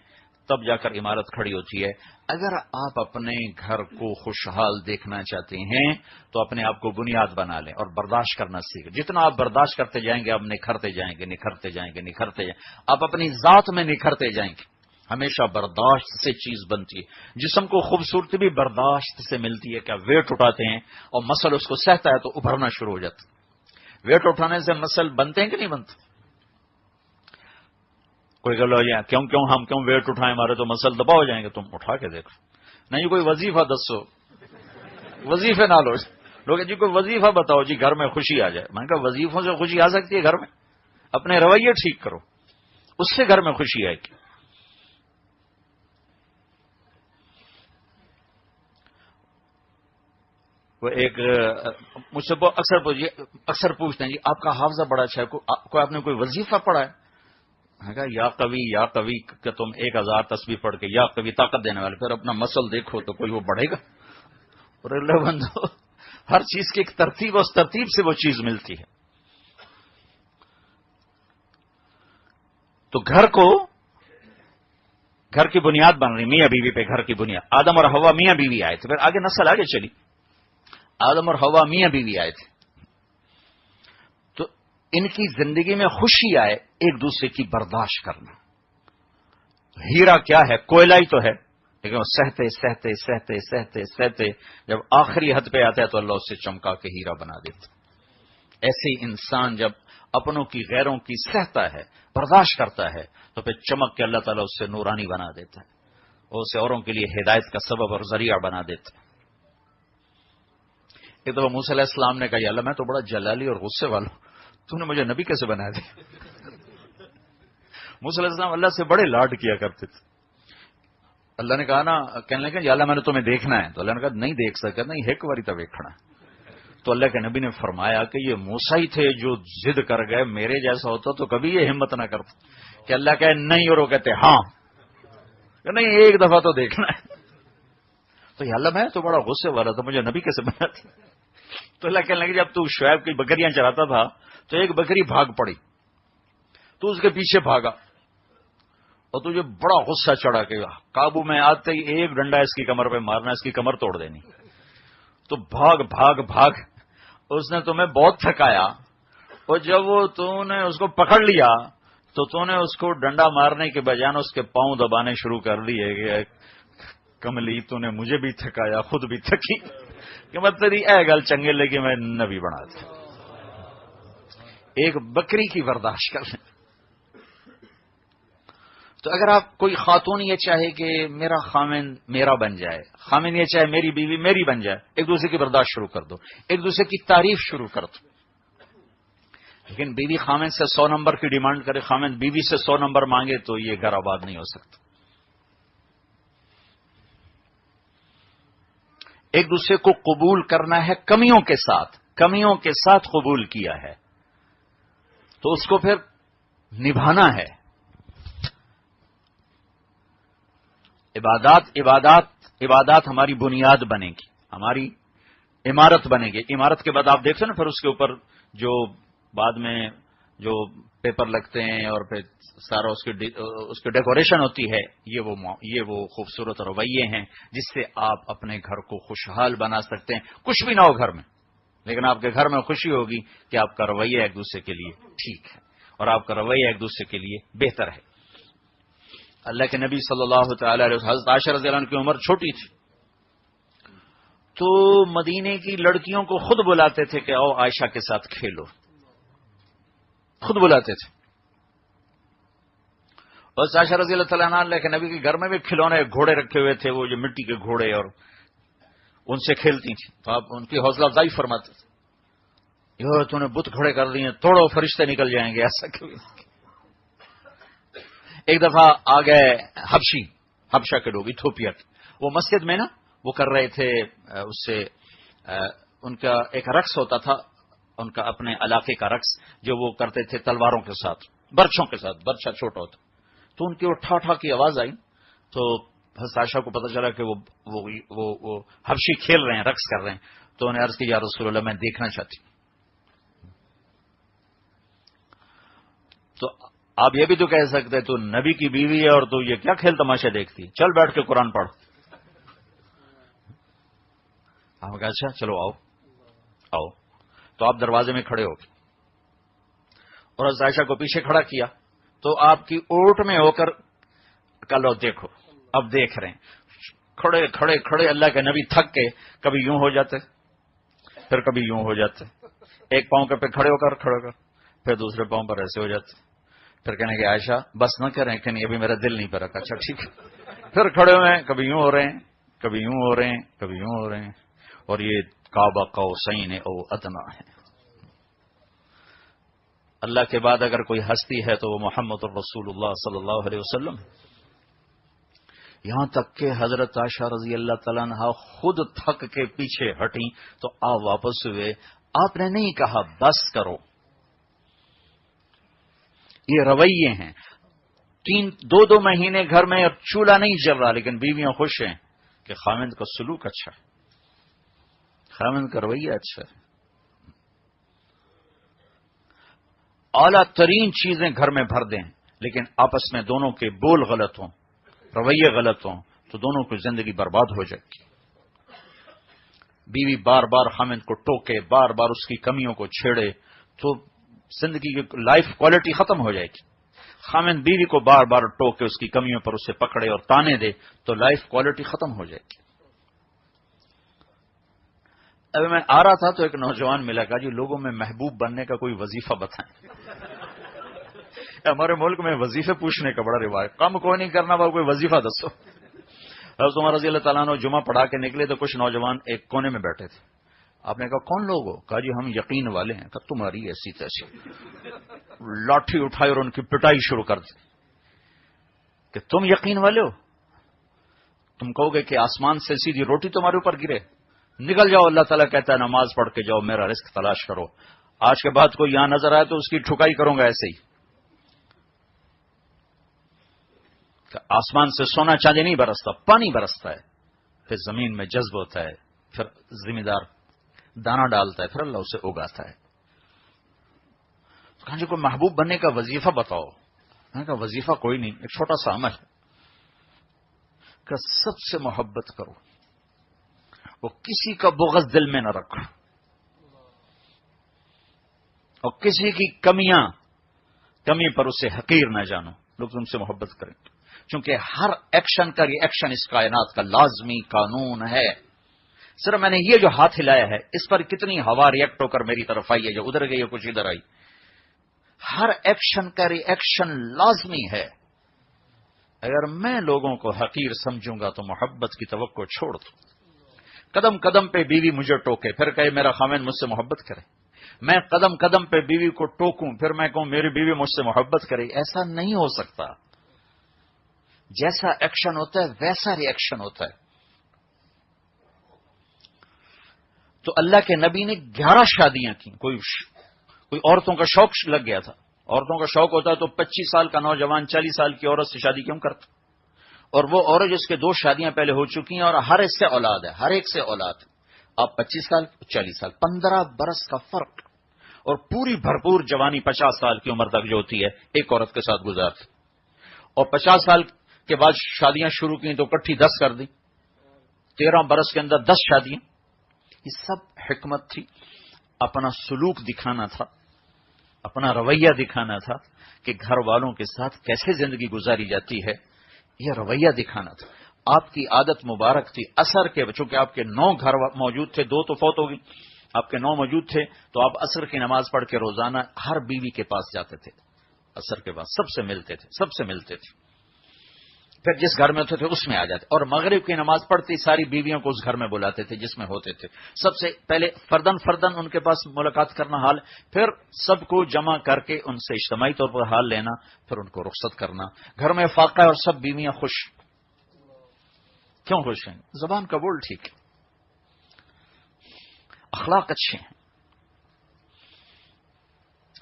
تب جا کر عمارت کھڑی ہوتی ہے۔ اگر آپ اپنے گھر کو خوشحال دیکھنا چاہتے ہیں تو اپنے آپ کو بنیاد بنا لیں اور برداشت کرنا سیکھیں۔ جتنا آپ برداشت کرتے جائیں گے آپ نکھرتے جائیں گے، نکھرتے جائیں گے، نکھرتے جائیں گے، آپ اپنی ذات میں نکھرتے جائیں گے۔ ہمیشہ برداشت سے چیز بنتی ہے۔ جسم کو خوبصورتی بھی برداشت سے ملتی ہے۔ کیا ویٹ اٹھاتے ہیں اور مسل اس کو سہتا ہے تو ابھرنا شروع ہو جاتا ہے۔ ویٹ اٹھانے سے مسل بنتے ہیں کہ نہیں بنتے؟ کوئی کہ لو کیوں ہم ویٹ اٹھائیں، ہمارے تو مسل دبا ہو جائیں گے۔ تم اٹھا کے دیکھو۔ نہیں کوئی وظیفہ دسو، وظیفے نہ لو۔ لوگ جی کوئی وظیفہ بتاؤ جی گھر میں خوشی آ جائے۔ میں نے کہا وظیفوں سے خوشی آ سکتی ہے گھر میں؟ اپنے رویے ٹھیک کرو، اس سے گھر میں خوشی آئے گی۔ وہ ایک مجھ سے اکثر پوچھتے ہیں جی آپ کا حافظہ بڑا اچھا ہے، کوئی آپ نے کوئی وظیفہ پڑھا ہے؟ میں کہا یا قوی کہ تم 1000 تسبیح پڑھ کے یا قوی طاقت دینے والے، پھر اپنا مسل دیکھو تو کوئی وہ بڑھے گا؟ اور اللہ بندو، ہر چیز کی ایک ترتیب، اس ترتیب سے وہ چیز ملتی ہے۔ تو گھر کی بنیاد بن رہی، میاں بیوی پہ گھر کی بنیاد۔ آدم اور حوا میاں بیوی آئے تھے، پھر آگے نسل آگے چلی۔ آدم اور حوا میاں بیوی آئے تھے تو ان کی زندگی میں خوشی آئے ایک دوسرے کی برداشت کرنا۔ ہیرا کیا ہے؟ کوئلہ ہی تو ہے، لیکن وہ سہتے سہتے سہتے سہتے سہتے جب آخری حد پہ آتا ہے تو اللہ اسے چمکا کے ہیرا بنا دیتا۔ ایسے ہی انسان جب اپنوں کی غیروں کی سہتا ہے، برداشت کرتا ہے، تو پھر چمک کے اللہ تعالیٰ اس سے نورانی بنا دیتا ہے، اور اسے اوروں کے لیے ہدایت کا سبب اور ذریعہ بنا دیتا ہے۔ ایک دفعہ موسیٰ علیہ السلام نے کہا یا اللہ میں تو بڑا جلالی اور غصے والا ہوں، تو نے مجھے نبی کیسے بنا دیا؟ موسیٰ علیہ السلام اللہ سے بڑے لاڈ کیا کرتے تھے۔ اللہ نے کہا نا، کہنے لگے یا اللہ میں نے تمہیں دیکھنا ہے، تو اللہ نے کہا نہیں دیکھ سکتا، نہیں ایک باری تو دیکھنا۔ تو اللہ کے نبی نے فرمایا کہ یہ موسیٰ ہی تھے جو ضد کر گئے، میرے جیسا ہوتا تو کبھی یہ ہمت نہ کرتا کہ اللہ کہے نہیں اور وہ کہتے ہاں، کہ نہیں ایک دفعہ تو دیکھنا ہے۔ تو یا اللہ میں تو بڑا غصے والا تھا، مجھے نبی کیسے بنا دیا؟ تو اللہ کہنے لگے جب تو شعیب کی بکریاں چراتا تھا تو ایک بکری بھاگ پڑی، تو اس کے پیچھے بھاگا اور تجھے بڑا غصہ چڑھا کہ قابو میں آتے ہی ایک ڈنڈا اس کی کمر پہ مارنا، اس کی کمر توڑ دینی۔ تو بھاگ بھاگ بھاگ اس نے تمہیں بہت تھکایا، اور جب تو نے اس کو پکڑ لیا تو نے اس کو ڈنڈا مارنے کے بجائے اس کے پاؤں دبانے شروع کر دیے کہ کملی تو نے مجھے بھی تھکایا، خود بھی تھکی، کہ مت تیری اے گل چنگے لگی میں نبی بنا دیا۔ ایک بکری کی برداشت کر لیں۔ تو اگر آپ کوئی خاتون یہ چاہے کہ میرا خامن میرا بن جائے، خامن یہ چاہے میری بیوی میری بن جائے، ایک دوسرے کی برداشت شروع کر دو، ایک دوسرے کی تعریف شروع کر دو۔ لیکن بیوی خامن سے 100 نمبر کی ڈیمانڈ کرے، خامن بیوی سے 100 نمبر مانگے تو یہ گھر آباد نہیں ہو سکتا۔ ایک دوسرے کو قبول کرنا ہے کمیوں کے ساتھ قبول کیا ہے تو اس کو پھر نبھانا ہے۔ عبادات ہماری بنیاد بنے گی، ہماری عمارت بنے گی۔ عمارت کے بعد آپ دیکھتے ہیں نا، پھر اس کے اوپر جو بعد میں جو پیپر لگتے ہیں اور پھر سارا اس کی ڈیکوریشن ہوتی ہے، یہ وہ خوبصورت رویے ہیں جس سے آپ اپنے گھر کو خوشحال بنا سکتے ہیں۔ کچھ بھی نہ ہو گھر میں، لیکن آپ کے گھر میں خوشی ہوگی کہ آپ کا رویہ ایک دوسرے کے لیے ٹھیک ہے اور آپ کا رویہ ایک دوسرے کے لیے بہتر ہے۔ اللہ کے نبی صلی اللہ تعالی علیہ وسلم، حضرت عائشہ رضی اللہ عنہ کی عمر چھوٹی تھی تو مدینے کی لڑکیوں کو خود بلاتے تھے کہ آؤ عائشہ کے ساتھ کھیلو، خود بلاتے تھے۔ اور عائشہ رضی اللہ تعالیٰ عنہ اللہ کے نبی کے گھر میں بھی کھلونے گھوڑے رکھے ہوئے تھے، وہ جو مٹی کے گھوڑے، اور ان سے کھیلتی تھیں تو آپ ان کی حوصلہ افزائی فرماتے تھے، یہ تو نے بت کھڑے کر دیے، توڑو فرشتے نکل جائیں گے، ایسا کیوں؟ ایک دفعہ آ گئے حبشہ کے لوگ، ایتھوپیا کے، وہ مسجد میں نا وہ کر رہے تھے، اس سے ان کا ایک رقص ہوتا تھا، ان کا اپنے علاقے کا رقص جو وہ کرتے تھے تلواروں کے ساتھ، برچھوں کے ساتھ، برچھا چھوٹا ہوتا، تو ان کی وہ ٹھا ٹھا کی آواز آئی تو حضرت عائشہ کو پتہ چلا کہ وہ حبشی کھیل رہے ہیں، رقص کر رہے ہیں، تو انہیں عرض کی یا رسول اللہ میں دیکھنا چاہتی ہوں۔ تو آپ یہ بھی تو کہہ سکتے تو نبی کی بیوی ہے اور تو یہ کیا کھیل تماشے دیکھتی، چل بیٹھ کے قرآن پڑھ. آپ کہا اچھا چلو آؤ آؤ. تو آپ دروازے میں کھڑے ہو گئے اور حضرت عائشہ کو پیچھے کھڑا کیا تو آپ کی اوٹ میں ہو کر کلو دیکھو اب دیکھ رہے ہیں کھڑے کھڑے کھڑے اللہ کے نبی تھک کے کبھی یوں ہو جاتے پھر کبھی یوں ہو جاتے، ایک پاؤں پہ کھڑے ہو کر پھر دوسرے پاؤں پر ایسے ہو جاتے، پھر کہنے کہ عائشہ بس نہ کریں کہ نہیں ابھی میرا دل نہیں پڑا. اچھا ٹھیک ہے. پھر کھڑے ہوئے ہیں کبھی یوں ہو رہے ہیں کبھی یوں ہو رہے ہیں کبھی یوں ہو رہے ہیں. اور یہ کعبہ قوسین او ادنا ہے. اللہ کے بعد اگر کوئی ہستی ہے تو وہ محمد الرسول اللہ صلی اللہ علیہ وسلم. یہاں تک کہ حضرت عائشہ رضی اللہ تعالیٰ عنہا خود تھک کے پیچھے ہٹیں تو آپ واپس ہوئے. آپ نے نہیں کہا بس کرو. یہ رویے ہیں. 2 مہینے گھر میں اب چولہا نہیں جل رہا لیکن بیویاں خوش ہیں کہ خاوند کا سلوک اچھا ہے، خاوند کا رویہ اچھا ہے. اعلیٰ ترین چیزیں گھر میں بھر دیں لیکن آپس میں دونوں کے بول غلط ہوں، رویے غلط ہوں تو دونوں کی زندگی برباد ہو جائے گی. بیوی بار بار خاوند کو ٹوکے، بار بار اس کی کمیوں کو چھیڑے تو زندگی کی لائف کوالٹی ختم ہو جائے گی. خاوند بیوی کو بار بار ٹوکے، اس کی کمیوں پر اسے پکڑے اور تانے دے تو لائف کوالٹی ختم ہو جائے گی. ابھی میں آ رہا تھا تو ایک نوجوان ملا، کہا جی لوگوں میں محبوب بننے کا کوئی وظیفہ بتائیں. ہمارے ملک میں وظیفے پوچھنے کا بڑا رواج، کم کوئی نہیں کرنا با کوئی وظیفہ دسو. حضرت عمر رضی اللہ تعالیٰ عنہ جمعہ پڑھا کے نکلے تو کچھ نوجوان ایک کونے میں بیٹھے تھے. آپ نے کہا کون لوگ ہو؟ کہا جی ہم یقین والے ہیں. کہا تمہاری ایسی تیسی. لاٹھی اٹھائی اور ان کی پٹائی شروع کر دی کہ تم یقین والے ہو، تم کہو گے کہ آسمان سے سیدھی روٹی تمہارے اوپر گرے، نکل جاؤ. اللہ تعالیٰ کہتا ہے نماز پڑھ کے جاؤ، میرا رزق تلاش کرو. آج کے بعد کوئی یہاں نظر آئے تو اس کی ٹھکائی کروں گا ایسے ہی. کہ آسمان سے سونا چاندی نہیں برستا، پانی برستا ہے، پھر زمین میں جذب ہوتا ہے، پھر ذمہ دار دانہ ڈالتا ہے، پھر اللہ اسے اگاتا ہے. کہا جی کوئی محبوب بننے کا وظیفہ بتاؤ. میں نے کہا وظیفہ کوئی نہیں، ایک چھوٹا سا عمل ہے کہ سب سے محبت کرو، وہ کسی کا بغض دل میں نہ رکھو اور کسی کی کمی پر اسے حقیر نہ جانو. لوگ تم سے محبت کریں چونکہ ہر ایکشن کا ری ایکشن اس کائنات کا لازمی قانون ہے. صرف میں نے یہ جو ہاتھ ہلایا ہے اس پر کتنی ہوا ریئیکٹ ہو کر میری طرف آئی ہے، جو ادھر گئی ہے کچھ ادھر آئی. ہر ایکشن کا ری ایکشن لازمی ہے. اگر میں لوگوں کو حقیر سمجھوں گا تو محبت کی توقع چھوڑ دوں. قدم قدم پہ بیوی مجھے ٹوکے پھر کہے میرا خاوند مجھ سے محبت کرے، میں قدم قدم پہ بیوی کو ٹوکوں پھر میں کہوں میری بیوی مجھ سے محبت کرے. ایسا نہیں ہو سکتا. جیسا ایکشن ہوتا ہے ویسا ری ایکشن ہوتا ہے. تو اللہ کے نبی نے 11 شادیاں کی. کوئی عورتوں کا شوق لگ گیا تھا. عورتوں کا شوق ہوتا ہے تو 25 سال کا نوجوان 40 سال کی عورت سے شادی کیوں کرتا؟ اور وہ عورت جس کے 2 شادیاں پہلے ہو چکی ہیں اور ہر ایک سے اولاد ہے، ہر ایک سے اولاد. آپ 25 سال 40 سال 15 برس کا فرق اور پوری بھرپور جوانی 50 سال کی عمر تک جو ہوتی ہے ایک عورت کے ساتھ گزارتے، اور 50 سال کے بعد شادیاں شروع کی تو اکٹھی 10 کر دی. 13 برس کے اندر 10 شادیاں. یہ سب حکمت تھی. اپنا سلوک دکھانا تھا، اپنا رویہ دکھانا تھا کہ گھر والوں کے ساتھ کیسے زندگی گزاری جاتی ہے. یہ رویہ دکھانا تھا. آپ کی عادت مبارک تھی اثر کے، چونکہ آپ کے 9 گھر موجود تھے، 2 تو فوت ہو گئی، آپ کے 9 موجود تھے تو آپ عصر کی نماز پڑھ کے روزانہ ہر بیوی کے پاس جاتے تھے. عصر کے بعد سب سے ملتے تھے. پھر جس گھر میں ہوتے تھے اس میں آ جاتے، اور مغرب کی نماز پڑھتی ساری بیویوں کو اس گھر میں بلاتے تھے جس میں ہوتے تھے. سب سے پہلے فردن ان کے پاس ملاقات کرنا حال، پھر سب کو جمع کر کے ان سے اجتماعی طور پر حال لینا، پھر ان کو رخصت کرنا. گھر میں فاقہ اور سب بیویاں خوش. کیوں خوش ہیں؟ زبان کا بول ٹھیک ہے، اخلاق اچھے ہیں.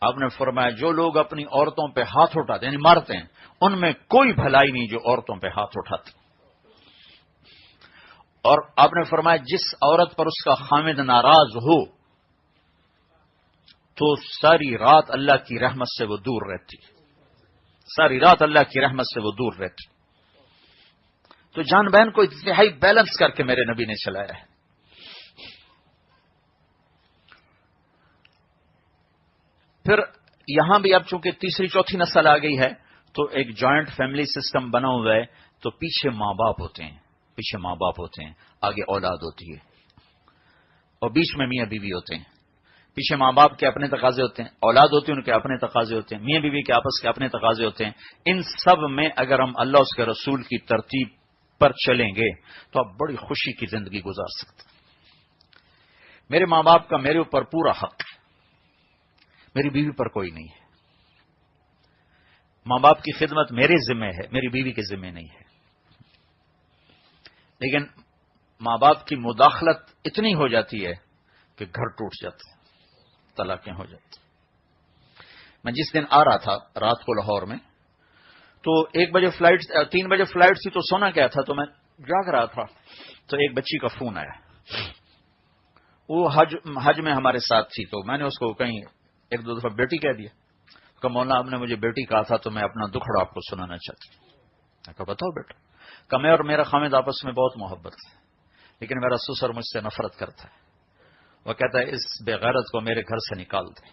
آپ نے فرمایا جو لوگ اپنی عورتوں پہ ہاتھ اٹھاتے یعنی مارتے ہیں، ان میں کوئی بھلائی نہیں جو عورتوں پہ ہاتھ اٹھاتے. اور آپ نے فرمایا جس عورت پر اس کا خاوند ناراض ہو تو ساری رات اللہ کی رحمت سے وہ دور رہتی. ساری رات اللہ کی رحمت سے وہ دور رہتی. تو جان بہن کو انتہائی بیلنس کر کے میرے نبی نے چلایا ہے. پھر یہاں بھی اب چونکہ تیسری چوتھی نسل آ گئی ہے تو ایک جوائنٹ فیملی سسٹم بنا ہوا ہے. تو پیچھے ماں باپ ہوتے ہیں, آگے اولاد ہوتی ہے, اور بیچ میں میاں بیوی ہوتے ہیں. پیچھے ماں باپ کے اپنے تقاضے ہوتے ہیں, اولاد ہوتی ہے ان کے اپنے تقاضے ہوتے ہیں, میاں بیوی کے آپس کے اپنے تقاضے ہوتے ہیں. ان سب میں اگر ہم اللہ اس کے رسول کی ترتیب پر چلیں گے تو آپ بڑی خوشی کی زندگی گزار سکتے ہیں. میرے ماں باپ کا میرے اوپر پورا حق ہے, میری بیوی پر کوئی نہیں ہے. ماں باپ کی خدمت میرے ذمہ ہے, میری بیوی کے ذمہ نہیں ہے. لیکن ماں باپ کی مداخلت اتنی ہو جاتی ہے کہ گھر ٹوٹ جاتے ہیں, طلاقیں ہو جاتی. میں جس دن آ رہا تھا رات کو لاہور میں, تو 1 بجے فلائٹ, 3 بجے فلائٹ تھی, تو سونا کیا تھا, تو میں جاگ رہا تھا. تو ایک بچی کا فون آیا, وہ حج میں ہمارے ساتھ تھی. تو میں نے اس کو کہیں 1-2 دفعہ بیٹی کہہ دیا. کہ مولانا آپ نے مجھے بیٹی کہا تھا تو میں اپنا دکھڑا آپ کو سنانا چاہتی ہوں. میں کہا بتاؤ بیٹا. کہ میں اور میرا خامد آپس میں بہت محبت ہے, لیکن میرا سسر مجھ سے نفرت کرتا ہے. وہ کہتا ہے اس بے غیرت کو میرے گھر سے نکال دے.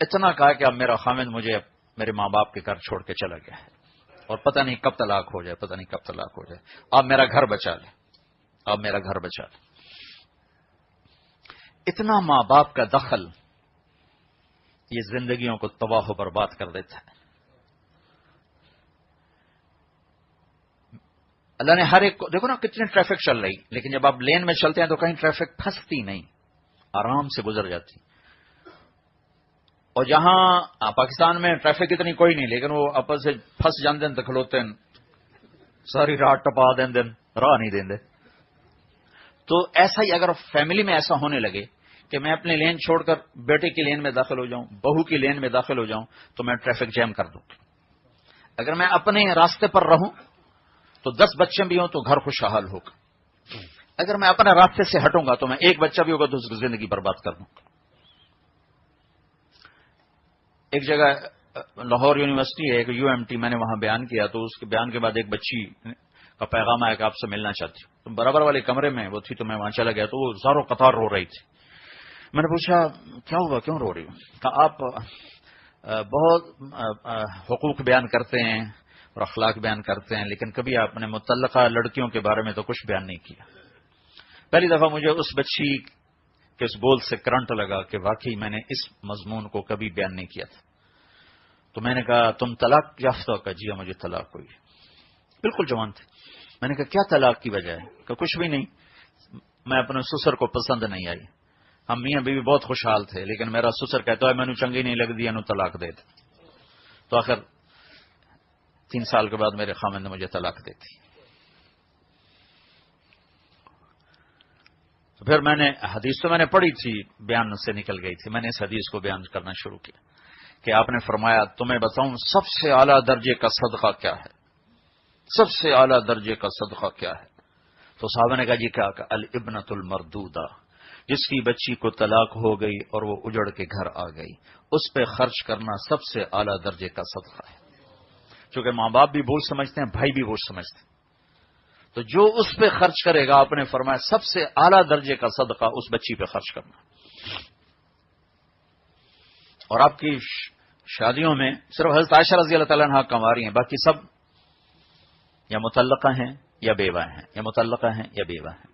اتنا کہا کہ اب میرا خامد مجھے میرے ماں باپ کے گھر چھوڑ کے چلا گیا ہے, اور پتہ نہیں کب طلاق ہو جائے, آپ میرا گھر بچا لیں. اتنا ماں باپ کا دخل یہ زندگیوں کو تباہ و برباد کر دیتا ہے. اللہ نے ہر ایک کو, دیکھو نا کتنی ٹریفک چل رہی, لیکن جب آپ لین میں چلتے ہیں تو کہیں ٹریفک پھنستی نہیں, آرام سے گزر جاتی. اور جہاں پاکستان میں ٹریفک اتنی کوئی نہیں, لیکن وہ آپس سے پھنس جاندے ہیں, کھلوتے ہیں ساری رات ٹپا دیں, راہ نہیں دیں. تو ایسا ہی اگر فیملی میں ایسا ہونے لگے کہ میں اپنے لین چھوڑ کر بیٹے کی لین میں داخل ہو جاؤں, بہو کی لین میں داخل ہو جاؤں, تو میں ٹریفک جیم کر دوں. اگر میں اپنے راستے پر رہوں تو 10 بچے بھی ہوں تو گھر خوشحال ہوگا. اگر میں اپنے راستے سے ہٹوں گا تو میں ایک بچہ بھی ہوگا تو اس کی زندگی برباد کر دوں. ایک جگہ لاہور یونیورسٹی ہے, ایک UMT, میں نے وہاں بیان کیا, تو اس کے بیان کے بعد ایک بچی کا پیغام آیا کہ آپ سے ملنا چاہتی ہوں. تو برابر والے کمرے میں وہ تھی, تو میں وہاں چلا گیا, تو وہ زاروں قطار رو رہی تھی. میں نے پوچھا کیا ہوا, کیوں رو رہی ہوں؟ کہا آپ بہت حقوق بیان کرتے ہیں اور اخلاق بیان کرتے ہیں, لیکن کبھی آپ نے متعلقہ لڑکیوں کے بارے میں تو کچھ بیان نہیں کیا. پہلی دفعہ مجھے اس بچی کے اس بول سے کرنٹ لگا کہ واقعی میں نے اس مضمون کو کبھی بیان نہیں کیا تھا. تو میں نے کہا تم طلاق یافتہ ہو؟ کہا جی ہاں مجھے طلاق ہوئی. بالکل جوان تھے. میں نے کہا کیا طلاق کی وجہ ہے؟ کہ کچھ بھی نہیں, میں اپنے سسر کو پسند نہیں آئی. ہم میاں بیوی بہت خوشحال تھے, لیکن میرا سسر کہتا ہے میں نے چنگی نہیں لگ دی, انو طلاق دے دے. تو آخر 3 سال کے بعد میرے خامد نے مجھے طلاق دے دی. تو پھر میں نے حدیث تو میں نے پڑھی تھی, بیان سے نکل گئی تھی, میں نے اس حدیث کو بیان کرنا شروع کیا کہ آپ نے فرمایا تمہیں بتاؤں سب سے اعلیٰ درجے کا صدقہ کیا ہے, سب سے اعلیٰ درجے کا صدقہ کیا ہے؟ تو صحابہ نے کہا جی کیا؟ کہ الابنۃ المردودہ, جس کی بچی کو طلاق ہو گئی اور وہ اجڑ کے گھر آ گئی, اس پہ خرچ کرنا سب سے اعلیٰ درجے کا صدقہ ہے. چونکہ ماں باپ بھی بوجھ سمجھتے ہیں, بھائی بھی بوجھ سمجھتے ہیں, تو جو اس پہ خرچ کرے گا, آپ نے فرمایا سب سے اعلیٰ درجے کا صدقہ اس بچی پہ خرچ کرنا. اور آپ کی شادیوں میں صرف حضرت عائشہ رضی اللہ تعالیٰ عنہا کنواری ہیں, باقی سب یا متعلقہ ہیں یا بیوہ ہیں, یا متعلقہ ہیں یا بیوہ ہیں.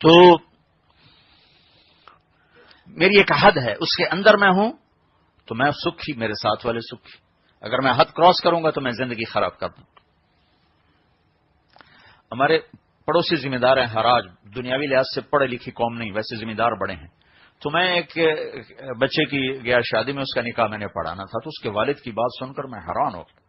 تو میری ایک حد ہے, اس کے اندر میں ہوں تو میں سکھی, میرے ساتھ والے سکھی. اگر میں حد کراس کروں گا تو میں زندگی خراب کر دوں. ہمارے پڑوسی ذمہ دار ہیں حراج, دنیاوی لحاظ سے پڑھے لکھی قوم نہیں, ویسے ذمہ دار بڑے ہیں. تو میں ایک بچے کی گیا شادی میں, اس کا نکاح میں نے پڑھانا تھا, تو اس کے والد کی بات سن کر میں حیران ہو گیا.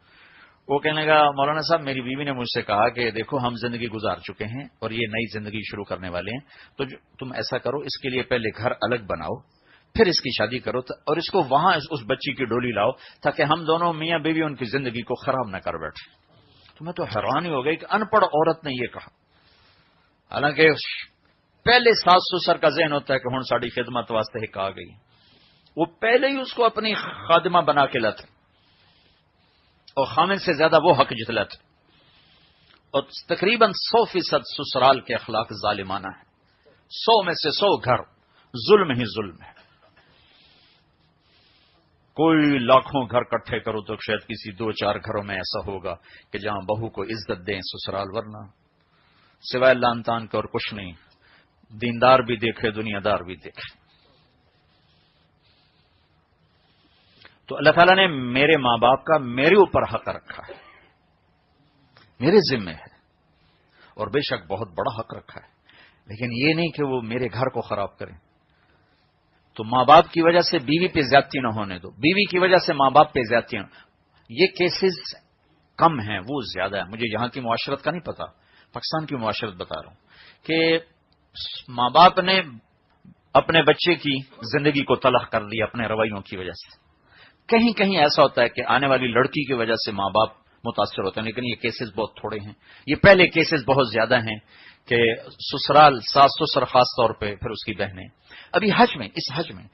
وہ کہنے لگا مولانا صاحب میری بیوی نے مجھ سے کہا کہ دیکھو ہم زندگی گزار چکے ہیں اور یہ نئی زندگی شروع کرنے والے ہیں, تو تم ایسا کرو اس کے لیے پہلے گھر الگ بناؤ, پھر اس کی شادی کرو, اور اس کو وہاں اس بچی کی ڈولی لاؤ تاکہ ہم دونوں میاں بیوی ان کی زندگی کو خراب نہ کر بیٹھے. تو میں تو حیران ہی ہو گئی کہ ان پڑھ عورت نے یہ کہا, حالانکہ پہلے ساس سسر کا ذہن ہوتا ہے کہ ہن ساری خدمت واسطے ایک آ گئی، وہ پہلے ہی اس کو اپنی خادمہ بنا کے لاتے اور خامن سے زیادہ وہ حق جتلاتے، اور تقریباً 100% سسرال کے اخلاق ظالمانہ ہیں، 100 میں سے 100 گھر ظلم ہی ظلم ہے۔ کوئی لاکھوں گھر کٹھے کرو تو شاید کسی 2-4 گھروں میں ایسا ہوگا کہ جہاں بہو کو عزت دیں سسرال، ورنہ سوائے لان تان کے اور کچھ نہیں۔ دیندار بھی دیکھے، دنیا دار بھی دیکھے۔ تو اللہ تعالیٰ نے میرے ماں باپ کا میرے اوپر حق رکھا ہے، میرے ذمہ ہے، اور بے شک بہت بڑا حق رکھا ہے، لیکن یہ نہیں کہ وہ میرے گھر کو خراب کریں۔ تو ماں باپ کی وجہ سے بیوی پہ زیادتی نہ ہونے دو، بیوی کی وجہ سے ماں باپ پہ زیادتی نہ۔ یہ کیسز کم ہیں، وہ زیادہ ہے۔ مجھے یہاں کی معاشرت کا نہیں پتا، پاکستان کی معاشرت بتا رہا ہوں کہ ماں باپ نے اپنے بچے کی زندگی کو تلخ کر دیا اپنے رویوں کی وجہ سے۔ کہیں کہیں ایسا ہوتا ہے کہ آنے والی لڑکی کی وجہ سے ماں باپ متاثر ہوتے ہیں، لیکن یہ کیسز بہت تھوڑے ہیں۔ یہ پہلے کیسز بہت زیادہ ہیں کہ سسرال، ساس سسر خاص طور پہ، پھر اس کی بہنیں۔ ابھی حج میں، اس حج میں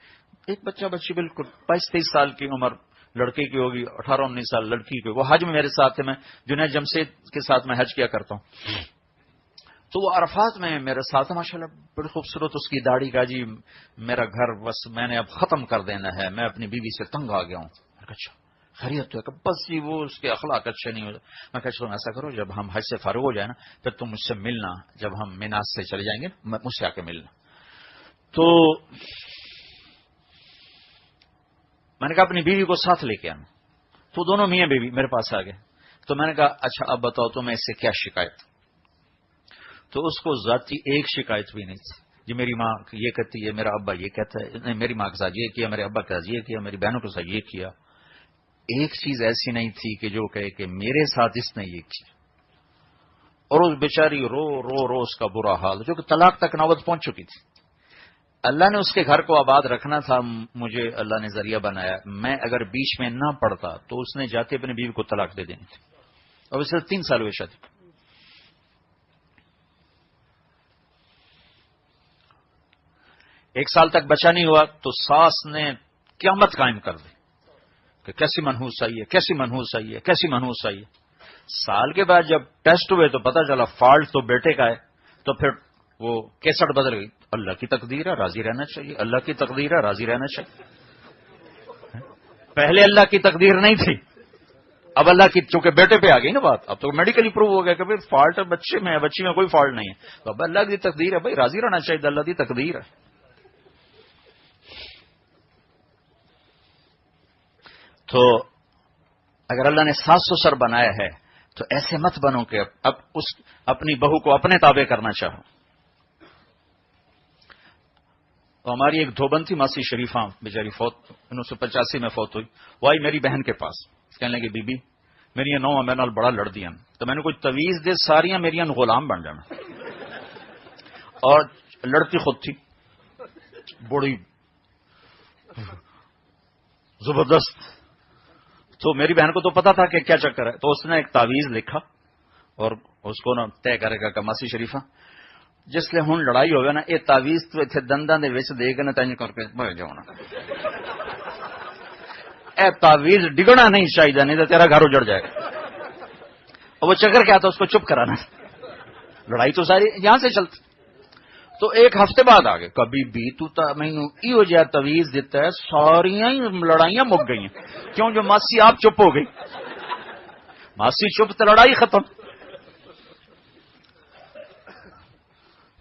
ایک بچی بالکل 22-23 سال کی عمر لڑکے کی ہوگی، 18-19 سال لڑکی کی، وہ حج میں میرے ساتھ ہے۔ میں جنید جمشید کے ساتھ میں حج کیا کرتا ہوں، تو وہ عرفات میں میرے ساتھ ماشاءاللہ بڑی خوبصورت اس کی داڑھی کا، جی میرا گھر بس میں نے اب ختم کر دینا ہے، میں اپنی بیوی سے تنگ آ گیا ہوں۔ میں کہا اچھا خیریت تو ہے؟ کہ بس جی وہ اس کے اخلاق اچھے نہیں ہوتے۔ میں کہا چلو ایسا کرو، جب ہم حج سے فارغ ہو جائیں نا پھر تم مجھ سے ملنا، جب ہم مینا سے چلے جائیں گے مجھ سے آ کے ملنا۔ تو میں نے کہا اپنی بیوی کو ساتھ لے کے آنا، تو دونوں میاں بیوی میرے پاس آ گئے۔ تو میں نے کہا اچھا اب بتاؤ تمہیں اس سے کیا شکایت؟ تو اس کو ذاتی ایک شکایت بھی نہیں تھی، جی میری ماں یہ کہتی ہے، میرا ابا یہ کہتا ہے، نہیں میری ماں کے ساتھ یہ کیا، میرے ابا کے ساتھ یہ کیا، میری بہنوں کے ساتھ یہ کیا۔ ایک چیز ایسی نہیں تھی کہ جو کہے کہ میرے ساتھ اس نے یہ کیا۔ اور اس بیچاری رو رو رو اس کا برا حال، جو کہ طلاق تک نوبت پہنچ چکی تھی۔ اللہ نے اس کے گھر کو آباد رکھنا تھا، مجھے اللہ نے ذریعہ بنایا۔ میں اگر بیچ میں نہ پڑتا تو اس نے جاتے اپنی بیوی کو طلاق دے دینی تھی، اور اسے 3 سال ہوئے شادی۔ 1 سال تک بچہ نہیں ہوا تو ساس نے قیامت قائم کر دی کہ کیسی منحوس آئی ہے، کیسی منحوس آئی ہے، کیسی منحوس آئی ہے۔ سال کے بعد جب ٹیسٹ ہوئے تو پتا چلا فالٹ تو بیٹے کا ہے، تو پھر وہ کیسٹ بدل گئی۔ اللہ کی تقدیر ہے، راضی رہنا چاہیے، اللہ کی تقدیر ہے، راضی رہنا چاہیے۔ پہلے اللہ کی تقدیر نہیں تھی، اب اللہ کی، چونکہ بیٹے پہ آ گئی نا بات، اب تو میڈیکلی پروو ہو گیا کہ بھائی فالٹ بچے میں ہے، بچی میں کوئی فالٹ نہیں ہے، تو اب اللہ کی تقدیر ہے، بھائی راضی رہنا چاہیے، اللہ کی تقدیر ہے۔ تو اگر اللہ نے ساس سسر بنایا ہے تو ایسے مت بنو کہ اب اپنی بہو کو اپنے تابع کرنا چاہو۔ تو ہماری ایک دھوبن تھی ماسی شریفہ، بیچاری 1985 میں فوت ہوئی۔ وہ آئی میری بہن کے پاس، کہنے لگی بی بی میری نو میرے نال بڑا لڑ دیا، تو میں نے کوئی تویز دے ساریاں میری غلام بن جانا، اور لڑتی خود تھی بڑی زبردست۔ تو میری بہن کو تو پتا تھا کہ کیا چکر ہے، تو اس نے ایک تعویذ لکھا اور اس کو نا طے کرے گا کہ ماسی شریفہ جس لئے ہن لڑائی ہوگا نا، یہ تعویذ تو اتنے دنداں دے وچ دے کے نا تینج کر کے بہ جانا، اے تعویذ ڈگنا نہیں چاہیے، نہیں تو تیرا گھر اجڑ جائے گا۔ اور وہ چکر کیا تھا، اس کو چپ کرانا، لڑائی تو ساری یہاں سے چلتی۔ تو 1 ہفتے بعد آ گئے، کبھی بھی تو مینوں ایو جہا تویز دیتا ہے، ساریاں ہی لڑائیاں مک گئی ہیں، کیوں جو ماسی آپ چپ ہو گئی، ماسی چپ تو لڑائی ختم۔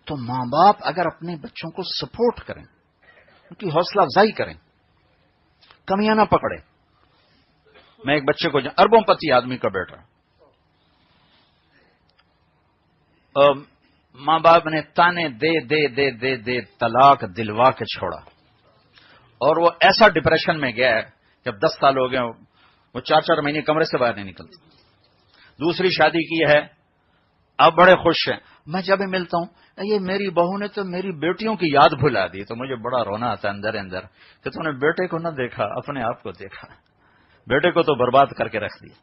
تو ماں باپ اگر اپنے بچوں کو سپورٹ کریں، ان کی حوصلہ افزائی کریں، کمیاں نہ پکڑے۔ میں ایک بچے کو اربوں پتی آدمی کا بیٹا، ماں باپ نے تانے دے دے دے دے دے طلاق دلوا کے چھوڑا، اور وہ ایسا ڈپریشن میں گیا ہے، جب 10 سال ہو گئے وہ 4 مہینے کمرے سے باہر نہیں نکلتی۔ دوسری شادی کی ہے، اب بڑے خوش ہیں۔ میں جب ملتا ہوں، یہ میری بہو نے تو میری بیٹیوں کی یاد بھلا دی، تو مجھے بڑا رونا آتا ہے اندر اندر کہ تم نے بیٹے کو نہ دیکھا، اپنے آپ کو دیکھا، بیٹے کو تو برباد کر کے رکھ دیا۔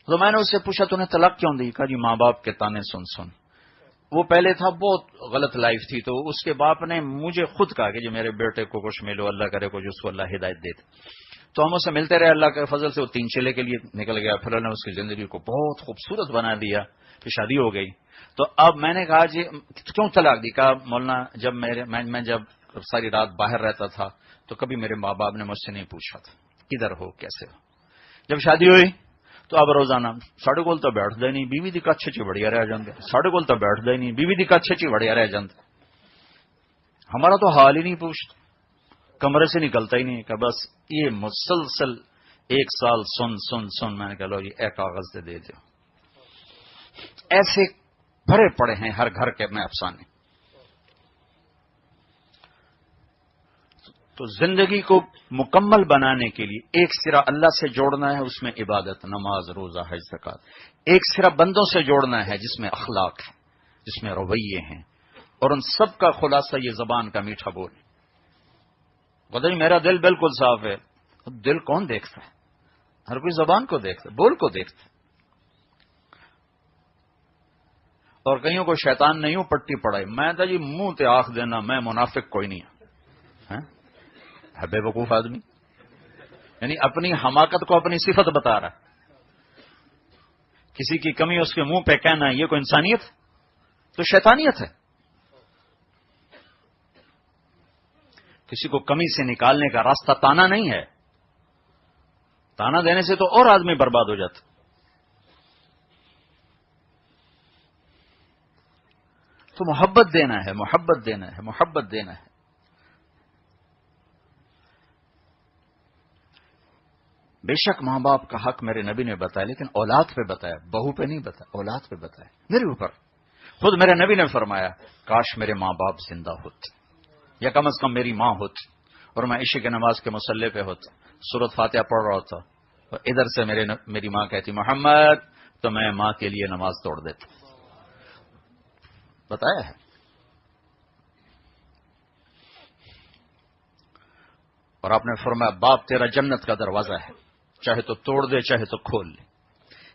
تو میں نے اس سے پوچھا تو نے طلاق کیوں دی؟ کہا جی ماں باپ کے تانے سن سن. وہ پہلے تھا بہت غلط لائف تھی، تو اس کے باپ نے مجھے خود کہا کہ جی میرے بیٹے کو کچھ ملو، اللہ کرے کچھ اس کو اللہ ہدایت دے. تو ہم اس سے ملتے رہے، اللہ کے فضل سے وہ 3 چلے کے لیے نکل گیا. پھر اللہ نے اس کی زندگی کو بہت خوبصورت بنا دیا، پھر شادی ہو گئی. تو اب میں نے کہا جی کیوں طلاق دی؟ کہا مولانا جب میں جب ساری رات باہر رہتا تھا تو کبھی میرے ماں باپ نے مجھ سے نہیں پوچھا تھا کدھر ہو کیسے ہو. جب شادی ہوئی تو اب روزانہ ساڑھے کول تو بیٹھتا ہی نہیں، بیوی دی کچھ چی بڑھیا رہ جاندے، ساڑھے کول تو بیٹھتا ہی نہیں، بیوی دی کچھ چی بڑھیا رہ جاندے. ہمارا تو حال ہی نہیں پوچھتا، کمرے سے نکلتا ہی نہیں. کہ بس یہ مسلسل 1 سال سن سن سن. میں نے کہا لو جی ایک کاغذ دے دو. ایسے بھرے پڑے ہیں ہر گھر کے میں افسانے. تو زندگی کو مکمل بنانے کے لیے ایک سرا اللہ سے جوڑنا ہے، اس میں عبادت، نماز، روزہ، حج، زکات. ایک سرا بندوں سے جوڑنا ہے جس میں اخلاق ہے، جس میں رویے ہیں، اور ان سب کا خلاصہ یہ زبان کا میٹھا بول. بتا جی میرا دل بالکل صاف ہے. دل کون دیکھتا ہے؟ ہر کوئی زبان کو دیکھتا ہے، بول کو دیکھتا ہے. اور کئیوں کو شیطان نہیں ہوں پٹی پڑائی. میں تو جی منہ تے آنکھ دینا میں منافق کوئی نہیں ہے بے وقوف آدمی، یعنی اپنی حماقت کو اپنی صفت بتا رہا ہے. کسی کی کمی اس کے منہ پہ کہنا یہ کوئی انسانیت تو شیطانیت ہے. کسی کو کمی سے نکالنے کا راستہ تانا نہیں ہے. تانا دینے سے تو اور آدمی برباد ہو جاتا. تو محبت دینا ہے، محبت دینا ہے، محبت دینا ہے. بے شک ماں باپ کا حق میرے نبی نے بتایا، لیکن اولاد پہ بتایا، بہو پہ نہیں بتایا، اولاد پہ بتایا. میرے اوپر خود میرے نبی نے فرمایا کاش میرے ماں باپ زندہ ہوتے، یا کم از کم میری ماں ہوتی، اور میں عشاء کی نماز کے مصلی پہ ہوتا، سورۃ فاتحہ پڑھ رہا ہوتا، اور ادھر سے میری ماں کہتی محمد، تو میں ماں کے لیے نماز توڑ دیتا. بتایا ہے. اور آپ نے فرمایا باپ تیرا جنت کا دروازہ ہے، چاہے تو توڑ دے چاہے تو کھول لے.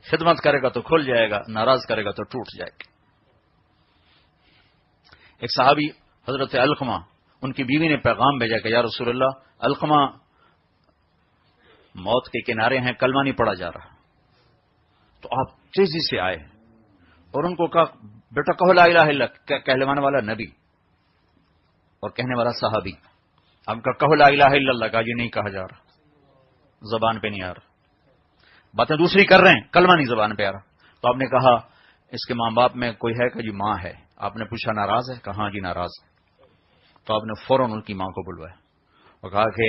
خدمت کرے گا تو کھل جائے گا، ناراض کرے گا تو ٹوٹ جائے گا. ایک صحابی حضرت علقمہ، ان کی بیوی نے پیغام بھیجا کہ یا رسول اللہ، علقمہ موت کے کنارے ہیں، کلمہ نہیں پڑھا جا رہا. تو آپ تیزی سے آئے اور ان کو کہا بیٹا کہو لا الہ الا اللہ. کہلوانے والا نبی اور کہنے والا صحابی. آپ کا کہو لا الہ الا اللہ. کہا جی نہیں کہا جا رہا، زبان پہ نہیں آ رہا. باتیں دوسری کر رہے ہیں، کلمہ نہیں زبان پہ آ رہا. تو آپ نے کہا اس کے ماں باپ میں کوئی ہے؟ کہ جی ماں ہے. آپ نے پوچھا ناراض ہے؟ کہا ہاں جی ناراض ہے. تو آپ نے فوراً ان کی ماں کو بلوایا اور کہا کہ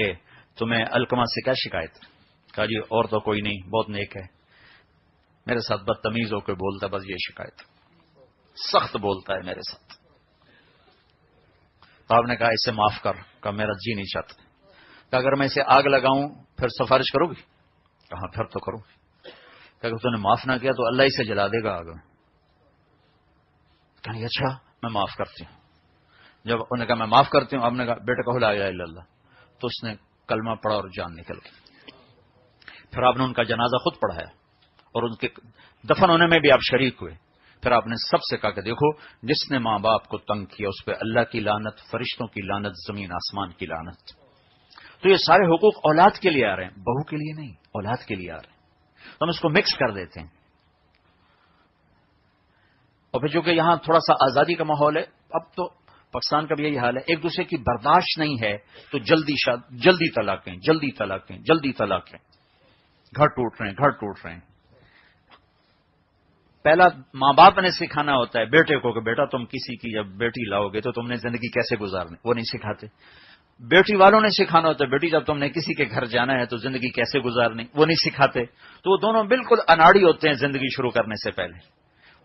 تمہیں علقمہ سے کیا شکایت؟ کہا جی اور تو کوئی نہیں، بہت نیک ہے، میرے ساتھ بدتمیز ہو کے بولتا، بس یہ شکایت، سخت بولتا ہے میرے ساتھ. تو آپ نے کہا اسے معاف کر. کہا میرا جی نہیں چاہتا. کہ اگر میں اسے آگ لگاؤں پھر سفارش کرو گی؟ کہا پھر تو کروں گی. کہ اگر تم نے معاف نہ کیا تو اللہ ہی سے جلا دے گا آگ میں. کہا اچھا میں معاف کرتی ہوں. جب انہوں نے کہا میں معاف کرتی ہوں، آپ نے کہا بیٹا کہو لا الہ الا اللہ. تو اس نے کلمہ پڑھا اور جان نکل گئی. پھر آپ نے ان کا جنازہ خود پڑھایا اور ان کے دفن ہونے میں بھی آپ شریک ہوئے. پھر آپ نے سب سے کہا کہ دیکھو جس نے ماں باپ کو تنگ کیا اس پہ اللہ کی لعنت، فرشتوں کی لعنت، زمین آسمان کی لعنت. تو یہ سارے حقوق اولاد کے لیے آ رہے ہیں، بہو کے لیے نہیں، اولاد کے لیے آ رہے ہیں. تو ہم اس کو مکس کر دیتے ہیں. اور پھر چونکہ یہاں تھوڑا سا آزادی کا ماحول ہے، اب تو پاکستان کا بھی یہی حال ہے، ایک دوسرے کی برداشت نہیں ہے تو جلدی طلاقیں، جلدی طلاقیں، جلدی طلاقیں. گھر ٹوٹ رہے ہیں. پہلا ماں باپ نے سکھانا ہوتا ہے بیٹے کو کہ بیٹا تم کسی کی جب بیٹی لاؤ گے تو تم نے زندگی کیسے گزارنی، وہ نہیں سکھاتے. بیٹی والوں نے سکھانا ہوتا ہے بیٹی جب تم نے کسی کے گھر جانا ہے تو زندگی کیسے گزارنی، وہ نہیں سکھاتے. تو وہ دونوں بالکل اناڑی ہوتے ہیں زندگی شروع کرنے سے پہلے.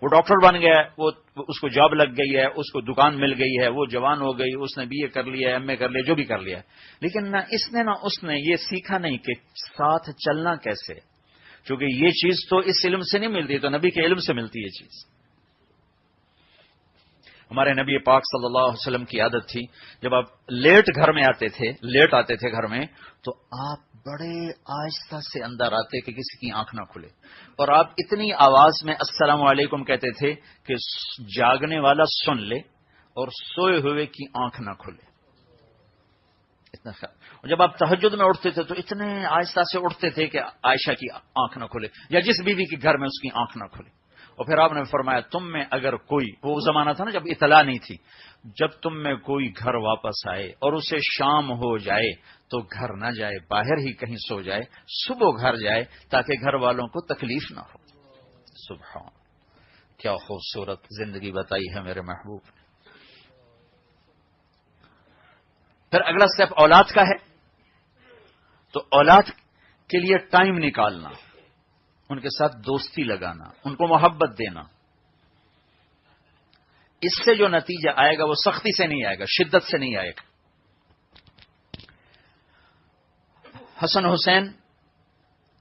وہ ڈاکٹر بن گیا ہے، وہ اس کو جاب لگ گئی ہے، اس کو دکان مل گئی ہے، وہ جوان ہو گئی، اس نے بی اے کر لیا ہے، ایم اے کر لیا، جو بھی کر لیا ہے. لیکن نہ اس نے نہ اس نے یہ سیکھا نہیں کہ ساتھ چلنا کیسے. چونکہ یہ چیز تو اس علم سے نہیں ملتی، تو نبی کے علم سے ملتی ہے چیز. ہمارے نبی پاک صلی اللہ علیہ وسلم کی عادت تھی، جب آپ لیٹ آتے تھے گھر میں، تو آپ بڑے آہستہ سے اندر آتے کہ کسی کی آنکھ نہ کھلے، اور آپ اتنی آواز میں السلام علیکم کہتے تھے کہ جاگنے والا سن لے اور سوئے ہوئے کی آنکھ نہ کھلے. اتنا خیال. اور جب آپ تہجد میں اٹھتے تھے تو اتنے آہستہ سے اٹھتے تھے کہ عائشہ کی آنکھ نہ کھلے یا جس بیوی کے گھر میں اس کی آنکھ نہ کھلے. اور پھر آپ نے فرمایا تم میں اگر کوئی، وہ زمانہ تھا نا جب اطلاع نہیں تھی، جب تم میں کوئی گھر واپس آئے اور اسے شام ہو جائے تو گھر نہ جائے، باہر ہی کہیں سو جائے، صبح گھر جائے تاکہ گھر والوں کو تکلیف نہ ہو. سبحان، کیا خوبصورت زندگی بتائی ہے میرے محبوب نے. پھر اگلا سٹیپ اولاد کا ہے، تو اولاد کے لیے ٹائم نکالنا، ان کے ساتھ دوستی لگانا، ان کو محبت دینا. اس سے جو نتیجہ آئے گا وہ سختی سے نہیں آئے گا، شدت سے نہیں آئے گا. حسن حسین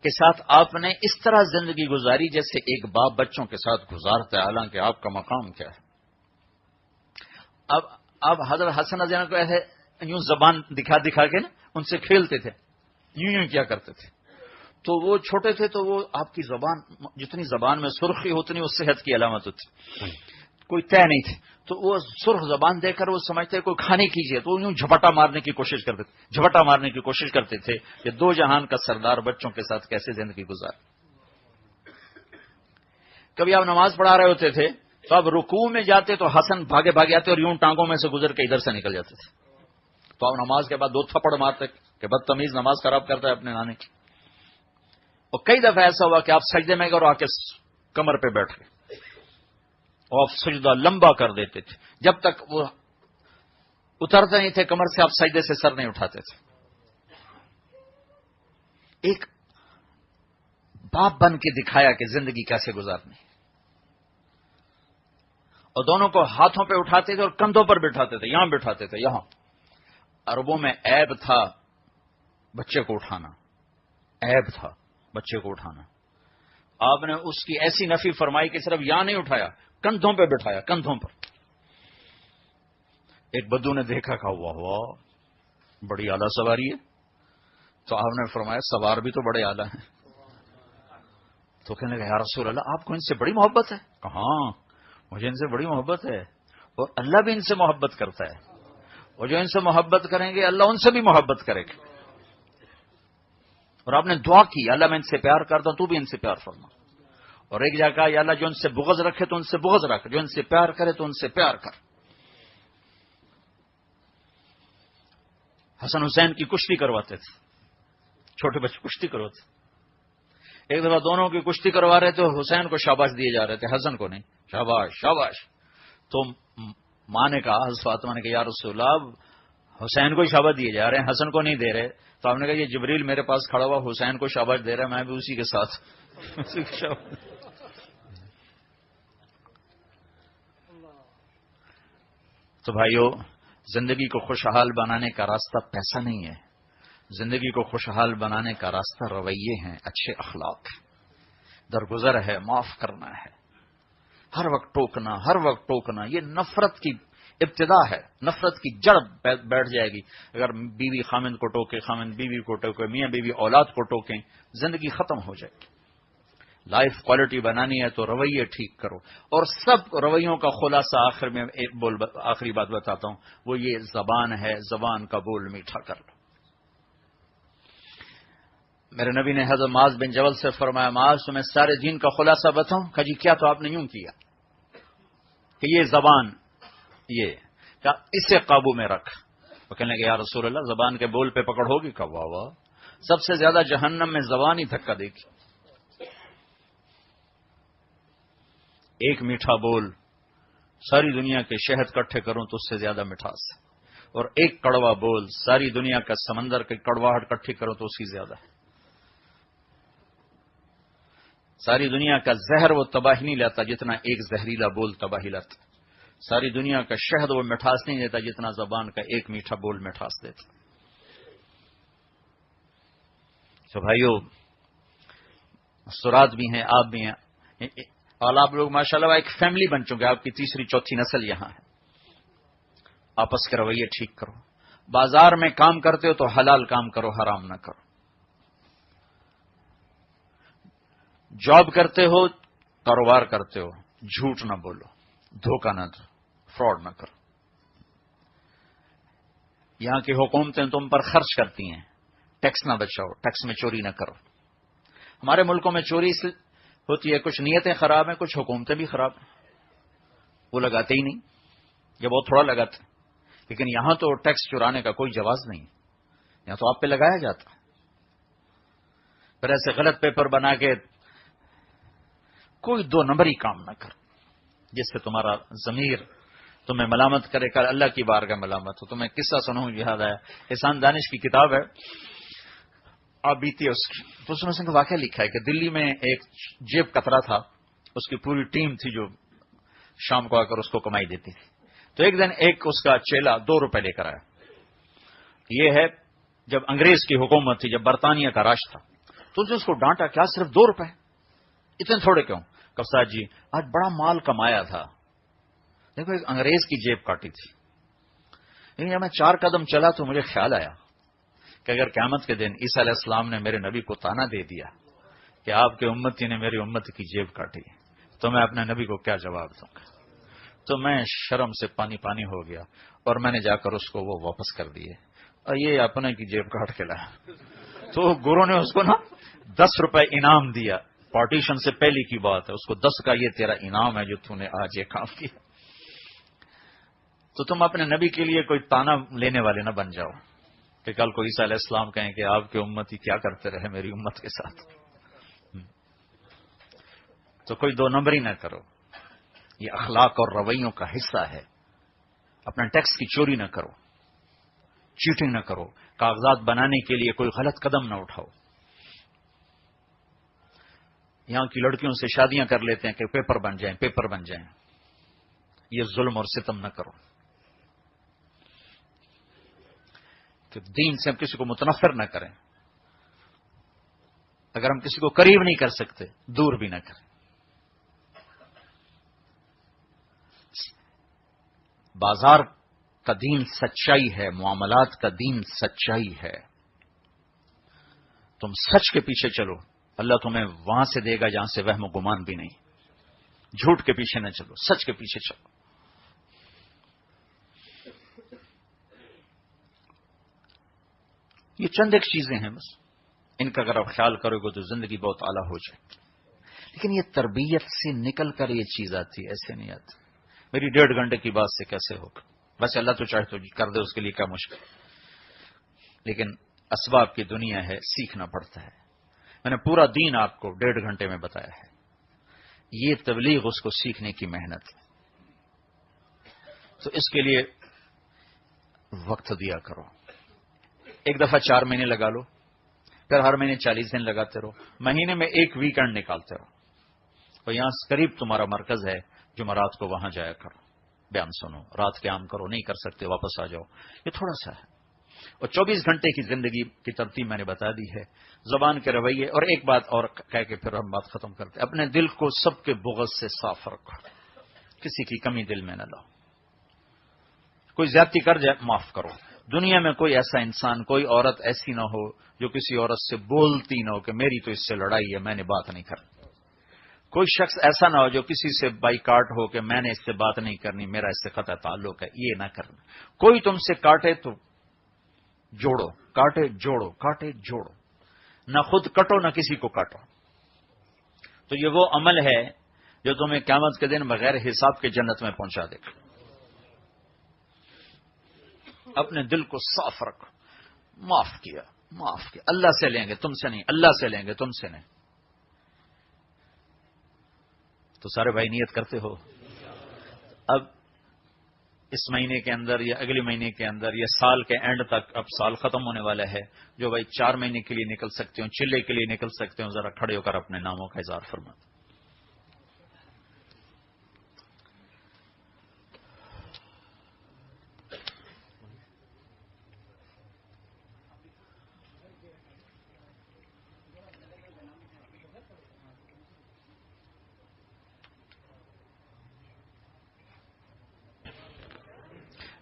کے ساتھ آپ نے اس طرح زندگی گزاری جیسے ایک باپ بچوں کے ساتھ گزارتا ہے، حالانکہ آپ کا مقام کیا ہے. اب حضرت حسن حسین کو ایسے یوں زبان دکھا دکھا کے نا ان سے کھیلتے تھے، یوں کیا کرتے تھے. تو وہ چھوٹے تھے تو وہ آپ کی زبان، جتنی زبان میں سرخی ہوتی وہ صحت کی علامت ہوتی، کوئی طے نہیں تھی. تو وہ سرخ زبان دے کر وہ سمجھتے کوئی کھانے کیجیے تو یوں جھپٹا مارنے کی کوشش کرتے تھے کہ دو جہان کا سردار بچوں کے ساتھ کیسے زندگی گزار. کبھی آپ نماز پڑھا رہے ہوتے تھے تو آپ رکوع میں جاتے تو حسن بھاگے بھاگے آتے اور یوں ٹانگوں میں سے گزر کے ادھر سے نکل جاتے تھے. تو آپ نماز کے بعد 2 تھپڑ مارتے کہ بدتمیز نماز خراب کرتا ہے اپنے نانے کی. اور کئی دفعہ ایسا ہوا کہ آپ سجدے میں گئے اور آ کے کمر پہ بیٹھ گئے اور آپ سجدہ لمبا کر دیتے تھے، جب تک وہ اترتے نہیں تھے کمر سے آپ سجدے سے سر نہیں اٹھاتے تھے. ایک باپ بن کے دکھایا کہ زندگی کیسے گزارنی، اور دونوں کو ہاتھوں پہ اٹھاتے تھے اور کندھوں پر بٹھاتے تھے، یہاں بٹھاتے تھے یہاں. عربوں میں عیب تھا بچے کو اٹھانا، عیب تھا بچے کو اٹھانا. آپ نے اس کی ایسی نفی فرمائی کہ صرف یہاں نہیں اٹھایا، کندھوں پہ بٹھایا، کندھوں پر. ایک بدو نے دیکھا کہ واہ بڑی اعلیٰ سواری ہے. تو آپ نے فرمایا سوار بھی تو بڑے اعلیٰ ہیں. تو کہنے لگا یا رسول اللہ آپ کو ان سے بڑی محبت ہے؟ کہاں، مجھے ان سے بڑی محبت ہے، اور اللہ بھی ان سے محبت کرتا ہے، اور جو ان سے محبت کریں گے اللہ ان سے بھی محبت کرے گا. اور آپ نے دعا کی اللہ میں ان سے پیار کرتا ہوں تو بھی ان سے پیار فرما. اور ایک جگہ کہا یا اللہ جو ان سے بغض رکھے تو ان سے بغض رکھ، جو ان سے پیار کرے تو ان سے پیار کر. حسن حسین کی کشتی کرواتے تھے، چھوٹے بچے کشتی کرواتے. ایک دفعہ دونوں کی کشتی کروا رہے تھے، حسین کو شاباش دیے جا رہے تھے، حسن کو نہیں. شاباش شاباش. تو ماں نے کہا، حضرت فاطمہ نے کہا یا رسول اللہ حسین کو ہی شاباش دیے جا رہے ہیں، حسن کو نہیں دے رہے. تو آپ نے کہا یہ جبریل میرے پاس کھڑا ہوا حسین کو شاباش دے رہا ہے، میں بھی اسی کے ساتھ اسی کی شاباش. تو بھائیو، زندگی کو خوشحال بنانے کا راستہ پیسہ نہیں ہے، زندگی کو خوشحال بنانے کا راستہ رویے ہیں، اچھے اخلاق، درگزر ہے، معاف کرنا ہے. ہر وقت ٹوکنا یہ نفرت کی ابتدا ہے، نفرت کی جڑ بیٹھ جائے گی. اگر بیوی خامند کو ٹوکے، خامند بیوی کو ٹوکے، میاں بیوی اولاد کو ٹوکیں، زندگی ختم ہو جائے گی. لائف کوالٹی بنانی ہے تو رویے ٹھیک کرو. اور سب رویوں کا خلاصہ آخر میں آخری بات بتاتا ہوں، وہ یہ زبان ہے، زبان کا بول میٹھا کر لو. میرے نبی نے حضرت معاذ بن جبل سے فرمایا معاذ تمہیں سارے دین کا خلاصہ بتاؤں؟ کہا جی کیا؟ تو آپ نے یوں کیا کہ یہ زبان، یہ کہا اسے قابو میں رکھ. وہ کہنے لگے یا رسول اللہ زبان کے بول پہ پکڑ ہوگی؟ کہا واہ واہ، سب سے زیادہ جہنم میں زبان ہی دھکا دے گی. ایک میٹھا بول ساری دنیا کے شہد کٹھے کروں تو اس سے زیادہ مٹھاس ہے، اور ایک کڑوا بول ساری دنیا کا سمندر کی کڑواہٹ کٹھی کرو تو اس کی زیادہ ہے. ساری دنیا کا زہر وہ تباہی نہیں لاتا جتنا ایک زہریلا بول تباہی لاتا. ساری دنیا کا شہد وہ مٹھاس نہیں دیتا جتنا زبان کا ایک میٹھا بول مٹھاس دیتا. تو بھائیو، سرات بھی ہیں، آپ بھی ہیں، اور آپ لوگ ماشاءاللہ ایک فیملی بن چکے، آپ کی تیسری چوتھی نسل یہاں ہے. آپس کے رویے ٹھیک کرو. بازار میں کام کرتے ہو تو حلال کام کرو، حرام نہ کرو. جاب کرتے ہو، کاروبار کرتے ہو، جھوٹ نہ بولو، دھوکہ نہ دو، فراڈ نہ کرو. یہاں کی حکومتیں تم پر خرچ کرتی ہیں، ٹیکس نہ بچاؤ، ٹیکس میں چوری نہ کرو. ہمارے ملکوں میں چوری اس ہوتی ہے، کچھ نیتیں خراب ہیں، کچھ حکومتیں بھی خراب ہیں، وہ لگاتے ہی نہیں یا بہت تھوڑا لگاتے ہیں. لیکن یہاں تو ٹیکس چرانے کا کوئی جواز نہیں، یہاں تو آپ پہ لگایا جاتا. پھر ایسے غلط پیپر بنا کے کوئی دو نمبری کام نہ کرو جس سے تمہارا ضمیر تمہیں ملامت کرے. کل اللہ کی بارگاہ ملامت ہو. تمہیں قصہ سنوں، یاد آیا، احسان دانش کی کتاب ہے، آپ بیتی ہے اس کی، تو اس میں سے واقعہ لکھا ہے کہ دلی میں ایک جیب کترا تھا، اس کی پوری ٹیم تھی جو شام کو آ کر اس کو کمائی دیتی تھی. تو ایک دن ایک اس کا چیلا 2 روپے لے کر آیا. یہ ہے جب انگریز کی حکومت تھی، جب برطانیہ کا راج تھا. تو اس کو ڈانٹا، کیا صرف 2 روپے، اتنے تھوڑے کیوں؟ کفسا جی آج بڑا مال کمایا تھا، دیکھو ایک انگریز کی جیب کاٹی تھی. لیکن جب میں 4 قدم چلا تو مجھے خیال آیا کہ اگر قیامت کے دن عیسیٰ علیہ السلام نے میرے نبی کو تانا دے دیا کہ آپ کے امتی نے میری امت کی جیب کاٹی، تو میں اپنے نبی کو کیا جواب دوں گا؟ تو میں شرم سے پانی پانی ہو گیا اور میں نے جا کر اس کو وہ واپس کر دیے، اور یہ اپنے کی جیب کاٹ کے لایا. تو گرو نے اس کو نا 10 روپے انعام دیا. پارٹیشن سے پہلے کی بات ہے، اس کو 10 کا یہ تیرا انعام ہے جو تو نے آج یہ کام کیا. تو تم اپنے نبی کے لیے کوئی تانا لینے والے نہ بن جاؤ کہ کل کو عیسیٰ علیہ السلام کہیں کہ آپ کے امتی کیا کرتے رہے میری امت کے ساتھ. تو کوئی 2 نمبری نہ کرو، یہ اخلاق اور رویوں کا حصہ ہے. اپنا ٹیکس کی چوری نہ کرو، چیٹنگ نہ کرو، کاغذات بنانے کے لیے کوئی غلط قدم نہ اٹھاؤ. یہاں کی لڑکیوں سے شادیاں کر لیتے ہیں کہ پیپر بن جائیں، پیپر بن جائیں. یہ ظلم اور ستم نہ کرو کہ دین سے ہم کسی کو متنفر نہ کریں. اگر ہم کسی کو قریب نہیں کر سکتے، دور بھی نہ کریں. بازار کا دین سچائی ہے، معاملات کا دین سچائی ہے. تم سچ کے پیچھے چلو، اللہ تمہیں وہاں سے دے گا جہاں سے وہم و گمان بھی نہیں. جھوٹ کے پیچھے نہ چلو، سچ کے پیچھے چلو. یہ چند ایک چیزیں ہیں بس، ان کا اگر آپ خیال کرو گے تو زندگی بہت اعلیٰ ہو جائے. لیکن یہ تربیت سے نکل کر یہ چیز آتی ہے، ایسے نہیں آتی. میری 1.5 گھنٹے کی بات سے کیسے ہوگا؟ بس اللہ تو چاہے تو کر دے، اس کے لیے کیا مشکل. لیکن اسباب کی دنیا ہے، سیکھنا پڑتا ہے. میں نے پورا دین آپ کو 1.5 گھنٹے میں بتایا ہے. یہ تبلیغ اس کو سیکھنے کی محنت ہے. تو اس کے لیے وقت دیا کرو. ایک دفعہ 4 مہینے لگا لو، پھر ہر مہینے 40 دن لگاتے رہو. مہینے میں 1 ویکینڈ نکالتے رہو. اور یہاں قریب تمہارا مرکز ہے، جمعرات کو وہاں جایا کرو، بیان سنو، رات قیام کرو. نہیں کر سکتے واپس آ جاؤ. یہ تھوڑا سا ہے. اور 24 گھنٹے کی زندگی کی ترتیب میں نے بتا دی ہے. زبان کے رویے. اور ایک بات اور کہہ کے پھر ہم بات ختم کرتے ہیں. اپنے دل کو سب کے بغض سے صاف رکھو، کسی کی کمی دل میں نہ لاؤ. کوئی زیادتی کر جائے معاف کرو. دنیا میں کوئی ایسا انسان، کوئی عورت ایسی نہ ہو جو کسی عورت سے بولتی نہ ہو کہ میری تو اس سے لڑائی ہے، میں نے بات نہیں کرنی. کوئی شخص ایسا نہ ہو جو کسی سے بائیکاٹ ہو کہ میں نے اس سے بات نہیں کرنی، میرا اس سے قطع تعلق ہے، یہ نہ کرنا. کوئی تم سے کاٹے تو جوڑو، کاٹے جوڑو، کاٹے جوڑو. نہ خود کٹو نہ کسی کو کاٹو. تو یہ وہ عمل ہے جو تمہیں قیامت کے دن بغیر حساب کے جنت میں پہنچا دے گا. اپنے دل کو صاف رکھو. معاف کیا، معاف کیا. اللہ سے لیں گے، تم سے نہیں. اللہ سے لیں گے، تم سے نہیں. تو سارے بھائی نیت کرتے ہو. اب اس مہینے کے اندر یا اگلے مہینے کے اندر یا سال کے اینڈ تک، اب سال ختم ہونے والا ہے، جو بھائی 4 مہینے کے لیے نکل سکتے ہو، چلے کے لیے نکل سکتے ہو، ذرا کھڑے ہو کر اپنے ناموں کا اظہار فرما.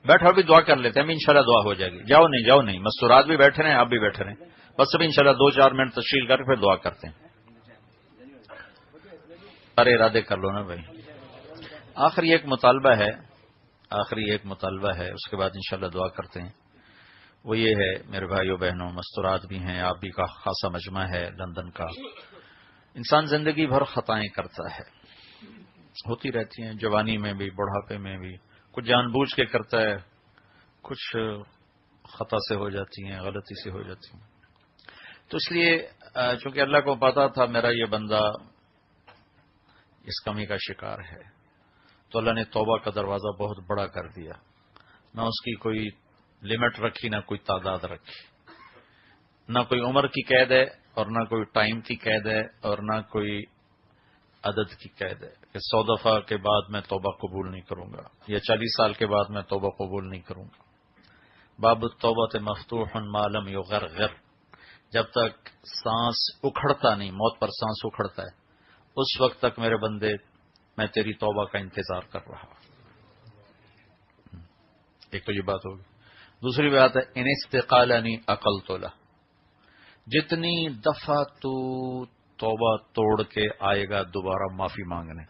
بیٹھو بھی دعا کر لیتے ہیں، ابھی انشاءاللہ دعا ہو جائے گی. جاؤ نہیں مستورات بھی بیٹھے رہے، آپ بھی بیٹھے رہے، بس ابھی انشاءاللہ 2-4 منٹ تشکیل کر کے پھر دعا کرتے ہیں. سارے ارادے کر لو نا بھائی. آخری ایک مطالبہ ہے، اس کے بعد انشاءاللہ دعا کرتے ہیں. وہ یہ ہے میرے بھائیو بہنوں، مستورات بھی ہیں، آپ بھی کا خاصا مجمع ہے لندن کا. انسان زندگی بھر خطائیں کرتا ہے، ہوتی رہتی ہیں، جوانی میں بھی بڑھاپے میں بھی. کچھ جان بوجھ کے کرتا ہے، کچھ خطا سے ہو جاتی ہیں، غلطی سے ہو جاتی ہیں. تو اس لیے چونکہ اللہ کو پتا تھا میرا یہ بندہ اس کمی کا شکار ہے، تو اللہ نے توبہ کا دروازہ بہت بڑا کر دیا. نہ اس کی کوئی لمٹ رکھی، نہ کوئی تعداد رکھی، نہ کوئی عمر کی قید ہے اور نہ کوئی ٹائم کی قید ہے اور نہ کوئی عدد کی قید ہے کہ 100 دفعہ کے بعد میں توبہ قبول نہیں کروں گا یا 40 سال کے بعد میں توبہ قبول نہیں کروں گا. باب التوبہ مفتوح ما لم یغرغر، جب تک سانس اکھڑتا نہیں، موت پر سانس اکھڑتا ہے، اس وقت تک میرے بندے میں تیری توبہ کا انتظار کر رہا ہوں. ایک تو یہ بات ہوگی. دوسری بات ہے ان استقالنی عقلت له، جتنی دفعہ تو توبہ توڑ کے آئے گا دوبارہ معافی مانگنے،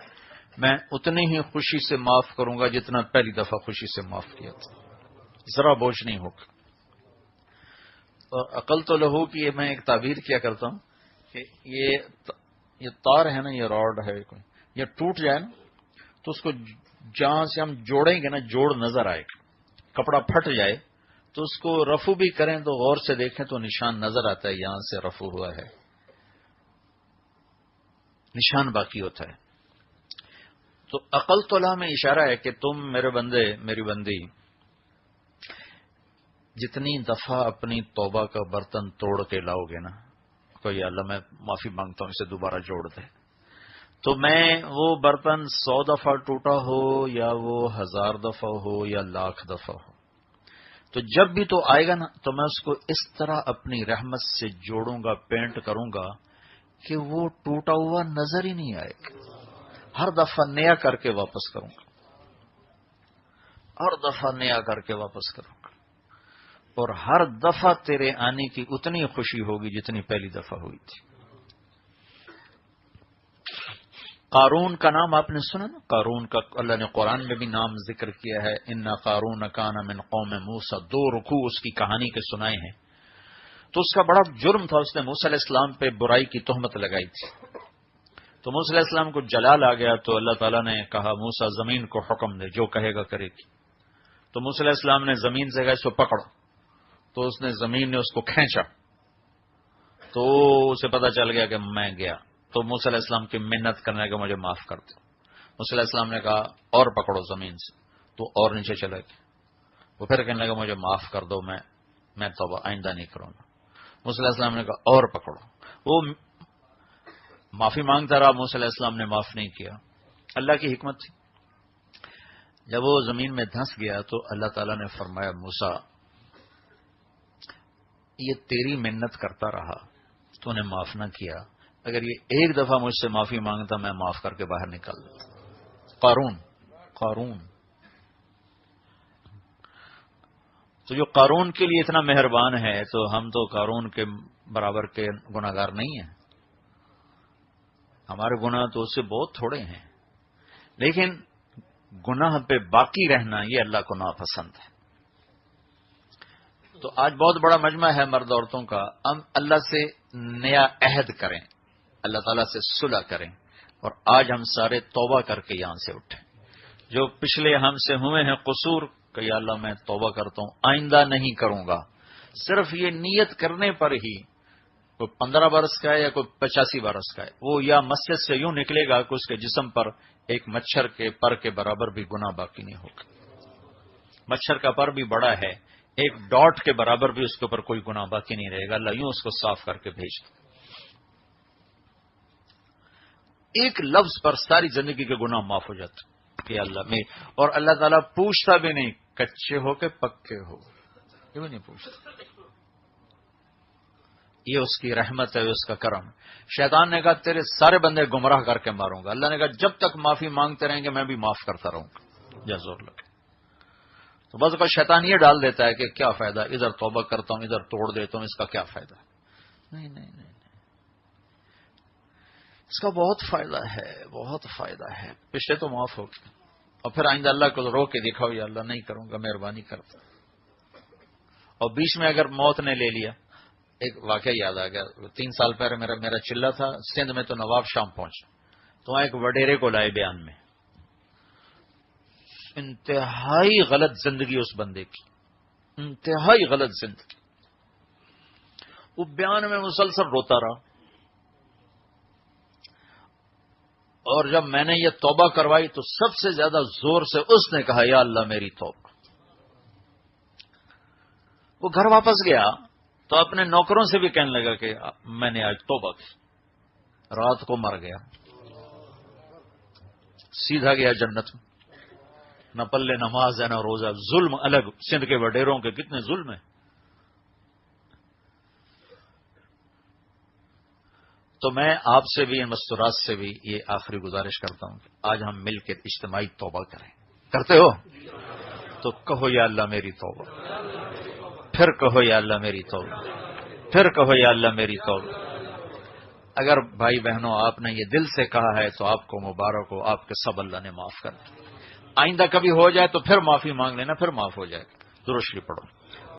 میں اتنی ہی خوشی سے معاف کروں گا جتنا پہلی دفعہ خوشی سے معاف کیا تھا، ذرا بوجھ نہیں ہوگا. اور عقلت له کی میں ایک تعبیر کیا کرتا ہوں کہ یہ تار ہے نا، یہ راڈ ہے کوئی، یہ ٹوٹ جائے نا تو اس کو جہاں سے ہم جوڑیں گے نا جوڑ نظر آئے گا. کپڑا پھٹ جائے تو اس کو رفو بھی کریں تو غور سے دیکھیں تو نشان نظر آتا ہے، یہاں سے رفو ہوا ہے، نشان باقی ہوتا ہے. تو عقلت له میں اشارہ ہے کہ تم میرے بندے میری بندی جتنی دفعہ اپنی توبہ کا برتن توڑ کے لاؤ گے نا، کوئی اللہ میں معافی مانگتا ہوں اسے دوبارہ جوڑ دے، تو میں وہ برتن 100 دفعہ ٹوٹا ہو یا وہ 1000 دفعہ ہو یا 1,00,000 دفعہ ہو، تو جب بھی تو آئے گا نا تو میں اس کو اس طرح اپنی رحمت سے جوڑوں گا، پینٹ کروں گا کہ وہ ٹوٹا ہوا نظر ہی نہیں آئے گا. ہر دفعہ نیا کر کے واپس کروں گا، ہر دفعہ نیا کر کے واپس کروں گا، اور ہر دفعہ تیرے آنے کی اتنی خوشی ہوگی جتنی پہلی دفعہ ہوئی تھی. قارون کا نام آپ نے سنا نا، قارون کا اللہ نے قرآن میں بھی نام ذکر کیا ہے. ان قارون کان من قوم موسیٰ، 2 رکوع اس کی کہانی کے سنائے ہیں. تو اس کا بڑا جرم تھا، اس نے موسیٰ علیہ السلام پہ برائی کی تہمت لگائی تھی. تو موسیٰ علیہ السلام کو جلال آ گیا تو اللہ تعالیٰ نے کہا موسیٰ زمین کو حکم دے، جو کہے گا کرے گی. تو موسیٰ علیہ السلام نے زمین سے کہا اس کو پکڑو، تو اس نے زمین نے اس کو کھینچا تو اسے پتا چل گیا کہ میں گیا. تو موسیٰ علیہ السلام کی منت کرنے کا مجھے معاف کر دو. موسیٰ علیہ السلام نے کہا اور پکڑو زمین سے، تو اور نیچے چلے گئے. وہ پھر کہنے لگا مجھے معاف کر دو، میں توبہ آئندہ نہیں کروں گا. موسیٰ علیہ السلام نے کہا اور پکڑو. وہ معافی مانگتا رہا، موسیٰ علیہ السلام نے معاف نہیں کیا. اللہ کی حکمت تھی. جب وہ زمین میں دھنس گیا تو اللہ تعالیٰ نے فرمایا موسیٰ یہ تیری منت کرتا رہا، تو نے معاف نہ کیا، اگر یہ ایک دفعہ مجھ سے معافی مانگتا میں معاف کر کے باہر نکال دیتا. قارون تو جو قارون کے لیے اتنا مہربان ہے تو ہم تو قارون کے برابر کے گناہگار نہیں ہیں. ہمارے گناہ تو اس سے بہت تھوڑے ہیں، لیکن گناہ پہ باقی رہنا یہ اللہ کو ناپسند ہے. تو آج بہت بڑا مجمع ہے مرد عورتوں کا، ہم اللہ سے نیا عہد کریں، اللہ تعالیٰ سے صلح کریں، اور آج ہم سارے توبہ کر کے یہاں سے اٹھیں. جو پچھلے ہم سے ہوئے ہیں قصور کہ یا اللہ میں توبہ کرتا ہوں، آئندہ نہیں کروں گا. صرف یہ نیت کرنے پر ہی، کوئی 15 برس کا ہے یا کوئی 85 برس کا ہے، وہ یا مسجد سے یوں نکلے گا کہ اس کے جسم پر ایک مچھر کے پر کے برابر بھی گناہ باقی نہیں ہوگا. مچھر کا پر بھی بڑا ہے، ایک ڈاٹ کے برابر بھی اس کے اوپر کوئی گناہ باقی نہیں رہے گا. اللہ یوں اس کو صاف کر کے بھیج دے. ایک لفظ پر ساری زندگی کے گناہ معاف ہو جاتے کہ اللہ میں، اور اللہ تعالیٰ پوچھتا بھی نہیں کچے ہو کہ پکے ہو، یہ بھی نہیں پوچھتا. یہ اس کی رحمت ہے، اس کا کرم. شیطان نے کہا تیرے سارے بندے گمراہ کر کے ماروں گا. اللہ نے کہا جب تک معافی مانگتے رہیں گے میں بھی معاف کرتا رہوں گا، یا زور لگے. تو بس کوئی شیطان یہ ڈال دیتا ہے کہ کیا فائدہ، ادھر توبہ کرتا ہوں ادھر توڑ دیتا ہوں، اس کا کیا فائدہ؟ نہیں نہیں نہیں، اس کا بہت فائدہ ہے، بہت فائدہ ہے. پچھلے تو معاف ہو گئے، اور پھر آئندہ اللہ کو رو کے دکھاؤ، یا اللہ نہیں کروں گا، مہربانی کرتا. اور بیچ میں اگر موت نے لے لیا، ایک واقعہ یاد آ گیا. 3 سال پہلے میرا چلہ تھا سندھ میں، تو نواب شام پہنچا تو وہاں ایک وڈیرے کو لائے بیان میں. انتہائی غلط زندگی اس بندے کی، انتہائی غلط زندگی. وہ بیان میں مسلسل روتا رہا، اور جب میں نے یہ توبہ کروائی تو سب سے زیادہ زور سے اس نے کہا یا اللہ میری توبہ. وہ گھر واپس گیا تو اپنے نوکروں سے بھی کہنے لگا کہ میں نے آج توبہ کی. رات کو مر گیا، سیدھا گیا جنت میں. نہ پلے نماز ہے نہ روزہ، ظلم الگ. سندھ کے وڈیروں کے کتنے ظلم ہیں. تو میں آپ سے بھی، ان مستورات سے بھی یہ آخری گزارش کرتا ہوں کہ آج ہم مل کے اجتماعی توبہ کریں. کرتے ہو تو کہو یا اللہ میری توبہ، پھر کہو یا اللہ میری توبہ، پھر کہو یا اللہ میری توبہ. اگر بھائی بہنوں آپ نے یہ دل سے کہا ہے تو آپ کو مبارک ہو، آپ کے سب اللہ نے معاف کر دیا. آئندہ کبھی ہو جائے تو پھر معافی مانگ لینا، پھر معاف ہو جائے گا. درود شریف پڑھو.